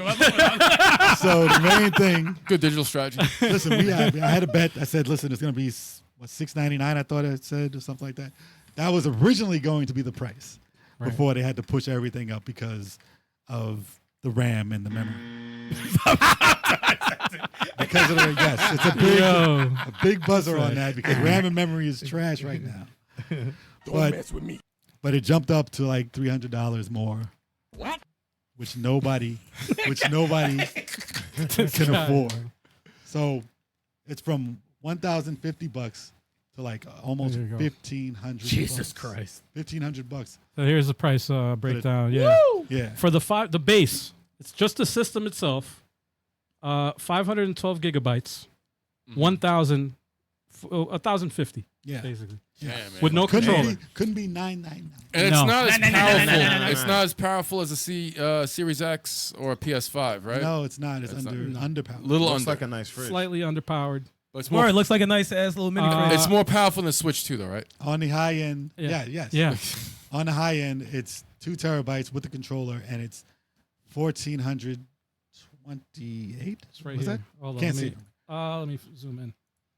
Speaker 3: so the main thing.
Speaker 6: Good digital strategy.
Speaker 3: Listen, I had a bet. I said, listen, it's going to be what $6.99. I thought I said or something like that. That was originally going to be the price
Speaker 2: Right.
Speaker 3: before they had to push everything up because of the RAM and the memory. Because of the yes, it's a big buzzer on that because RAM and memory is trash right now. But it jumped up to like $300 more.
Speaker 1: What?
Speaker 3: Which nobody can afford. So it's from $1,050 to like almost
Speaker 2: There you go.
Speaker 3: $1,500.
Speaker 4: Jesus Christ.
Speaker 3: $1,500.
Speaker 2: So here's the price breakdown. Yeah.
Speaker 3: Yeah.
Speaker 2: For the base, it's just the system itself. 512 gigabytes, 1,050
Speaker 3: Yeah.
Speaker 2: basically,
Speaker 6: Yeah, man.
Speaker 2: with no controller.
Speaker 3: Couldn't be $999.
Speaker 6: And it's
Speaker 2: No.
Speaker 6: not as
Speaker 4: No, no, no,
Speaker 6: powerful.
Speaker 4: no, no, no, no,
Speaker 6: It's not as powerful as a Series X or a PS5, right?
Speaker 3: No, it's not. It's
Speaker 6: It's
Speaker 3: underpowered.
Speaker 6: Little
Speaker 5: Looks
Speaker 6: under.
Speaker 5: like a nice fridge.
Speaker 2: Slightly underpowered.
Speaker 6: But it's
Speaker 4: Or
Speaker 6: more.
Speaker 4: it looks like a nice ass little mini
Speaker 2: Uh,
Speaker 4: fridge.
Speaker 6: It's more powerful than the Switch 2, though, right?
Speaker 3: On the high end,
Speaker 2: Yeah.
Speaker 3: yes.
Speaker 2: Yeah.
Speaker 3: On the high end, it's 2 terabytes with the controller, and it's 1,428.
Speaker 2: It's right
Speaker 3: What's
Speaker 2: here.
Speaker 3: that?
Speaker 2: Hold on,
Speaker 3: Can't
Speaker 2: let
Speaker 3: see
Speaker 2: me,
Speaker 3: it.
Speaker 2: let me zoom in.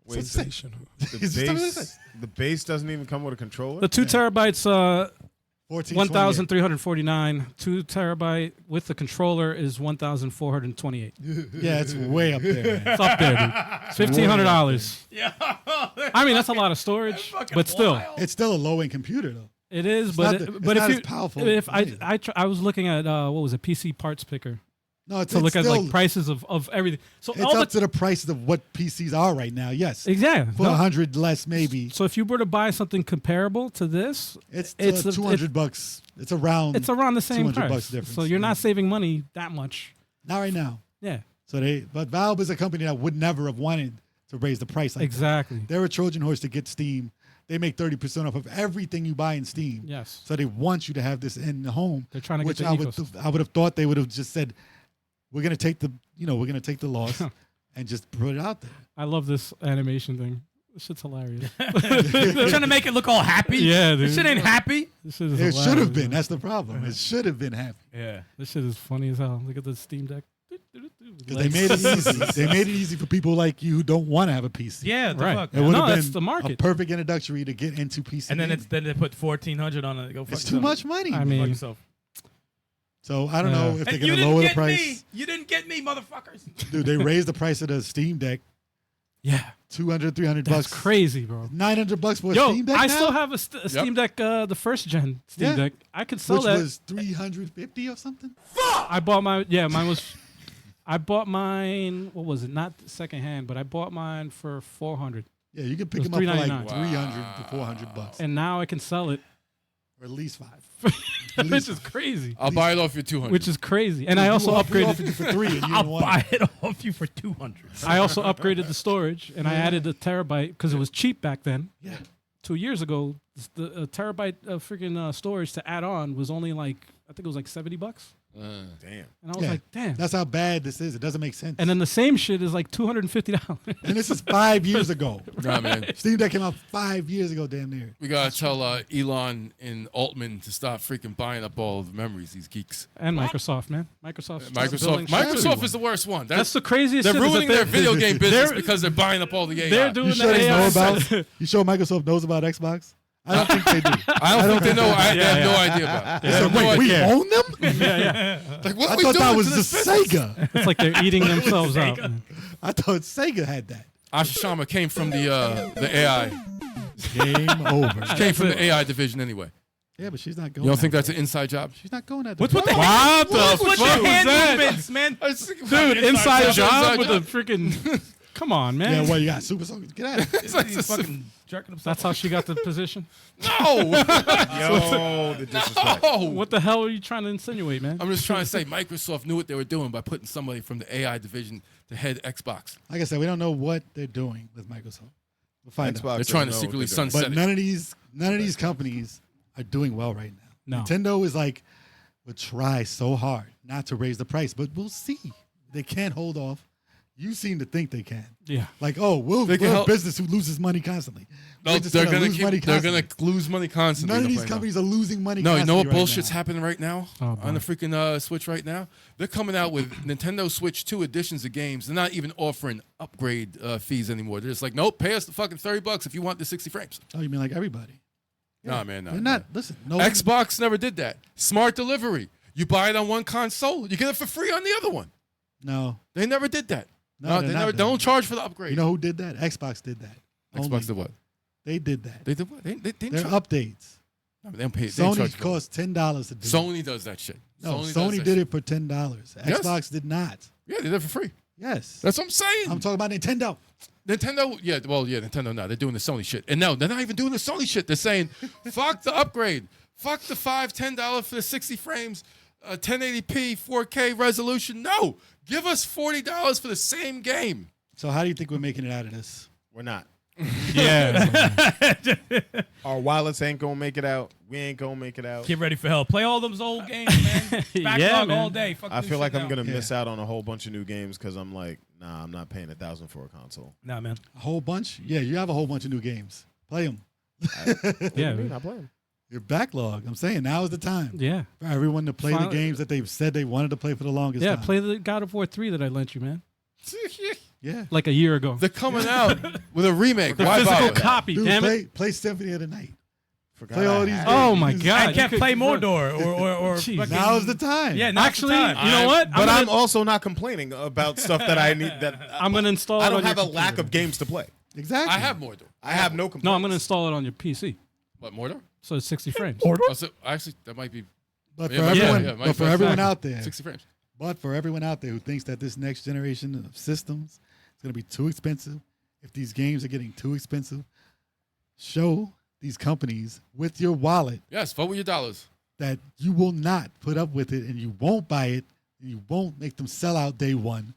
Speaker 5: Wait,
Speaker 3: It's the
Speaker 5: the
Speaker 3: It's just what it
Speaker 5: base,
Speaker 3: is.
Speaker 5: the base doesn't even come with a controller?
Speaker 2: The 2 terabytes,
Speaker 3: 1428.
Speaker 2: 1,349. 2 terabyte with the controller is 1,428.
Speaker 3: Yeah, it's way up there. Man.
Speaker 2: It's up there, dude. It's $1,500.
Speaker 4: Yeah.
Speaker 2: I mean, that's a lot of storage, but still,
Speaker 3: It's still a low end computer though.
Speaker 2: it is.
Speaker 3: It's
Speaker 2: But
Speaker 3: not the- it's
Speaker 2: but
Speaker 3: not
Speaker 2: if
Speaker 3: as
Speaker 2: you
Speaker 3: powerful
Speaker 2: if
Speaker 3: as it is.
Speaker 2: I was looking at what was it, PC Parts Picker,
Speaker 3: No, it's
Speaker 2: to look
Speaker 3: it's
Speaker 2: at
Speaker 3: still,
Speaker 2: like prices of everything. So
Speaker 3: It's
Speaker 2: all
Speaker 3: up
Speaker 2: the
Speaker 3: to the prices of what PCs are right now. Yes,
Speaker 2: exactly.
Speaker 3: for 100 less maybe.
Speaker 2: So if you were to buy something comparable to this,
Speaker 3: It's
Speaker 2: it's the-
Speaker 3: $200. It's around.
Speaker 2: it's around the same
Speaker 3: 200
Speaker 2: price.
Speaker 3: bucks difference.
Speaker 2: So you're not saving money that much.
Speaker 3: Not right now.
Speaker 2: Yeah,
Speaker 3: So but Valve is a company that would never have wanted to raise the price like that.
Speaker 2: exactly.
Speaker 3: They're a Trojan horse to get Steam. They make 30% off of everything you buy in Steam.
Speaker 2: Yes,
Speaker 3: So they want you to have this in the home.
Speaker 2: they're trying to
Speaker 3: Which
Speaker 2: get the ecosystem.
Speaker 3: I would have thought they would have just said, we're gonna take the loss and just put it out there.
Speaker 2: I love this animation thing. This shit's hilarious.
Speaker 4: They're trying to make it look all happy.
Speaker 2: Yeah, dude.
Speaker 4: This shit ain't happy.
Speaker 2: This shit is
Speaker 3: It should have
Speaker 2: hilarious,
Speaker 3: been.
Speaker 2: man.
Speaker 3: That's the problem. It should have been happy.
Speaker 4: Yeah.
Speaker 2: This shit is funny as hell. Look at the Steam Deck.
Speaker 3: Because they made it easy. They made it easy for people like you who don't want to have a PC.
Speaker 4: Yeah, the
Speaker 2: Right.
Speaker 4: fuck.
Speaker 3: It would
Speaker 2: No,
Speaker 3: have
Speaker 2: that's
Speaker 3: been
Speaker 2: the market.
Speaker 3: a perfect introductory to get into PC.
Speaker 4: And then
Speaker 3: gaming.
Speaker 4: they put 1,400 on it. Go fuck
Speaker 3: It's
Speaker 4: yourself.
Speaker 3: too much money.
Speaker 2: I
Speaker 4: Fuck
Speaker 2: mean,
Speaker 4: yourself.
Speaker 3: So I don't know if they're
Speaker 4: And you
Speaker 3: gonna
Speaker 4: didn't
Speaker 3: lower the
Speaker 4: get
Speaker 3: price.
Speaker 4: me. You didn't get me, motherfuckers.
Speaker 3: Dude, they raised the price of the Steam Deck
Speaker 2: yeah,
Speaker 3: $200, $300
Speaker 2: that's crazy, bro.
Speaker 3: $900 for a
Speaker 2: Yo,
Speaker 3: Steam Deck
Speaker 2: I
Speaker 3: now?
Speaker 2: still have a Steam Deck, the first gen Steam
Speaker 3: Yeah.
Speaker 2: Deck. I could sell
Speaker 3: which
Speaker 2: that.
Speaker 3: was $350 or something.
Speaker 2: I bought mine was. I bought mine. What was it? Not secondhand, but I bought mine for $400.
Speaker 3: Yeah, you can pick
Speaker 2: It
Speaker 3: them
Speaker 2: was
Speaker 3: up for like
Speaker 2: $3.99.
Speaker 3: 300 to 400 bucks,
Speaker 2: And now I can sell it,
Speaker 3: or at least 5. At
Speaker 2: which
Speaker 3: least
Speaker 2: is crazy.
Speaker 6: I'll buy it off you 200.
Speaker 2: Which is crazy. And I also
Speaker 3: We
Speaker 2: upgraded.
Speaker 3: offered you for 3, and you
Speaker 4: I'll
Speaker 3: didn't want
Speaker 4: buy
Speaker 3: it.
Speaker 4: it off you for 200.
Speaker 2: I also upgraded the storage, and I added a terabyte because it was cheap back then.
Speaker 3: Yeah.
Speaker 2: 2 years ago, the terabyte of freaking storage to add on was only like, I think it was like $70.
Speaker 5: Damn.
Speaker 2: And I was
Speaker 3: Yeah.
Speaker 2: like, damn.
Speaker 3: That's how bad this is. It doesn't make sense.
Speaker 2: And then the same shit is like $250.
Speaker 3: And this is 5 years ago.
Speaker 6: Nah, man.
Speaker 3: Steam Deck came out 5 years ago, damn near.
Speaker 6: We gotta tell Elon and Altman to stop freaking buying up all the memories. These geeks.
Speaker 2: And Microsoft, man. Microsoft.
Speaker 6: Microsoft is the worst one.
Speaker 2: That's the craziest
Speaker 6: They're
Speaker 2: shit. is that
Speaker 6: ruining their video game business
Speaker 2: they're-
Speaker 6: because they're buying up all the AI.
Speaker 2: They're doing
Speaker 3: You sure
Speaker 2: the
Speaker 3: they know
Speaker 2: AI.
Speaker 3: about? You sure Microsoft knows about Xbox? I don't think they do.
Speaker 6: I don't think they know. They have no idea about. They have no
Speaker 3: Wait, we
Speaker 6: idea.
Speaker 3: own them?
Speaker 6: Like, what
Speaker 3: I
Speaker 6: are we
Speaker 3: thought
Speaker 6: doing
Speaker 3: that was
Speaker 6: to this
Speaker 3: just
Speaker 6: business?
Speaker 3: Sega.
Speaker 2: It's like they're eating themselves out. man.
Speaker 3: I thought Sega had that.
Speaker 6: Asha Sharma came from the AI.
Speaker 3: Game over.
Speaker 6: Came from the AI division anyway.
Speaker 3: Yeah, but she's not going.
Speaker 6: You don't
Speaker 3: that
Speaker 6: think that's
Speaker 3: way.
Speaker 6: an inside job?
Speaker 3: She's not going that.
Speaker 4: What's with the
Speaker 2: What the
Speaker 4: What's
Speaker 2: fuck
Speaker 4: with
Speaker 2: was
Speaker 4: your hand
Speaker 2: that?
Speaker 4: movements, man?
Speaker 2: Dude, inside job with
Speaker 6: job.
Speaker 2: a freaking. Come on, man.
Speaker 3: Yeah, well, you got Super Sonic. Get out of here.
Speaker 6: It's like
Speaker 4: He's fucking jerking himself.
Speaker 2: That's how she got the position.
Speaker 6: no.
Speaker 5: Yo, the disrespect.
Speaker 6: No.
Speaker 2: What the hell are you trying to insinuate, man?
Speaker 6: I'm just trying to say Microsoft knew what they were doing by putting somebody from the AI division to head Xbox.
Speaker 3: Like I said, we don't know what they're doing with Microsoft. We'll find out.
Speaker 5: Xbox
Speaker 6: They're trying to
Speaker 5: doesn't know
Speaker 6: secretly
Speaker 5: what they're doing.
Speaker 6: sunset
Speaker 3: But
Speaker 6: it.
Speaker 3: none of these companies are doing well right now.
Speaker 2: No.
Speaker 3: Nintendo is like, will try so hard not to raise the price, but we'll see. They can't hold off. You seem to think they can.
Speaker 2: Yeah.
Speaker 3: Like, oh, we're
Speaker 6: They can
Speaker 3: a
Speaker 6: help-
Speaker 3: business who loses money constantly.
Speaker 6: No,
Speaker 3: We're just
Speaker 6: they're
Speaker 3: gonna
Speaker 6: gonna
Speaker 3: lose money
Speaker 6: keep. They're
Speaker 3: constantly.
Speaker 6: gonna lose money constantly.
Speaker 3: None of these
Speaker 6: right now.
Speaker 3: companies are losing money.
Speaker 6: No, you know what
Speaker 3: constantly right
Speaker 6: bullshit's
Speaker 3: now.
Speaker 6: happening right now
Speaker 2: Oh,
Speaker 6: on the
Speaker 2: boy.
Speaker 6: freaking Switch right now? They're coming out with Nintendo Switch 2 editions of games. They're not even offering upgrade fees anymore. They're just like, nope, pay us the fucking $30 if you want the 60 frames.
Speaker 3: Oh, you mean like everybody?
Speaker 6: Nah, man, no.
Speaker 3: They're not. Listen, no.
Speaker 6: Xbox never did that. Smart delivery. You buy it on one console, you get it for free on the other one.
Speaker 3: No.
Speaker 6: They never did that.
Speaker 3: No,
Speaker 6: No,
Speaker 3: they're
Speaker 6: they
Speaker 3: not
Speaker 6: never.
Speaker 3: doing
Speaker 6: Don't
Speaker 3: that.
Speaker 6: charge for the upgrade.
Speaker 3: You know who did that? Xbox did that.
Speaker 6: Xbox
Speaker 3: Only.
Speaker 6: did what?
Speaker 3: They did that.
Speaker 6: They did what? They
Speaker 3: They're
Speaker 6: didn't charge.
Speaker 3: updates.
Speaker 6: No, they don't pay. They don't
Speaker 3: Sony
Speaker 6: charge for it.
Speaker 3: costs $10 to do.
Speaker 6: Sony does that shit.
Speaker 3: No,
Speaker 6: does
Speaker 3: Sony
Speaker 6: that
Speaker 3: did
Speaker 6: shit.
Speaker 3: it for $10.
Speaker 6: Yes.
Speaker 3: Xbox did not.
Speaker 6: Yeah, they did it for free.
Speaker 3: Yes.
Speaker 6: That's what I'm saying.
Speaker 3: I'm talking about Nintendo.
Speaker 6: Nintendo, yeah, well, yeah, Nintendo now. They're doing the Sony shit. And no, they're not even doing the Sony shit. They're saying, fuck the upgrade. Fuck the $10 for the 60 frames, 1080p, 4K resolution. No, give us $40 for the same game.
Speaker 3: So how do you think we're making it out of this?
Speaker 5: We're not.
Speaker 2: Yeah.
Speaker 5: Our wallets ain't gonna make it out. We ain't gonna make it out.
Speaker 4: Get ready for hell. Play all those old games, man. Backlog
Speaker 2: Yeah, man.
Speaker 4: all day. Fuck
Speaker 5: I
Speaker 4: new
Speaker 5: feel
Speaker 4: shit
Speaker 5: like I'm
Speaker 4: now.
Speaker 5: gonna
Speaker 3: Yeah.
Speaker 5: miss out on a whole bunch of new games because I'm like, nah, I'm not paying $1,000 for a console.
Speaker 4: Nah, man.
Speaker 3: A whole bunch? Yeah, you have a whole bunch of new games. Play them.
Speaker 2: Yeah.
Speaker 5: not playing.
Speaker 3: Your backlog. I'm saying now is the time
Speaker 2: Yeah.
Speaker 3: for everyone to play the
Speaker 2: Finally-
Speaker 3: games that they've said they wanted to play for the longest
Speaker 2: Yeah.
Speaker 3: time.
Speaker 2: Play the God of War 3 that I lent you, man.
Speaker 3: Yeah.
Speaker 2: Like a year ago.
Speaker 6: They're coming out with a remake.
Speaker 2: The
Speaker 6: Why
Speaker 2: physical
Speaker 6: bother?
Speaker 2: copy,
Speaker 3: Dude,
Speaker 2: damn it.
Speaker 3: play Symphony of the Night.
Speaker 5: Forgot
Speaker 3: Play all
Speaker 5: I
Speaker 3: these
Speaker 5: had
Speaker 3: games.
Speaker 2: Oh my
Speaker 3: You
Speaker 2: God.
Speaker 4: I can't
Speaker 2: you
Speaker 4: play
Speaker 2: could-
Speaker 4: Mordor or
Speaker 2: Jeez.
Speaker 4: fucking-
Speaker 3: Now's the time.
Speaker 4: Yeah, now's
Speaker 2: Actually,
Speaker 4: the
Speaker 2: you
Speaker 4: time.
Speaker 2: know what?
Speaker 5: But I'm
Speaker 2: gonna,
Speaker 5: also not complaining about stuff that I need. That
Speaker 2: I'm gonna install
Speaker 5: I
Speaker 2: it
Speaker 5: don't
Speaker 2: on
Speaker 5: have
Speaker 2: your
Speaker 5: a lack
Speaker 2: computer.
Speaker 5: of games to play.
Speaker 3: Exactly.
Speaker 6: I have Mordor.
Speaker 5: I have no complaints.
Speaker 2: No, I'm gonna install it on your PC.
Speaker 6: What, Mordor?
Speaker 2: So it's 60 frames.
Speaker 6: Oh, so, actually, that might be
Speaker 3: But
Speaker 6: Yeah,
Speaker 3: for
Speaker 6: yeah,
Speaker 3: everyone,
Speaker 6: yeah,
Speaker 3: but for everyone out there,
Speaker 6: 60 frames.
Speaker 3: but for everyone out there who thinks that this next generation of systems is going to be too expensive, if these games are getting too expensive, show these companies with your wallet
Speaker 6: Yes, vote with your dollars.
Speaker 3: that you will not put up with it and you won't buy it and you won't make them sell out day one.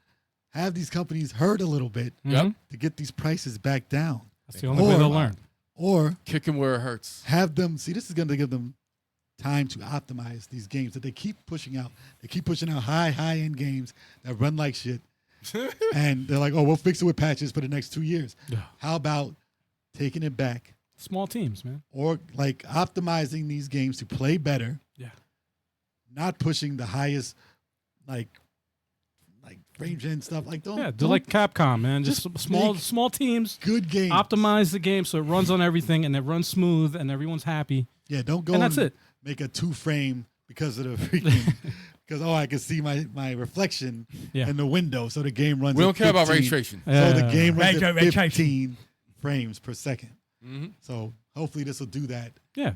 Speaker 3: Have these companies hurt a little bit
Speaker 2: Mhm.
Speaker 3: to get these prices back down.
Speaker 2: That's the only way
Speaker 3: Or-
Speaker 2: they'll learn.
Speaker 3: Or
Speaker 6: Kick them where it hurts.
Speaker 3: have them see, this is going to give them time to optimize these games that they keep pushing out. They keep pushing out high end games that run like shit. And they're like, oh, we'll fix it with patches for the next 2 years.
Speaker 2: Yeah.
Speaker 3: How about taking it back
Speaker 2: Small teams, man.
Speaker 3: or like optimizing these games to play better,
Speaker 2: Yeah.
Speaker 3: not pushing the highest like frame gen stuff. Like don't
Speaker 2: Yeah, do
Speaker 3: don't-
Speaker 2: like Capcom, man. Just
Speaker 3: just
Speaker 2: small
Speaker 3: make
Speaker 2: small teams.
Speaker 3: good games.
Speaker 2: Optimize the game so it runs on everything and it runs smooth and everyone's happy.
Speaker 3: Yeah, don't go
Speaker 2: And that's it.
Speaker 3: make a 2-frame because of the freaking because I can see my reflection
Speaker 2: Yeah.
Speaker 3: in the window, so the game runs.
Speaker 6: We
Speaker 3: at
Speaker 6: don't care about ray
Speaker 3: 15.
Speaker 6: tracing.
Speaker 3: So the game
Speaker 4: Ray
Speaker 3: runs
Speaker 4: tra-
Speaker 3: at
Speaker 4: ray tracing.
Speaker 3: 15 frames per second.
Speaker 6: Mm-hmm.
Speaker 3: So hopefully this will do that.
Speaker 2: Yeah.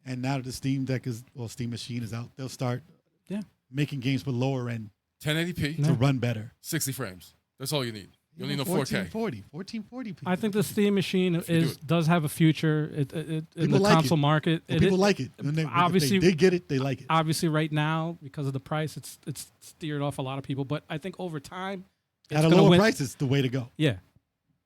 Speaker 3: And now that the Steam Deck Steam Machine is out, they'll start
Speaker 2: Yeah.
Speaker 3: making games for lower end
Speaker 6: 1080p,
Speaker 2: Yeah.
Speaker 3: to run better.
Speaker 6: 60 frames. That's all you need. You don't need no 4K.
Speaker 3: 1440p.
Speaker 2: I think the Steam machine does have a future in the
Speaker 3: like
Speaker 2: console
Speaker 3: it.
Speaker 2: market.
Speaker 3: Well, people like it. When
Speaker 2: obviously,
Speaker 3: if they get it, they like it.
Speaker 2: Obviously, right now because of the price, it's steered off a lot of people. But I think over time,
Speaker 3: At a lower price, it's the way to go.
Speaker 2: Yeah,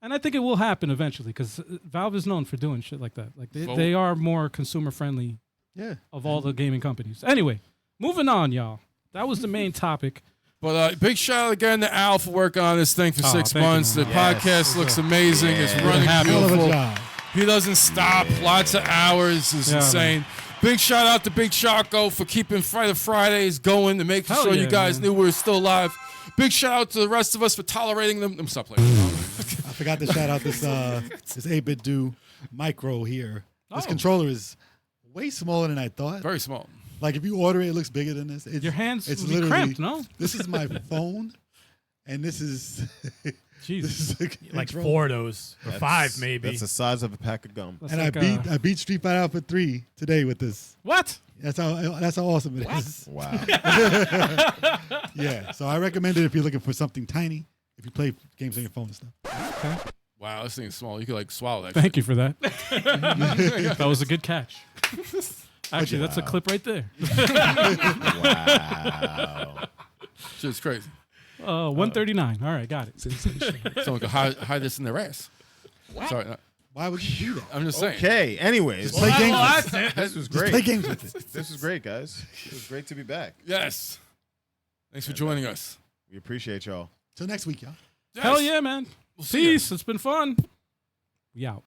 Speaker 2: and I think it will happen eventually because Valve is known for doing shit like that. Like they are more consumer friendly.
Speaker 3: Yeah.
Speaker 2: Of all the gaming companies. Anyway, moving on, y'all. That was the main topic.
Speaker 6: But big shout out again to Al for working on this thing for 6
Speaker 2: thank you,
Speaker 6: months.
Speaker 2: man.
Speaker 6: The podcast looks amazing.
Speaker 5: Yeah.
Speaker 6: It's running
Speaker 3: Hell of a
Speaker 6: beautiful.
Speaker 3: job.
Speaker 6: He doesn't stop. Lots of hours. It's insane.
Speaker 2: Man.
Speaker 6: Big shout out to BigChoco for keeping Fridays going and making
Speaker 2: Hell
Speaker 6: sure
Speaker 2: yeah,
Speaker 6: you guys
Speaker 2: man.
Speaker 6: knew we were still alive. Big shout out to the rest of us for tolerating them. I'm stop playing.
Speaker 3: I forgot to shout out this 8-bit do micro here. This controller is way smaller than I thought.
Speaker 6: Very small.
Speaker 3: Like if you order it, it looks bigger than this.
Speaker 2: Your hands
Speaker 3: it's
Speaker 2: will be
Speaker 3: literally
Speaker 2: cramped, no?
Speaker 3: This is my phone, and this is
Speaker 2: Jesus.
Speaker 3: this is the
Speaker 4: Like
Speaker 3: controller.
Speaker 4: 4 of those, or 5 maybe.
Speaker 5: That's the size of a pack of gum.
Speaker 2: That's
Speaker 3: And
Speaker 2: like,
Speaker 3: I beat Street Fighter Alpha 3 today with this.
Speaker 2: What?
Speaker 3: That's how awesome it is.
Speaker 5: Wow.
Speaker 3: Yeah. So I recommend it if you're looking for something tiny. If you play games on your phone and stuff.
Speaker 2: Okay.
Speaker 6: Wow, this thing's small. You could like swallow that.
Speaker 2: Thank you for that. That was a good catch. Actually, that's a clip right there.
Speaker 5: Wow.
Speaker 6: Shit's crazy.
Speaker 2: 139. All right, got it.
Speaker 6: Someone could hide this in their ass. Sorry,
Speaker 3: Why would you do that?
Speaker 6: I'm just saying.
Speaker 5: Okay. Anyways,
Speaker 3: Play games with
Speaker 4: that's
Speaker 3: it.
Speaker 4: it.
Speaker 5: this was
Speaker 3: Just
Speaker 5: great.
Speaker 3: play games with it.
Speaker 5: This was great, guys. It was great to be back.
Speaker 6: Yes. Thanks for joining us.
Speaker 5: We appreciate y'all.
Speaker 3: Till next week, y'all.
Speaker 6: Yes.
Speaker 2: Hell yeah, man.
Speaker 6: We'll see ya.
Speaker 2: Peace. It's been fun. We out.